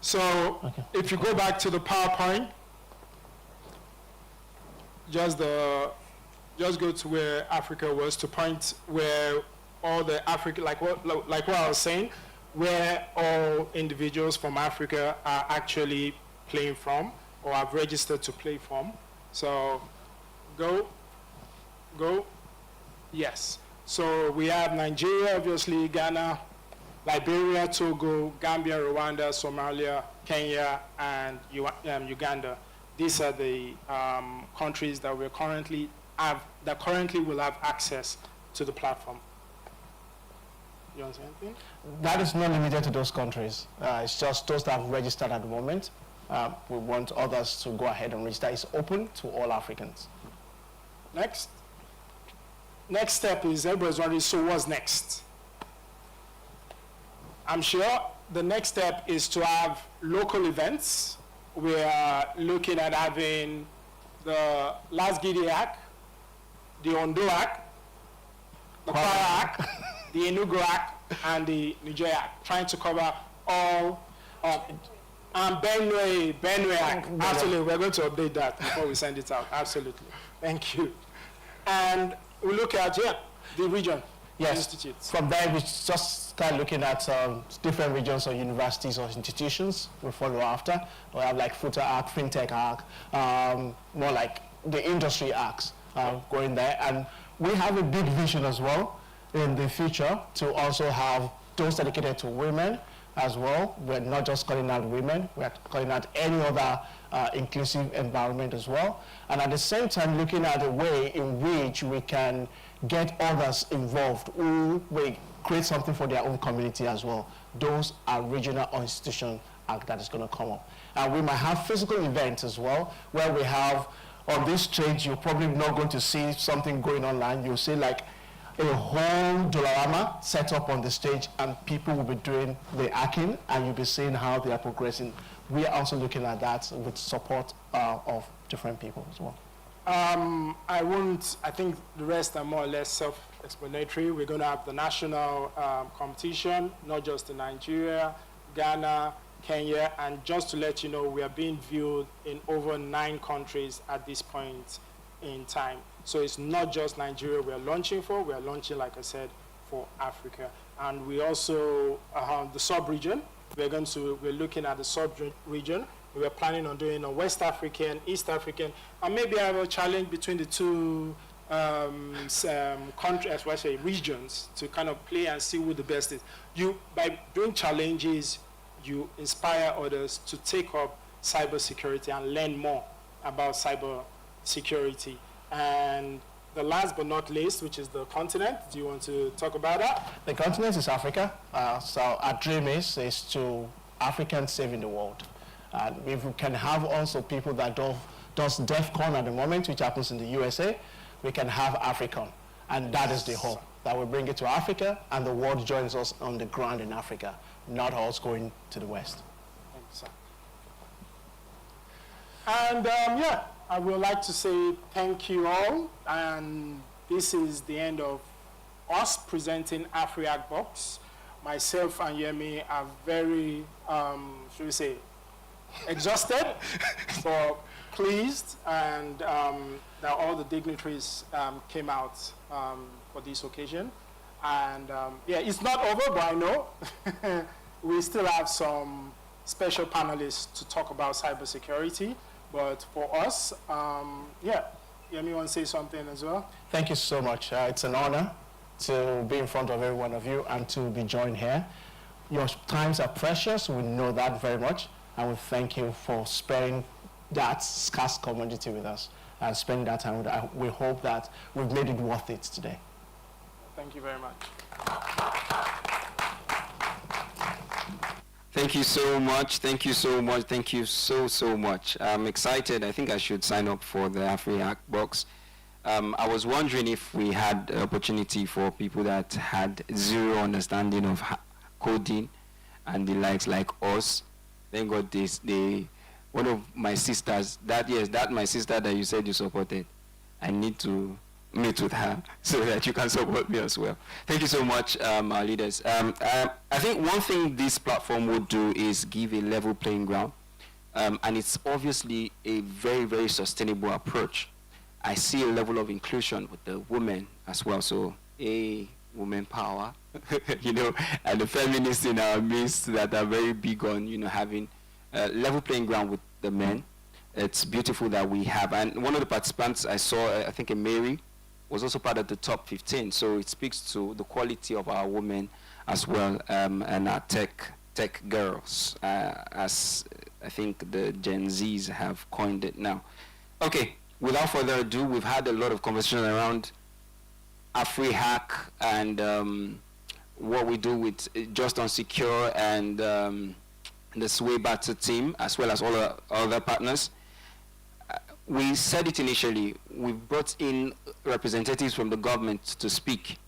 So if you go back to the PowerPoint, just go to where Africa was, to point where all the Africa, like what I was saying, where all individuals from Africa are actually playing from or have registered to play from. So go, yes. So we have Nigeria, obviously, Ghana, Liberia, Togo, Gambia, Rwanda, Somalia, Kenya, and Uganda. These are the countries that we currently will have access to the platform. You want to say anything? That is not limited to those countries. It's just those that have registered at the moment. We want others to go ahead and register. It's open to all Africans. Next step is everybody's wondering, so what's next? I'm sure the next step is to have local events. We are looking at having the Last Gidi Hack, the Ondo Hack, the Kwara Hack, the Enugu Hack, and the Nigeria Hack, trying to cover all, and Benue Hack. Absolutely, we're going to update that before we send it out. Absolutely. Thank you. And we look at, the region. Yes, institutes. From there we just start looking at different regions or universities or institutions. We follow after. We have like Futa Arc, FinTech Arc, more like the industry arcs going there. And we have a big vision as well in the future to also have those dedicated to women as well. We're not just calling out women, we're calling out any other inclusive environment as well. And at the same time looking at a way in which we can get others involved who will create something for their own community as well. Those are regional or institution that is going to come up. And we might have physical events as well, where we have on this stage, you're probably not going to see something going online. You'll see like a whole Dollarama set up on the stage, and people will be doing the hacking, and you'll be seeing how they are progressing. We are also looking at that with support of different people as well. I think the rest are more or less self-explanatory. We're going to have the national competition, not just in Nigeria, Ghana, Kenya, and just to let you know, we are being viewed in over 9 countries at this point in time. So it's not just Nigeria we're launching for, we're launching, like I said, for Africa. And we also, the sub-region, we're looking at the sub-region. We're planning on doing a West African, East African, and maybe have a challenge between the two countries, regions, to kind of play and see who the best is. By doing challenges, you inspire others to take up cybersecurity and learn more about cybersecurity. And the last but not least, which is the continent, do you want to talk about that? The continent is Africa. So our dream is to Africans saving the world. And if we can have also people that does DEFCON at the moment, which happens in the USA, we can have AFRICON. And that is the hope, that we bring it to Africa and the world joins us on the ground in Africa, not us going to the West. Thanks, sir. And I would like to say thank you all. And this is the end of us presenting AFRIHACKBOX. Myself and Yemi are very, should we say, exhausted, but pleased, and that all the dignitaries came out for this occasion. And it's not over, but I know we still have some special panelists to talk about cybersecurity. But for us, Yemi, want to say something as well? Thank you so much. It's an honor to be in front of every one of you and to be joined here. Your times are precious, we know that very much. And we thank you for sparing that scarce commodity with us and spending that time with us. We hope that we've made it worth it today. Thank you very much. Thank you so much. Thank you so much. Thank you so much. I'm excited. I think I should sign up for the AFRIHACKBOX. I was wondering if we had the opportunity for people that had zero understanding of coding and the likes like us. Thank God one of my sisters, my sister that you said you supported, I need to meet with her so that you can support me as well. Thank you so much, our leaders. I think one thing this platform would do is give a level playing ground, and it's obviously a very, very sustainable approach. I see a level of inclusion with the women as well, so women power, you know, and the feminists in our midst that are very big on, you know, having a level playing ground with the men. It's beautiful that we have. And one of the participants I saw, I think Mary, was also part of the top 15. So it speaks to the quality of our women as well, and our tech girls, as I think the Gen Zs have coined it now. Okay, without further ado, we've had a lot of conversation around AFRIHACK and what we do with Just Unsecure and the Sway Battle team, as well as all our other partners. We said it initially, we've brought in representatives from the government to speak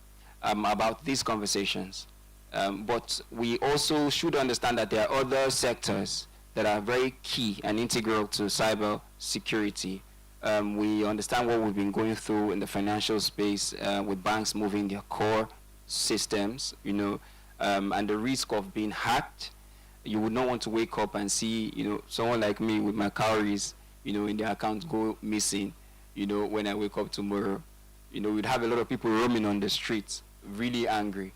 about these conversations. But we also should understand that there are other sectors that are very key and integral to cyber security. We understand what we've been going through in the financial space with banks moving their core systems, you know, and the risk of being hacked. You would not want to wake up and see, you know, someone like me with my calories, you know, in their account go missing, you know, when I wake up tomorrow. You know, we'd have a lot of people roaming on the streets, really angry.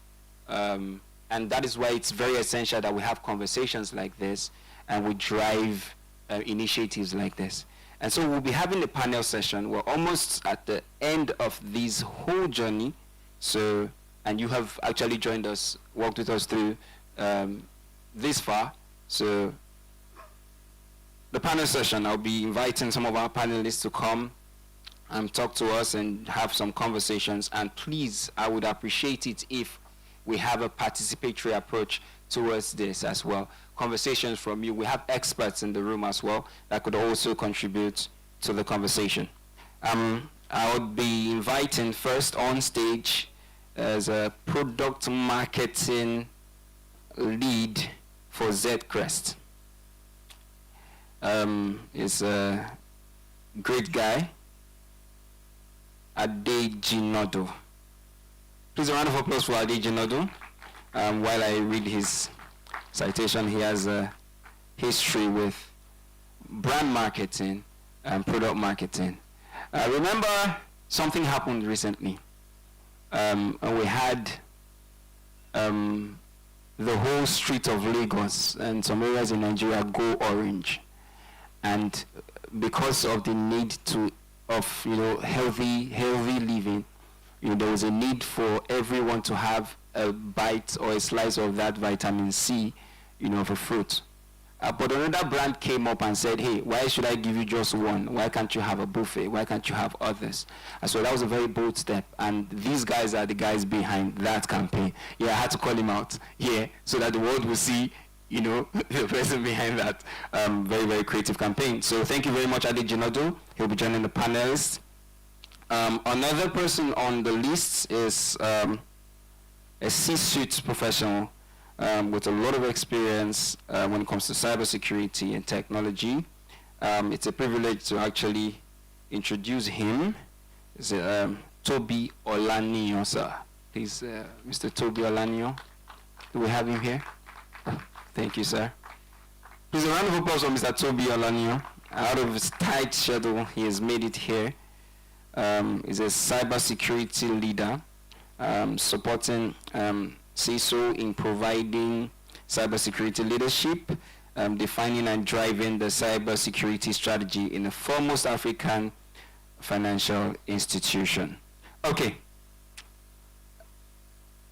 And that is why it's very essential that we have conversations like this and we drive initiatives like this. And so we'll be having a panel session. We're almost at the end of this whole journey. So, and you have actually joined us, walked with us through this far. So the panel session, I'll be inviting some of our panelists to come and talk to us and have some conversations. And please, I would appreciate it if we have a participatory approach towards this as well. Conversations from you. We have experts in the room as well that could also contribute to the conversation. I would be inviting first on stage as a product marketing lead for Zcrest. Is a great guy, Adejinodo. Please a round of applause for Adejinodo. While I read his citation, he has a history with brand marketing and product marketing. Remember, something happened recently. And we had the whole street of Lagos and some areas in Nigeria go orange. And because of the need of healthy living, there was a need for everyone to have a bite or a slice of that vitamin C, of a fruit. But another brand came up and said, hey, why should I give you just one? Why can't you have a buffet? Why can't you have others? And so that was a very bold step. And these guys are the guys behind that campaign. Yeah, I had to call him out here so that the world will see, the person behind that very, very creative campaign. So thank you very much, Adejinodo. He'll be joining the panelists. Another person on the list is a C-suite professional with a lot of experience when it comes to cybersecurity and technology. It's a privilege to actually introduce him. It's Toby Olaniyan, sir. Please, Mr. Toby Olaniyan. Do we have him here? Thank you, sir. Please, a round of applause for Mr. Toby Olaniyan. Out of his tight schedule, he has made it here. He's a cybersecurity leader, supporting CISO in providing cybersecurity leadership, defining and driving the cybersecurity strategy in the foremost African financial institution. Okay.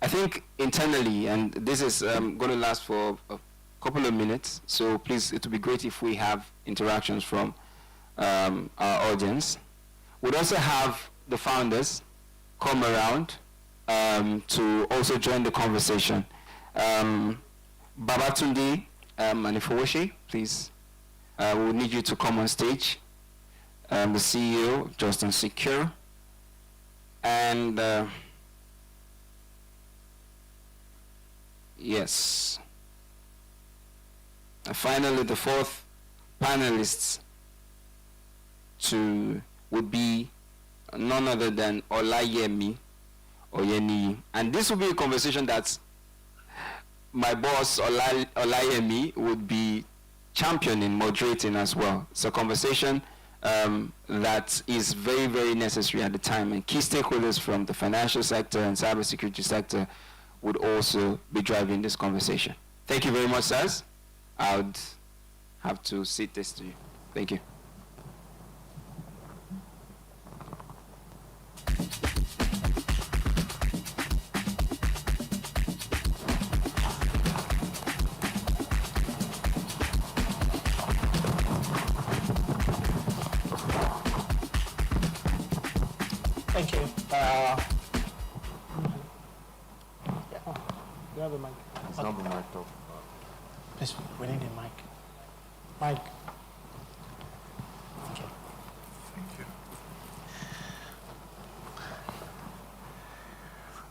I think internally, and this is going to last for a couple of minutes, so please, it would be great if we have interactions from our audience. We'd also have the founders come around to also join the conversation. Babatunde Manifowoshi, please. We'll need you to come on stage. The CEO of Just Unsecure. And yes. And finally, the fourth panelists would be none other than Olayemi Oyeni. And this will be a conversation that my boss Olayemi would be championing, moderating as well. It's a conversation that is very, very necessary at the time, and key stakeholders from the financial sector and cybersecurity sector would also be driving this conversation. Thank you very much, sirs. I would have to cede this to you. Thank you. Thank you. Do you have a mic? It's not the mic though. Please, we need a mic. Mic. Okay. Thank you.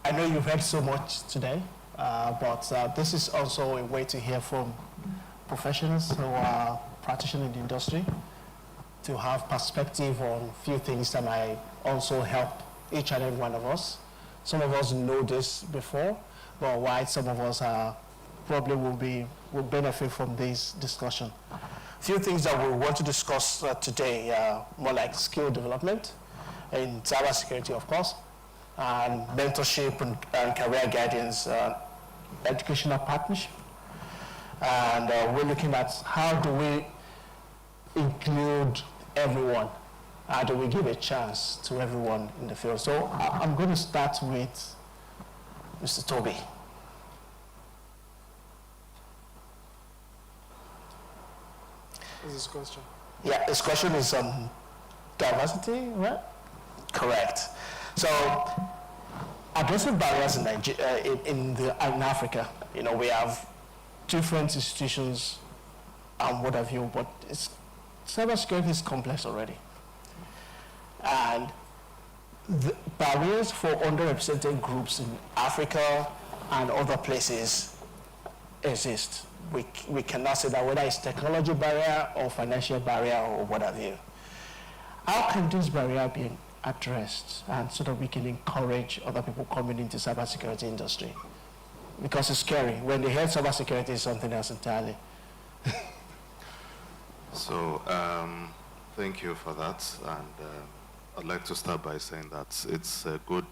I know you've heard so much today, but this is also a way to hear from professionals who are practitioners in the industry, to have perspective on few things that might also help each and every one of us. Some of us know this before, but why some of us probably will benefit from this discussion. A few things that we want to discuss today, more like skill development in cybersecurity, of course, and mentorship and career guidance, educational partnership. And we're looking at how do we include everyone? How do we give a chance to everyone in the field? So I'm going to start with Mr. Toby. What's this question? Yeah, this question is on diversity, right? Correct. So, addressing barriers in Africa, you know, we have different institutions and what have you, but cybersecurity is complex already. And the barriers for underrepresented groups in Africa and other places exist. We cannot say that whether it's technology barrier or financial barrier or what have you. How can this barrier be addressed, and so that we can encourage other people coming into cybersecurity industry? Because it's scary. When they hear cybersecurity, is something else entirely. So, thank you for that, and I'd like to start by saying that it's a good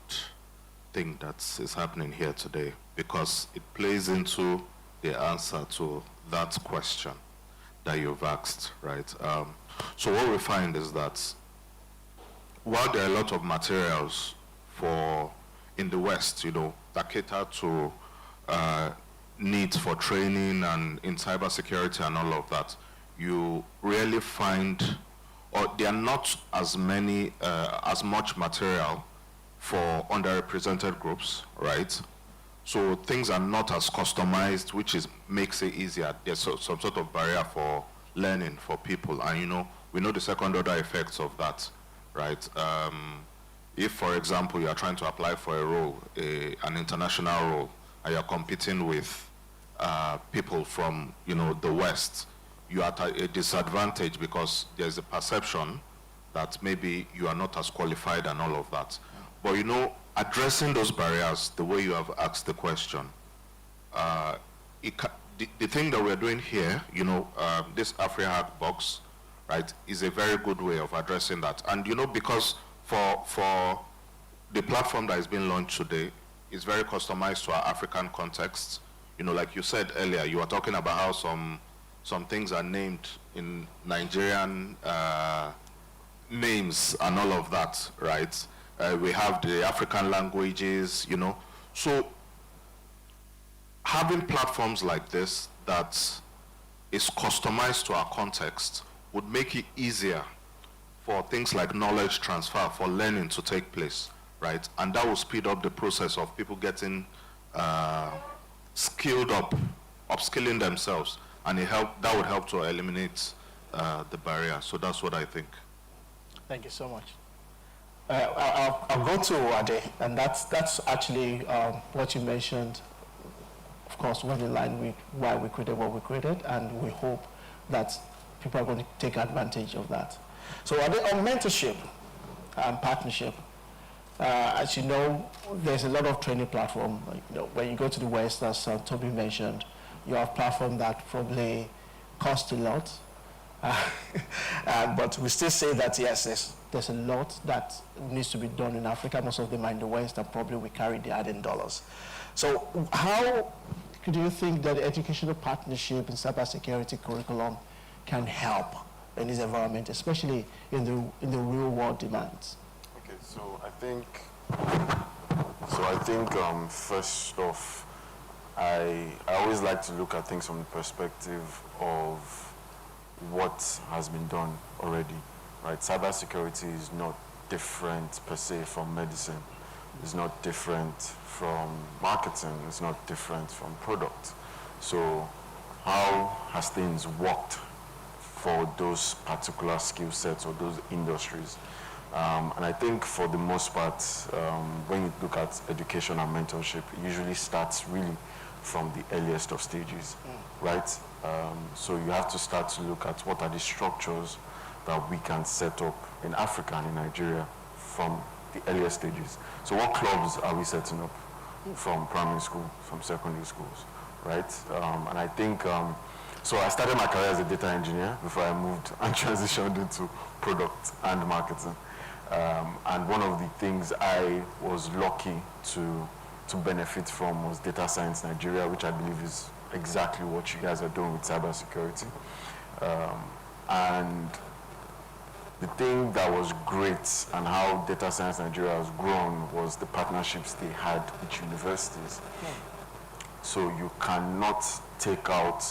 thing that is happening here today, because it plays into the answer to that question that you've asked, right? So what we find is that while there are a lot of materials in the West, you know, that cater to needs for training and in cybersecurity and all of that, you rarely find, or there are not as much material for underrepresented groups, right? So things are not as customized, which makes it easier. There's some sort of barrier for learning for people, and you know, we know the second order effects of that, right? If, for example, you are trying to apply for a role, an international role, and you're competing with people from, you know, the West, you are at a disadvantage because there's a perception that maybe you are not as qualified and all of that. But you know, addressing those barriers the way you have asked the question, the thing that we're doing here, you know, this AFRIHACKBOX, right, is a very good way of addressing that. And you know, because for the platform that is being launched today, is very customized to our African context. You know, like you said earlier, you were talking about how some things are named in Nigerian names and all of that, right? We have the African languages, you know. So having platforms like this that is customized to our context would make it easier for things like knowledge transfer, for learning to take place, right? And that will speed up the process of people getting skilled up, upskilling themselves, and that would help to eliminate the barrier. So that's what I think. Thank you so much. I'll go to Ade, and that's actually what you mentioned. Of course, went in line with why we created what we created, and we hope that people are going to take advantage of that. So Ade, on mentorship, and partnership. As you know, there's a lot of training platform. Like, when you go to the West, as Toby mentioned, you have platform that probably cost a lot. But we still say that, yes, there's a lot that needs to be done in Africa. Most of them are in the West, and probably we carry the added dollars. So how do you think that the educational partnership in cybersecurity curriculum can help in this environment, especially in the real world demands? Okay, so I think first off, I always like to look at things from the perspective of what has been done already, right? Cybersecurity is not different per se from medicine. It's not different from marketing. It's not different from product. So how has things worked for those particular skill sets or those industries? And I think for the most part, when you look at education and mentorship, it usually starts really from the earliest of stages, right? So you have to start to look at what are the structures that we can set up in Africa and in Nigeria from the earliest stages. So what clubs are we setting up from primary school, from secondary schools, right? And I think, so I started my career as a data engineer before I moved and transitioned into product and marketing. And one of the things I was lucky to benefit from was Data Science Nigeria, which I believe is exactly what you guys are doing with cybersecurity. And the thing that was great and how Data Science Nigeria has grown was the partnerships they had with universities. So you cannot take out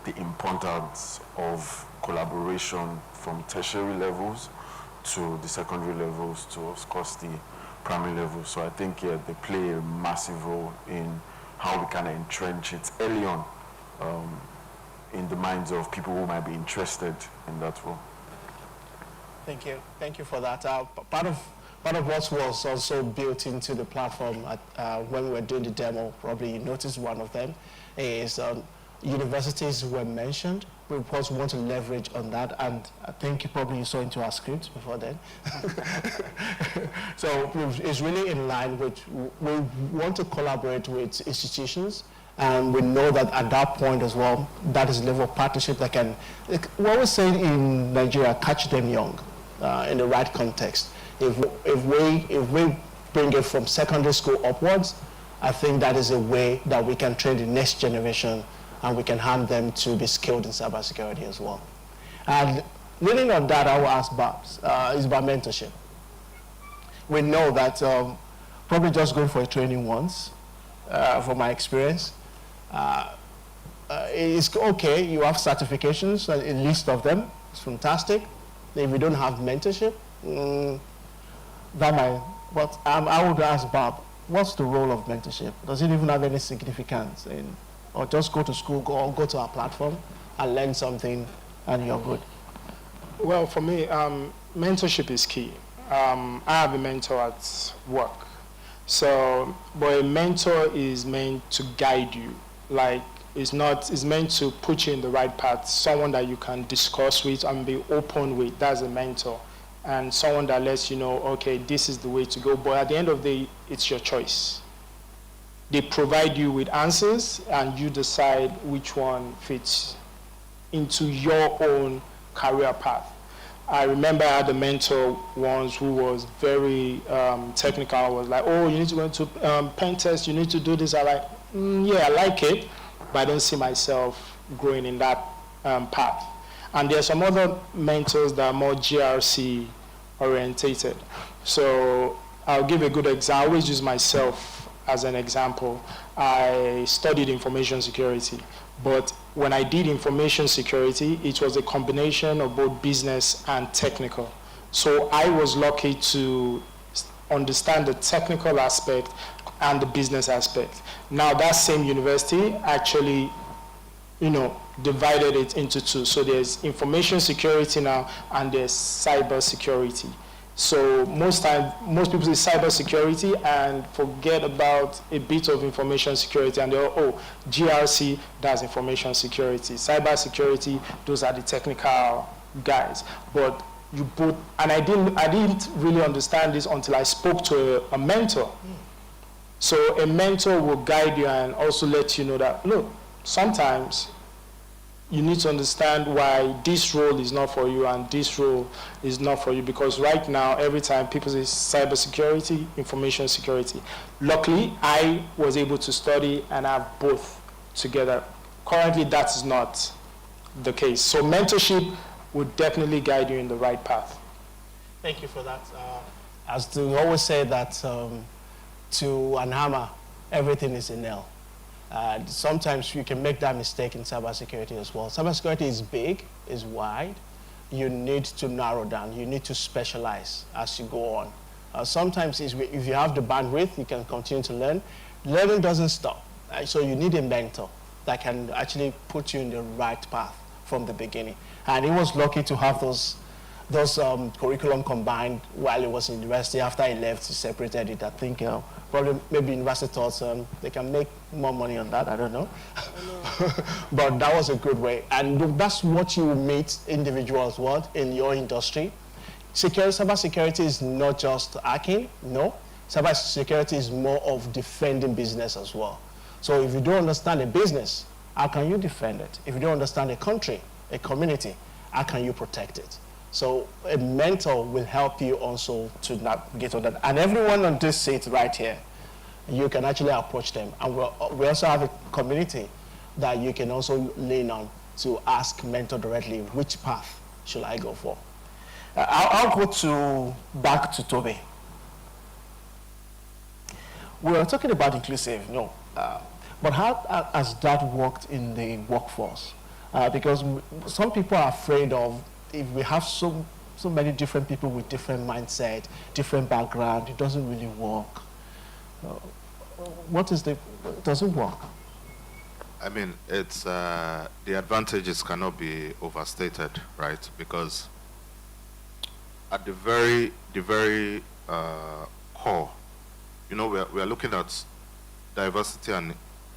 the importance of collaboration from tertiary levels to the secondary levels to, of course, the primary level. So I think they play a massive role in how we can entrench it early on in the minds of people who might be interested in that role. Thank you for that. Part of what was also built into the platform when we were doing the demo, probably you noticed one of them, is universities were mentioned. We of course want to leverage on that, and I think you saw into our script before then. So it's really in line with, we want to collaborate with institutions, and we know that at that point as well, that is a level of partnership that can, we always say in Nigeria, catch them young, in the right context. If we bring it from secondary school upwards, I think that is a way that we can train the next generation, and we can hand them to be skilled in cybersecurity as well. And leading on that, I will ask Babs, is about mentorship. We know that probably just going for a training once, from my experience, it's okay, you have certifications, a list of them, it's fantastic. If you don't have mentorship, that might, but I would ask Bob, what's the role of mentorship? Does it even have any significance in, or just go to school, go to our platform and learn something and you're good? Well, for me, mentorship is key. I have a mentor at work. So, but a mentor is meant to guide you. Like, it's meant to put you in the right path. Someone that you can discuss with and be open with, that's a mentor. And someone that lets you know, okay, this is the way to go. But at the end of the day, it's your choice. They provide you with answers, and you decide which one fits into your own career path. I remember I had a mentor once who was very technical. I was like, oh, you need to go into pen test, you need to do this. I like, yeah, I like it, but I don't see myself growing in that path. And there are some other mentors that are more GRC orientated. So I'll give a good example. I always use myself as an example. I studied information security, but when I did information security, it was a combination of both business and technical. So I was lucky to understand the technical aspect and the business aspect. Now that same university actually, divided it into two. So there's information security now, and there's cyber security. So most people say cyber security and forget about a bit of information security, and they're, oh, GRC, that's information security. Cyber security, those are the technical guys. But you both, and I didn't really understand this until I spoke to a mentor. So a mentor will guide you and also let you know that, look, sometimes you need to understand why this role is not for you and this role is not for you, because right now, every time people say cybersecurity, information security. Luckily, I was able to study and have both together. Currently, that is not the case. So mentorship would definitely guide you in the right path. Thank you for that. As to always say that to an hammer, everything is a nail. Sometimes you can make that mistake in cybersecurity as well. Cybersecurity is big, is wide. You need to narrow down. You need to specialize as you go on. Sometimes if you have the bandwidth, you can continue to learn. Learning doesn't stop. So you need a mentor that can actually put you in the right path from the beginning. And he was lucky to have those curriculum combined while he was in university. After he left, he separated it. I think probably maybe university thought they can make more money on that. I don't know. But that was a good way. And that's what you meet individuals in your industry. Cybersecurity is not just hacking, no. Cybersecurity is more of defending business as well. So if you don't understand a business, how can you defend it? If you don't understand a country, a community, how can you protect it? So a mentor will help you also to navigate on that. And everyone on this seat right here, you can actually approach them. And we also have a community that you can also lean on to ask mentor directly, which path should I go for? I'll go back to Toby. We were talking about inclusive, but how has that worked in the workforce? Because some people are afraid of, if we have so many different people with different mindset, different background, it doesn't really work. Does it work? I mean, it's the advantages cannot be overstated, right? Because at the very core, we are looking at diversity and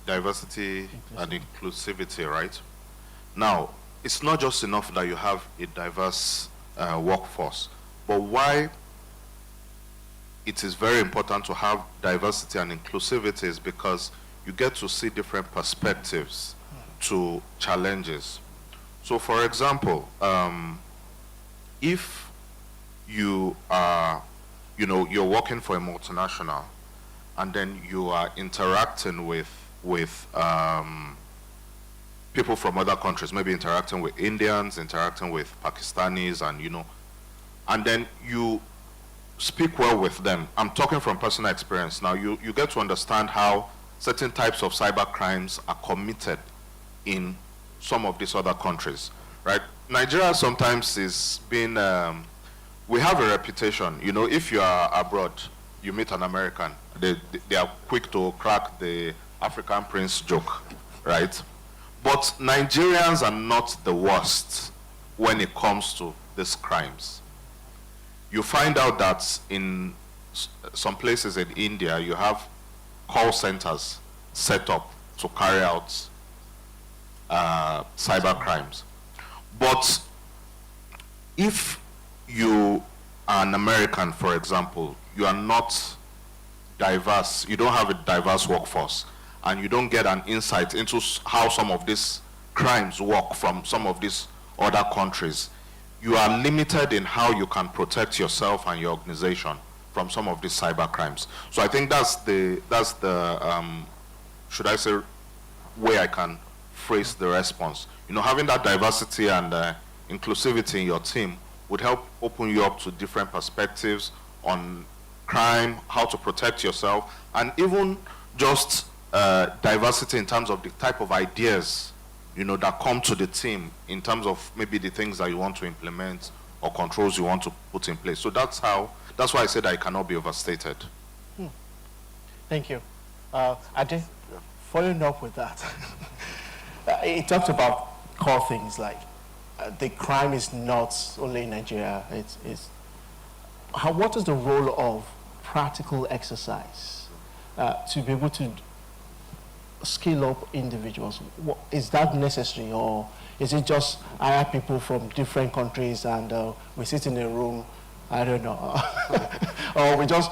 inclusivity, right? Now, it's not just enough that you have a diverse workforce, but why it is very important to have diversity and inclusivity is because you get to see different perspectives to challenges. So, for example, if you are, you're working for a multinational, and then you are interacting with people from other countries, maybe interacting with Indians, interacting with Pakistanis, and then you speak well with them. I'm talking from personal experience. Now, you get to understand how certain types of cyber crimes are committed in some of these other countries, right? Nigeria sometimes is being, we have a reputation, if you are abroad, you meet an American, they are quick to crack the African prince joke, right? But Nigerians are not the worst when it comes to these crimes. You find out that in some places in India, you have call centers set up to carry out cyber crimes. But if you are an American, for example, you are not diverse, you don't have a diverse workforce, and you don't get an insight into how some of these crimes work from some of these other countries, you are limited in how you can protect yourself and your organization from some of these cyber crimes. So I think that's the should I say, way I can phrase the response. Having that diversity and inclusivity in your team would help open you up to different perspectives on crime, how to protect yourself, and even just diversity in terms of the type of ideas, that come to the team in terms of maybe the things that you want to implement or controls you want to put in place. So that's why I said that it cannot be overstated. Thank you. Ade, following up with that, he talked about core things like the crime is not only in Nigeria. What is the role of practical exercise to be able to skill up individuals? Is that necessary, or is it just hire people from different countries and we sit in a room, I don't know, or we just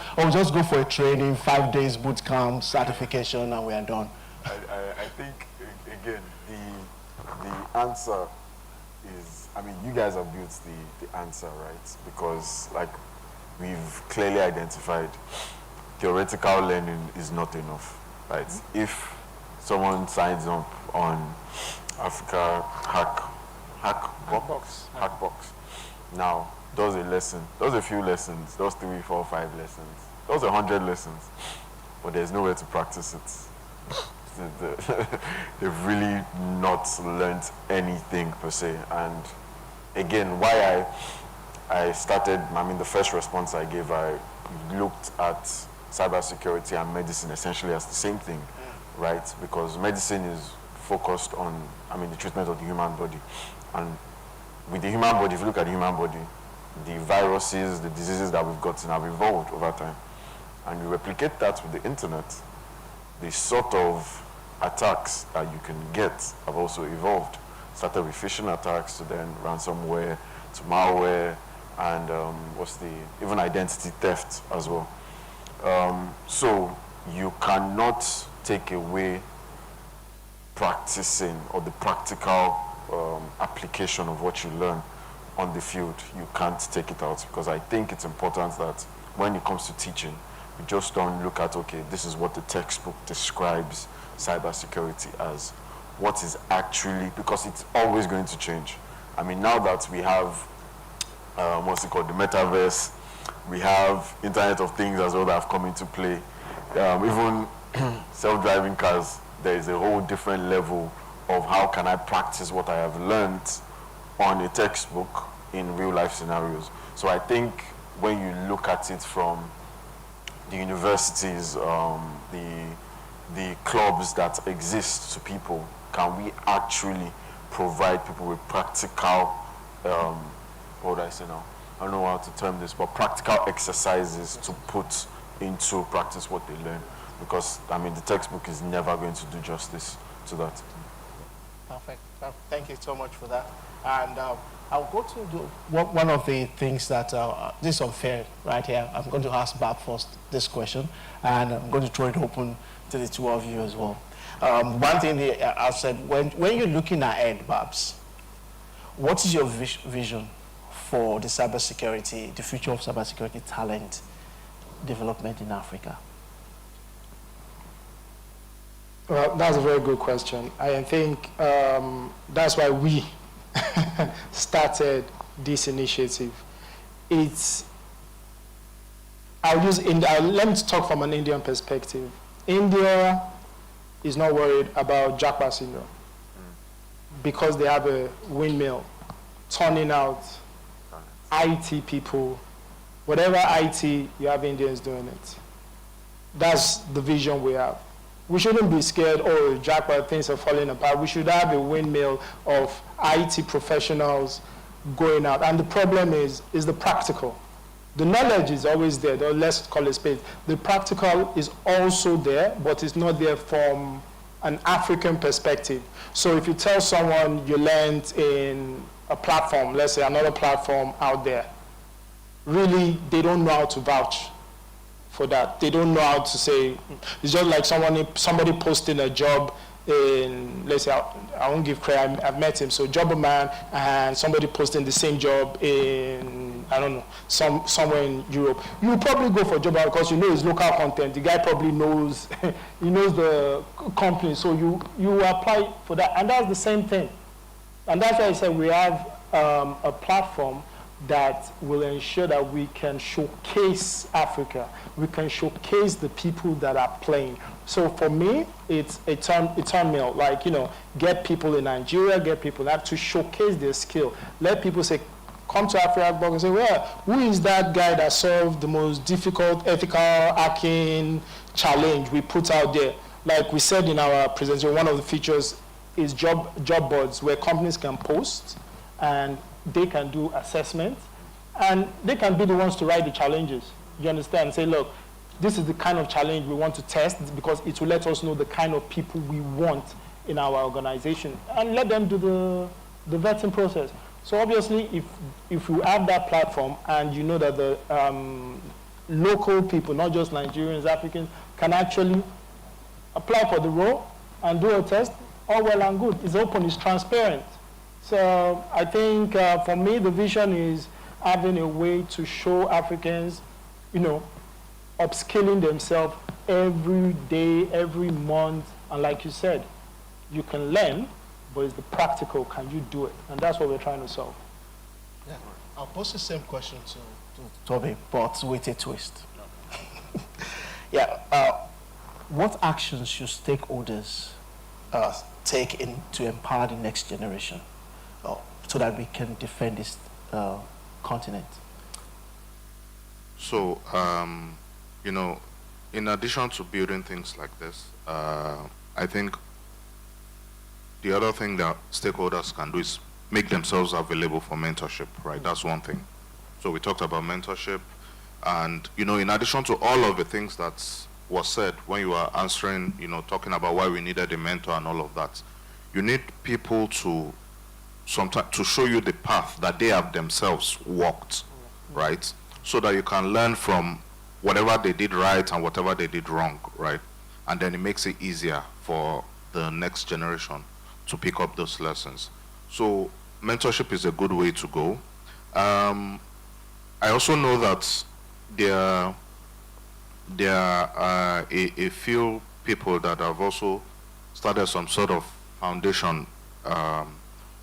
go for a training, 5 days boot camp, certification, and we are done? I think, again, the answer is, I mean, you guys have built the answer, right? Because, like, we've clearly identified theoretical learning is not enough, right? If someone signs up on Africa Hackbox, now does a lesson, does a few lessons, does 3, 4, 5 lessons, does 100 lessons, but there's nowhere to practice it. They've really not learned anything per se. And again, why I started, I mean, the first response I gave, I looked at cybersecurity and medicine essentially as the same thing, right? Because medicine is focused on, I mean, the treatment of the human body. And with the human body, if you look at the human body, the viruses, the diseases that we've gotten have evolved over time. And you replicate that with the internet, the sort of attacks that you can get have also evolved. Started with phishing attacks, to then ransomware, to malware, and even identity theft as well. So you cannot take away practicing or the practical application of what you learn on the field. You can't take it out, because I think it's important that when it comes to teaching, we just don't look at, okay, this is what the textbook describes cybersecurity as. What is actually, because it's always going to change. I mean, now that we have, what's it called, the metaverse, we have Internet of Things as well that have come into play. Even self-driving cars, there is a whole different level of how can I practice what I have learned on a textbook in real life scenarios. So I think when you look at it from the universities, the clubs that exist to people, can we actually provide people with practical, what would I say now? I don't know how to term this, but practical exercises to put into practice what they learn. Because, I mean, the textbook is never going to do justice to that. Perfect. Thank you so much for that. And I'll go to one of the things that, this is unfair right here. I'm going to ask Bab first this question, and I'm going to throw it open to the two of you as well. One thing I said, when you're looking ahead, Babs, what is your vision for the cybersecurity, the future of cybersecurity talent development in Africa? Well, that's a very good question. I think that's why we started this initiative. Let me talk from an Indian perspective. India is not worried about Japa syndrome because they have a windmill turning out IT people. Whatever IT, you have Indians doing it. That's the vision we have. We shouldn't be scared, oh, Japa, things are falling apart. We should have a windmill of IT professionals going out. And the problem is the practical. The knowledge is always there, though, let's call it spade. The practical is also there, but it's not there from an African perspective. So if you tell someone you learned in a platform, let's say another platform out there, really, they don't know how to vouch for that. They don't know how to say, it's just like somebody posting a job in, let's say, I won't give credit, I've met him, so Jobberman, and somebody posting the same job in, I don't know, somewhere in Europe. You will probably go for Jobberman because you know his local content. The guy probably knows, he knows the company, so you apply for that, and that's the same thing. And that's why I said we have a platform that will ensure that we can showcase Africa. We can showcase the people that are playing. So for me, it's a turn mill, like, get people in Nigeria, get people that to showcase their skill. Let people say, come to AFRIHACKBOX and say, well, who is that guy that solved the most difficult ethical hacking challenge we put out there? Like we said in our presentation, one of the features is job boards where companies can post and they can do assessment, and they can be the ones to write the challenges. You understand? Say, look, this is the kind of challenge we want to test because it will let us know the kind of people we want in our organization and let them do the vetting process. So obviously, if you have that platform and you know that the local people, not just Nigerians, Africans, can actually apply for the role and do a test, all well and good. It's open, it's transparent. So I think for me, the vision is having a way to show Africans, upskilling themselves every day, every month. And like you said, you can learn, but it's the practical, can you do it? And that's what we're trying to solve. Yeah. I'll pose the same question to Toby, but with a twist. What actions should stakeholders take to empower the next generation so that we can defend this continent? So, in addition to building things like this, I think the other thing that stakeholders can do is make themselves available for mentorship, right? That's one thing. So we talked about mentorship, and in addition to all of the things that was said when you were answering, talking about why we needed a mentor and all of that, you need people to show you the path that they have themselves walked, right? So that you can learn from whatever they did right and whatever they did wrong, right? And then it makes it easier for the next generation to pick up those lessons. So mentorship is a good way to go. I also know that there are a few people that have also started some sort of foundation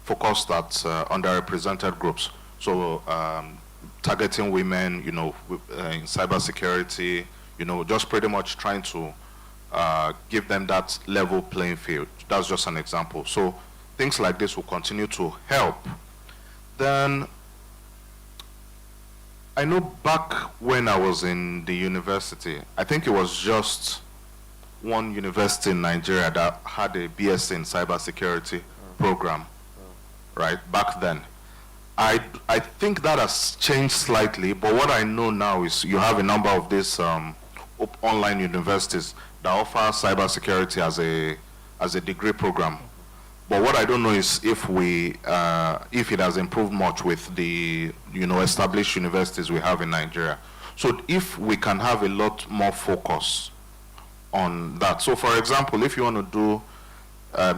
focused at underrepresented groups. So targeting women, in cybersecurity, just pretty much trying to give them that level playing field. That's just an example. So things like this will continue to help. Then I know back when I was in the university, I think it was just one university in Nigeria that had a BSc in cybersecurity program, right, back then. I think that has changed slightly, but what I know now is you have a number of these online universities that offer cybersecurity as a degree program. But what I don't know is if it has improved much with the established universities we have in Nigeria. So if we can have a lot more focus on that. So for example, if you want to do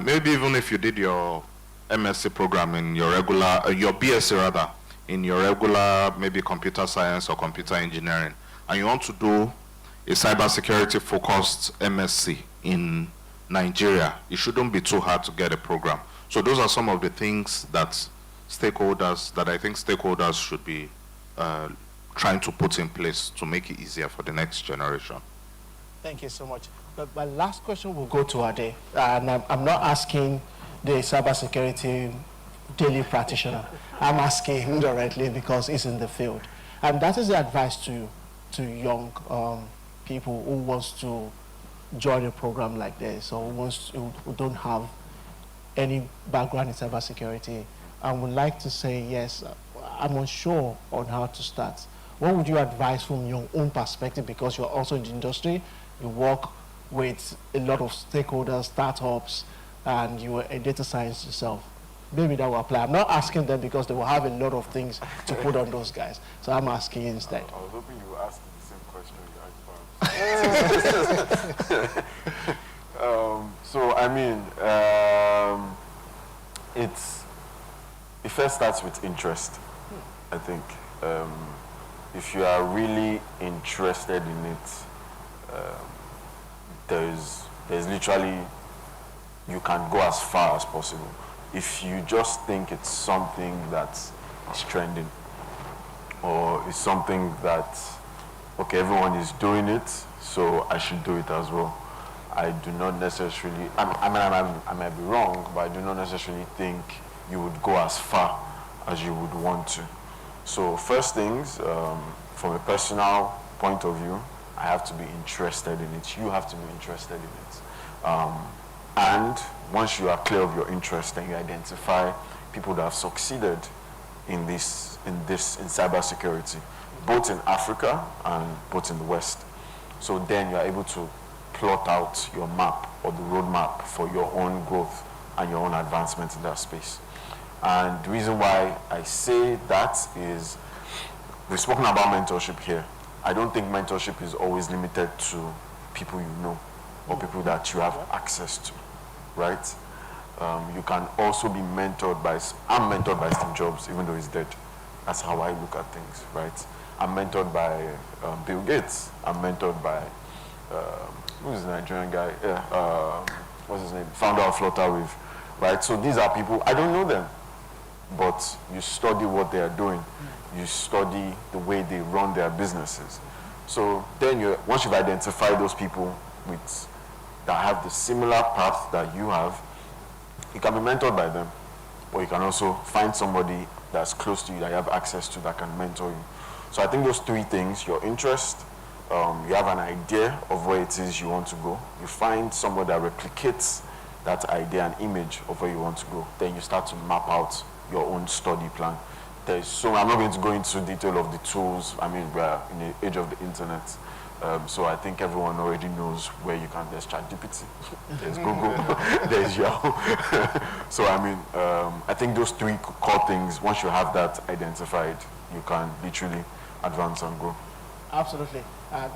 maybe even if you did your MSc program in your regular your BSc rather in your regular maybe computer science or computer engineering, and you want to do a cybersecurity focused MSc in Nigeria, it shouldn't be too hard to get a program. So those are some of the things that I think stakeholders should be trying to put in place to make it easier for the next generation. Thank you so much. But my last question will go to Ade, and I'm not asking the cybersecurity daily practitioner. I'm asking him directly because he's in the field, and that is the advice to young people who wants to join a program like this, or who don't have any background in cybersecurity and would like to say, yes, I'm unsure on how to start. What would you advise from your own perspective, because you're also in the industry, you work with a lot of stakeholders, startups, and you are a data science yourself? Maybe that will apply. I'm not asking them because they will have a lot of things to put on those guys. So I'm asking you instead. I was hoping you would ask the same question you asked. So I mean, it first starts with interest. I think if you are really interested in it, there's literally, you can go as far as possible. If you just think it's something that is trending, or it's something that, okay, everyone is doing it, so I should do it as well. I do not necessarily, I might be wrong, but I do not necessarily think you would go as far as you would want to. So first things, from a personal point of view, I have to be interested in it. You have to be interested in it. And once you are clear of your interest, then you identify people that have succeeded in cybersecurity, both in Africa and both in the West. So then you're able to plot out your map or the roadmap for your own growth and your own advancement in that space. And the reason why I say that is, we've spoken about mentorship here. I don't think mentorship is always limited to people you know or people that you have access to, right? You can also be mentored by, I'm mentored by Steve Jobs, even though he's dead. That's how I look at things, right? I'm mentored by Bill Gates. I'm mentored by, who's the Nigerian guy? What's his name? Founder of Flutterwave, right? So these are people, I don't know them, but you study what they are doing. You study the way they run their businesses. So then once you've identified those people that have the similar path that you have, you can be mentored by them, or you can also find somebody that's close to you that you have access to that can mentor you. So I think those three things: your interest, you have an idea of where it is you want to go, you find someone that replicates that idea and image of where you want to go, then you start to map out your own study plan. I'm not going to go into detail of the tools. I mean, we're in the age of the internet. So I think everyone already knows where you can. There's ChatGPT, there's Google, there's Yahoo. So I mean, I think those three core things, once you have that identified, you can literally advance and grow. Absolutely.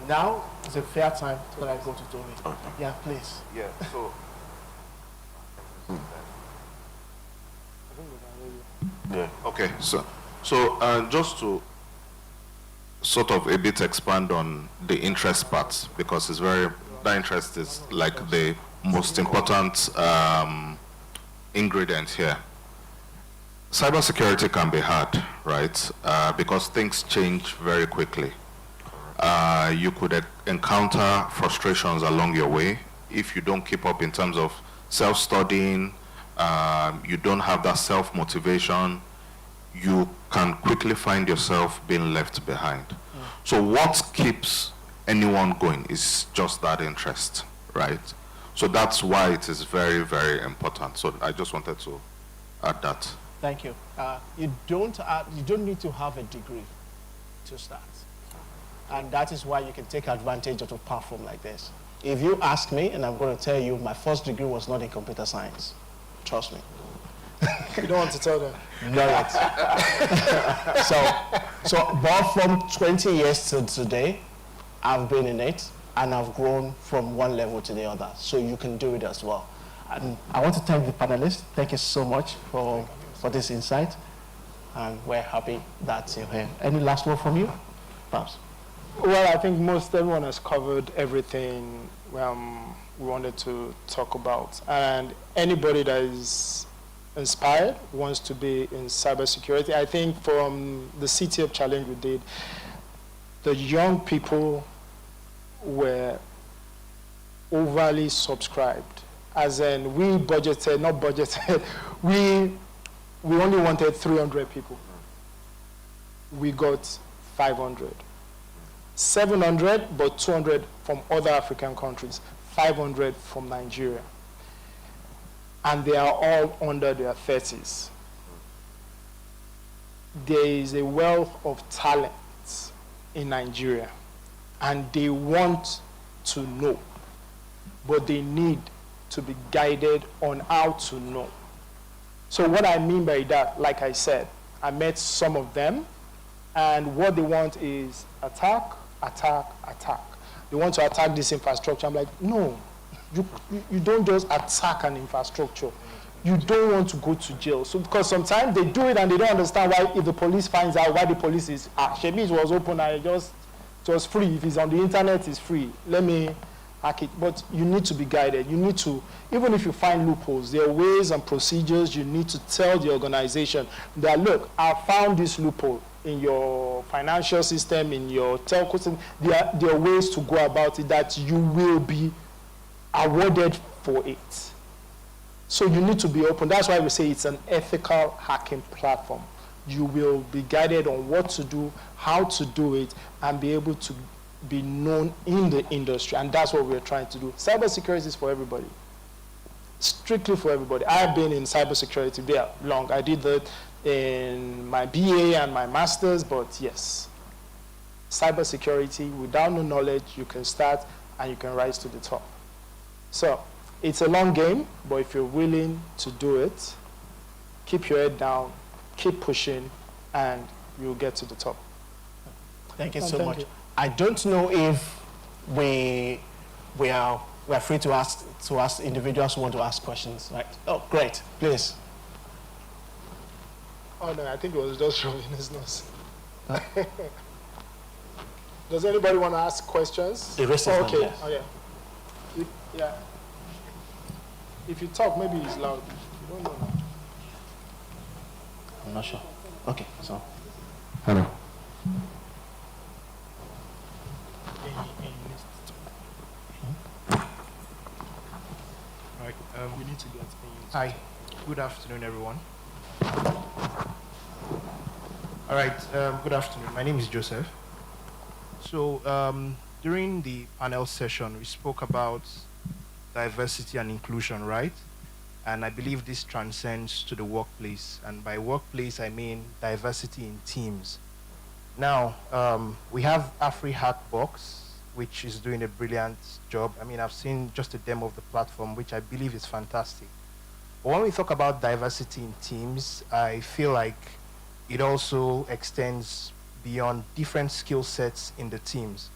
Now is a fair time that I go to Tony. Okay. Yeah, please. Yeah, so. Yeah. Okay. So just to sort of a bit expand on the interest part, because that interest is like the most important ingredient here. Cybersecurity can be hard, right? Because things change very quickly. You could encounter frustrations along your way if you don't keep up in terms of self-studying. You don't have that self-motivation. You can quickly find yourself being left behind. So what keeps anyone going is just that interest, right? So that's why it is very, very important. So I just wanted to add that. Thank you. You don't need to have a degree to start. And that is why you can take advantage of a platform like this. If you ask me, and I'm going to tell you, my first degree was not in computer science. Trust me. You don't want to tell them? Not yet. But from 20 years to today, I've been in it, and I've grown from one level to the other. So you can do it as well. And I want to thank the panelists. Thank you so much for this insight. And we're happy that you're here. Any last word from you, perhaps? Well, I think everyone has covered everything we wanted to talk about. And anybody that is inspired, wants to be in cybersecurity, I think from the CTF challenge we did, the young people were overly subscribed. As in, we only wanted 300 people. We got 500. 700, but 200 from other African countries, 500 from Nigeria. And they are all under their 30s. There is a wealth of talent in Nigeria, and they want to know, but they need to be guided on how to know. So what I mean by that, like I said, I met some of them, and what they want is attack, attack, attack. They want to attack this infrastructure. I'm like, no, you don't just attack an infrastructure. You don't want to go to jail. So because sometimes they do it and they don't understand why, if the police finds out why the police is, Shebi was open and it was free. If it's on the internet, it's free. Let me hack it. But you need to be guided. You need to, even if you find loopholes, there are ways and procedures you need to tell the organization that, look, I found this loophole in your financial system, in your telco system. There are ways to go about it that you will be awarded for it. So you need to be open. That's why we say it's an ethical hacking platform. You will be guided on what to do, how to do it, and be able to be known in the industry. And that's what we're trying to do. Cybersecurity is for everybody. Strictly for everybody. I've been in cybersecurity there long. I did that in my BA and my master's, but yes, cybersecurity. Without no knowledge, you can start and you can rise to the top. So it's a long game, but if you're willing to do it, keep your head down, keep pushing, and you'll get to the top. Thank you so much. I don't know if we are free to ask individuals who want to ask questions, right? Oh, great, please. Oh no, I think it was just showing his nose. Does anybody want to ask questions? The rest of them, okay. yes. Oh, yeah. If you talk, maybe it's loud. You don't know. I'm not sure. Okay, so. Hello. Right, we need to get hi, good afternoon, everyone. All right, good afternoon. My name is Joseph. So during the panel session, we spoke about diversity and inclusion, right? And I believe this transcends to the workplace. And by workplace, I mean diversity in teams. Now, we have AFRIHACKBOX, which is doing a brilliant job. I mean, I've seen just a demo of the platform, which I believe is fantastic. But when we talk about diversity in teams, I feel like it also extends beyond different skill sets in the teams.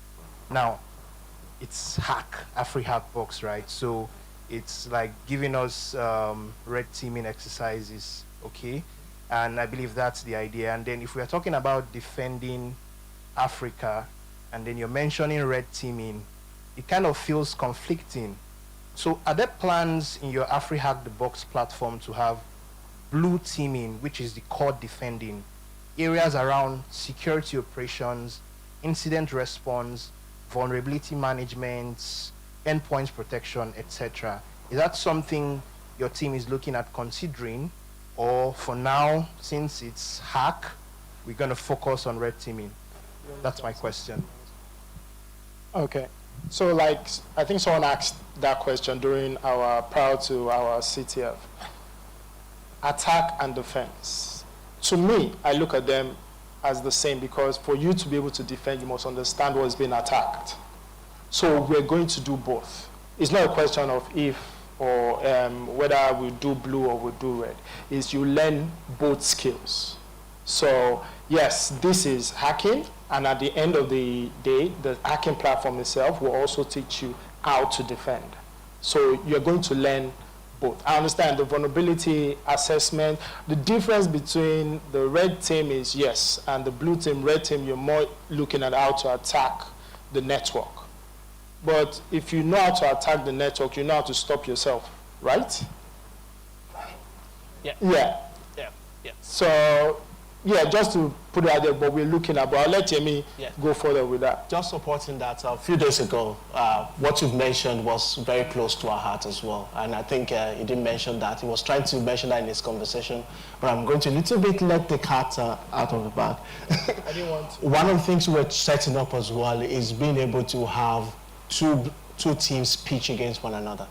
Now, it's AFRIHACKBOX, right? So it's like giving us red teaming exercises, okay? And I believe that's the idea. And then if we are talking about defending Africa, and then you're mentioning red teaming, it kind of feels conflicting. So are there plans in your AFRIHACKBOX platform to have blue teaming, which is the core defending, areas around security operations, incident response, vulnerability management, endpoint protection, etc.? Is that something your team is looking at considering? Or for now, since it's hack, we're going to focus on red teaming? That's my question. Okay. So like, I think someone asked that question prior to our CTF. Attack and defense. To me, I look at them as the same, because for you to be able to defend, you must understand what is being attacked. So we're going to do both. It's not a question of if or whether we do blue or we do red. Is you learn both skills. So yes, this is hacking, and at the end of the day, the hacking platform itself will also teach you how to defend. So you're going to learn both. I understand the vulnerability assessment. The difference between the red team is yes, and the blue team, red team, you're more looking at how to attack the network. But if you know how to attack the network, you know how to stop yourself, right? Yeah. Yeah. Yeah. Yeah. So, yeah, just to put it out there, but we're looking at, but I'll let Jamie go further with that. Just supporting that, a few days ago, what you've mentioned was very close to our heart as well. And I think he didn't mention that. He was trying to mention that in his conversation, but I'm going to a little bit let the cat out of the bag. I didn't want to. One of the things we're setting up as well is being able to have two teams pitch against one another.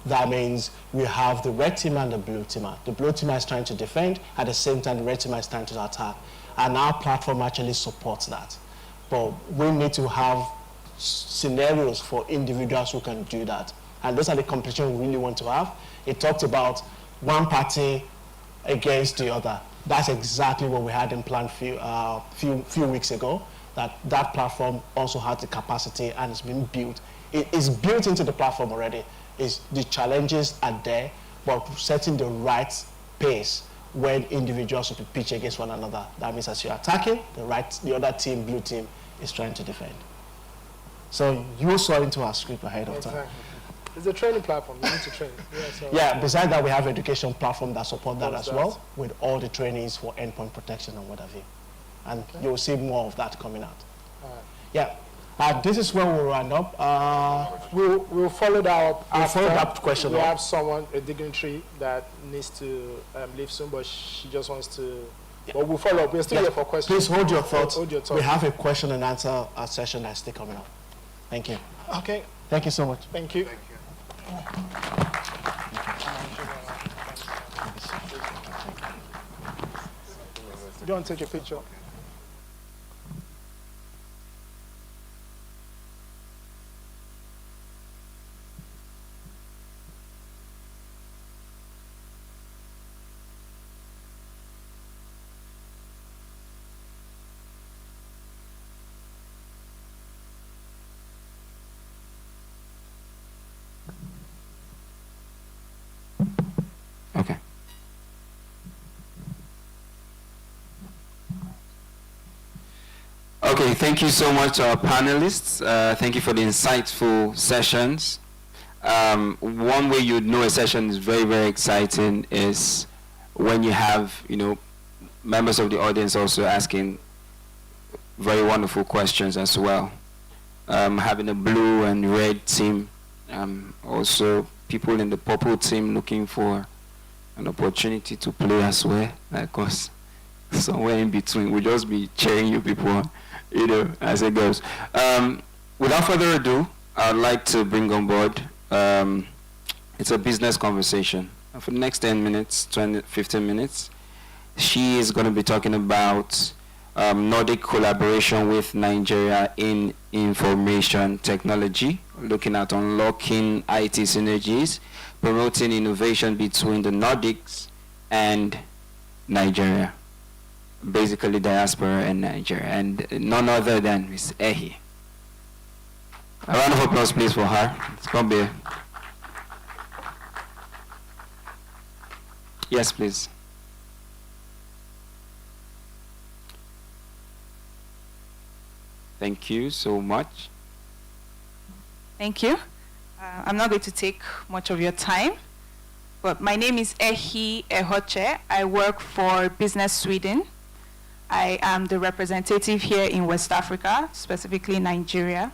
That means we have the red teamer and the blue teamer. The blue teamer is trying to defend, at the same time the red teamer is trying to attack. And our platform actually supports that. But we need to have scenarios for individuals who can do that. And those are the competition we really want to have. It talked about one party against the other. That's exactly what we had in plan few weeks ago. That platform also has the capacity and it's been built. It is built into the platform already. The challenges are there, but setting the right pace when individuals will be pitch against one another. That means as you're attacking, the other team, blue team, is trying to defend. So you saw into our script ahead of time. It's a training platform. You need to train. Yeah, besides that, we have education platform that support that as well, with all the trainings for endpoint protection and what have you. And you'll see more of that coming out. Yeah. This is where we'll round up. We'll follow that up. We'll follow that question we up. have someone, a dignitary, that needs to leave soon, but she just wants to. But we'll follow up. We're still here for questions. Please hold your thoughts. Hold your thoughts. We have a question and answer session that's still coming up. Thank you. Okay. Thank you so much. Thank you. Do you want to take a picture? Okay, thank you so much to our panelists. Thank you for the insightful sessions. One way you'd know a session is very, very exciting is when you have, members of the audience also asking very wonderful questions as well. Having a blue and red team, also people in the purple team looking for an opportunity to play as well, like us. Somewhere in between, we'll just be cheering you people on, as it goes. Without further ado, I'd like to bring on board, it's a business conversation. For the next 10 minutes, 15 minutes, she is going to be talking about Nordic collaboration with Nigeria in information technology, looking at unlocking IT synergies, promoting innovation between the Nordics and Nigeria. Basically diaspora and Nigeria, and none other than Miss Ehi. A round of applause please for her. It's going to be... Yes, please. Thank you so much. Thank you. I'm not going to take much of your time, but my name is Ehi Ehoche. I work for Business Sweden. I am the representative here in West Africa, specifically Nigeria.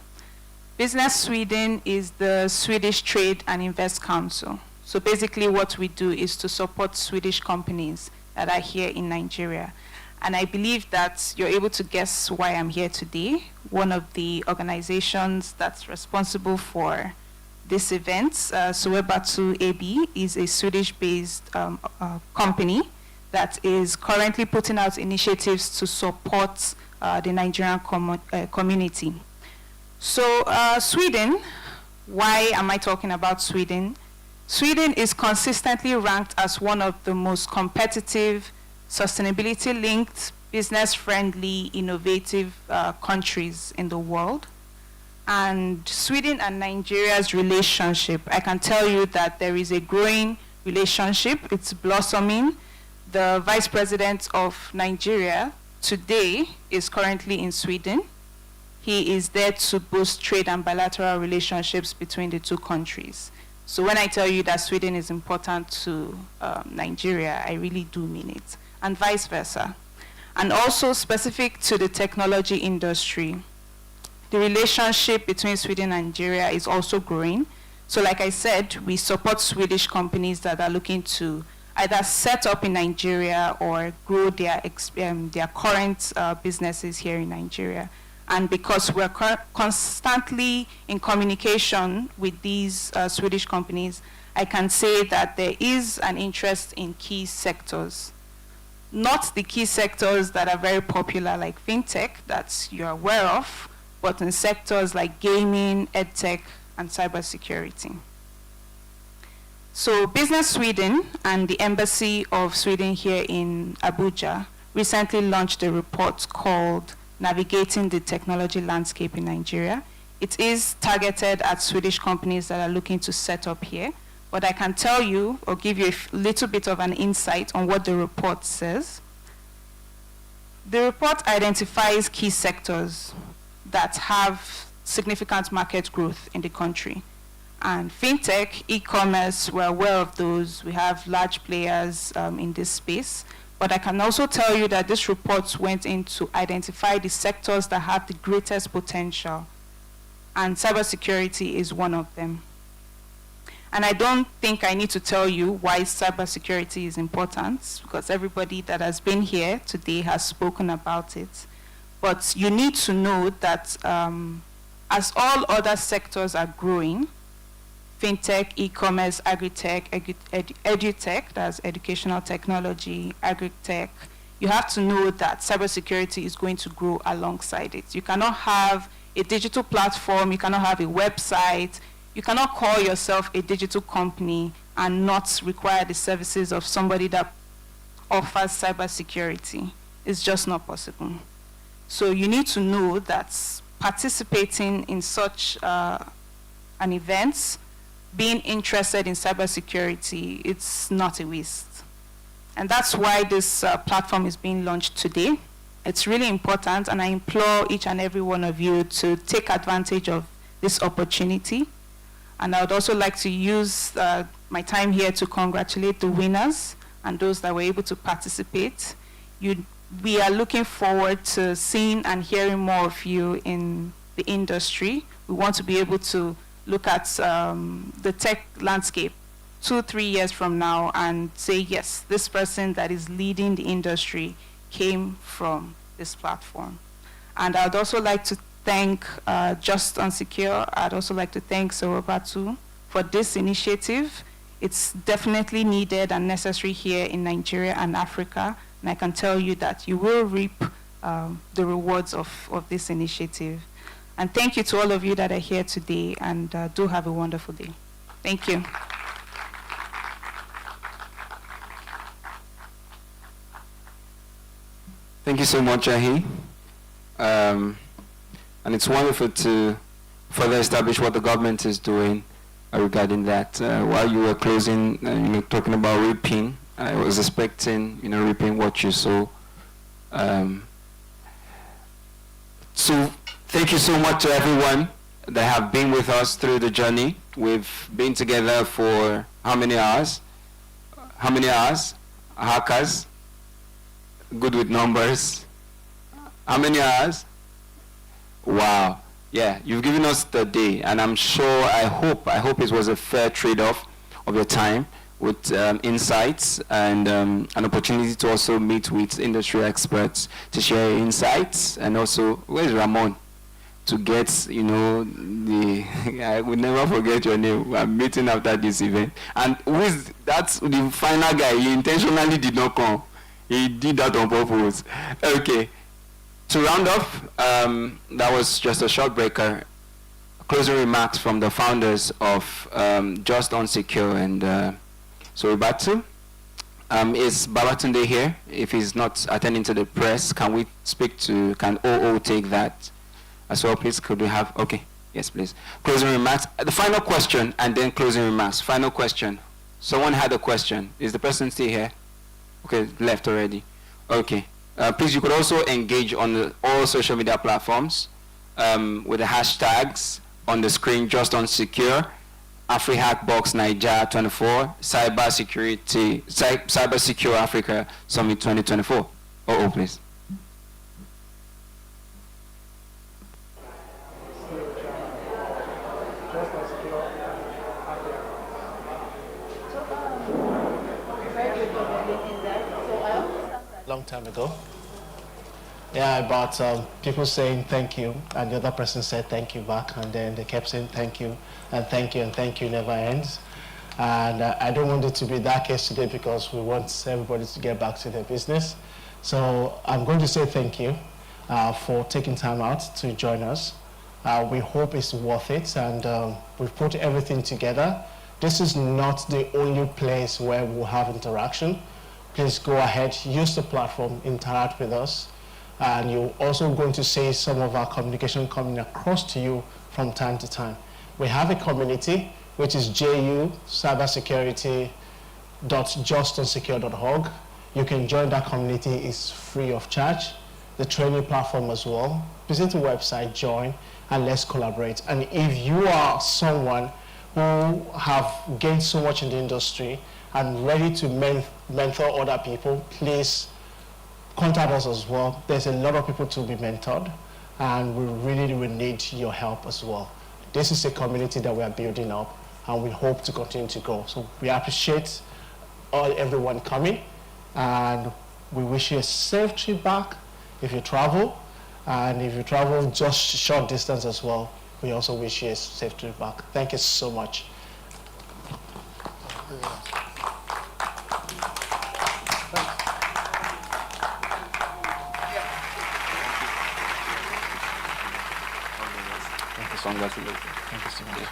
Business Sweden is the Swedish Trade and Invest Council. So basically what we do is to support Swedish companies that are here in Nigeria. And I believe that you're able to guess why I'm here today. One of the organizations that's responsible for this event, Suwebatu AB, is a Swedish-based company that is currently putting out initiatives to support the Nigerian community. So Sweden, why am I talking about Sweden? Sweden is consistently ranked as one of the most competitive, sustainability-linked, business-friendly, innovative countries in the world. And Sweden and Nigeria's relationship, I can tell you that there is a growing relationship. It's blossoming. The Vice President of Nigeria today is currently in Sweden. He is there to boost trade and bilateral relationships between the two countries. So when I tell you that Sweden is important to Nigeria, I really do mean it, and vice versa. And also specific to the technology industry, the relationship between Sweden and Nigeria is also growing. So like I said, we support Swedish companies that are looking to either set up in Nigeria or grow their current businesses here in Nigeria. And because we're constantly in communication with these Swedish companies, I can say that there is an interest in key sectors. Not the key sectors that are very popular like fintech that you're aware of, but in sectors like gaming, edtech, and cybersecurity. So Business Sweden and the Embassy of Sweden here in Abuja recently launched a report called Navigating the Technology Landscape in Nigeria. It is targeted at Swedish companies that are looking to set up here, but I can tell you or give you a little bit of an insight on what the report says. The report identifies key sectors that have significant market growth in the country. And fintech, e-commerce, we're aware of those. We have large players in this space. But I can also tell you that this report went in to identify the sectors that have the greatest potential. And cybersecurity is one of them. And I don't think I need to tell you why cybersecurity is important, because everybody that has been here today has spoken about it. But you need to know that as all other sectors are growing, fintech, e-commerce, agri-tech, edutech, that's educational technology, agri-tech, you have to know that cybersecurity is going to grow alongside it. You cannot have a digital platform, you cannot have a website, you cannot call yourself a digital company and not require the services of somebody that offers cybersecurity. It's just not possible. So you need to know that participating in such an event, being interested in cybersecurity, it's not a waste. And that's why this platform is being launched today. It's really important, and I implore each and every one of you to take advantage of this opportunity. And I would also like to use my time here to congratulate the winners and those that were able to participate. We are looking forward to seeing and hearing more of you in the industry. We want to be able to look at the tech landscape 2-3 years from now and say, yes, this person that is leading the industry came from this platform. And I'd also like to thank Just Unsecure. I'd also like to thank Sorobatu for this initiative. It's definitely needed and necessary here in Nigeria and Africa. And I can tell you that you will reap the rewards of this initiative. And thank you to all of you that are here today, and do have a wonderful day. Thank you. Thank you so much, Ahi. And it's wonderful to further establish what the government is doing regarding that. While you were closing, talking about reaping, I was expecting, reaping what you sow. So thank you so much to everyone that have been with us through the journey. We've been together for how many hours? How many hours? Hackers? Good with numbers. How many hours? Wow. Yeah, you've given us the day, and I'm sure, I hope it was a fair trade-off of your time with insights and an opportunity to also meet with industry experts to share insights, and also, where's Ramon? To get, I will never forget your name. I'm meeting after this event. And that's the final guy. He intentionally did not come. He did that on purpose. Okay. To round off, that was just a short breaker. Closing remarks from the founders of Just Unsecure and Sorobatu. Is Babatunde here? If he's not attending to the press, can OO take that as well, please? Could we have, okay, yes, please. Closing remarks. The final question, and then closing remarks. Final question. Someone had a question. Is the person still here? Okay, left already. Okay. Please, you could also engage on all social media platforms with the hashtags on the screen, Just Unsecure, AFRIHACKBOX Niger 24, Cyber Secure Africa Summit 2024. Please. Long time ago. Yeah, about people saying thank you, and the other person said thank you back, and then they kept saying thank you, and thank you, and thank you never ends. And I don't want it to be that case today, because we want everybody to get back to their business. So I'm going to say thank you for taking time out to join us. We hope it's worth it, and we've put everything together. This is not the only place where we'll have interaction. Please go ahead, use the platform, interact with us, and you're also going to see some of our communication coming across to you from time to time. We have a community, which is jucybersecurity.justunsecure.org. You can join that community, it's free of charge. The training platform as well. Visit the website, join, and let's collaborate. And if you are someone who have gained so much in the industry and ready to mentor other people, please contact us as well. There's a lot of people to be mentored, and we really will need your help as well. This is a community that we are building up, and we hope to continue to grow. So we appreciate everyone coming, and we wish you a safe trip back if you travel, and if you travel just short distance as well, we also wish you a safe trip back. Thank you so much. Congratulations. Thank you so much.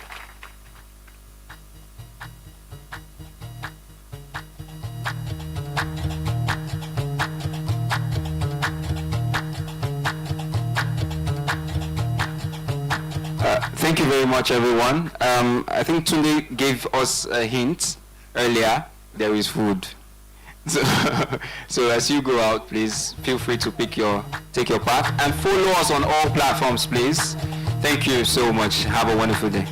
Thank you very much, everyone. I think Tunde gave us a hint earlier. There is food. So as you go out, please feel free to take your path and follow us on all platforms, please. Thank you so much. Have a wonderful day.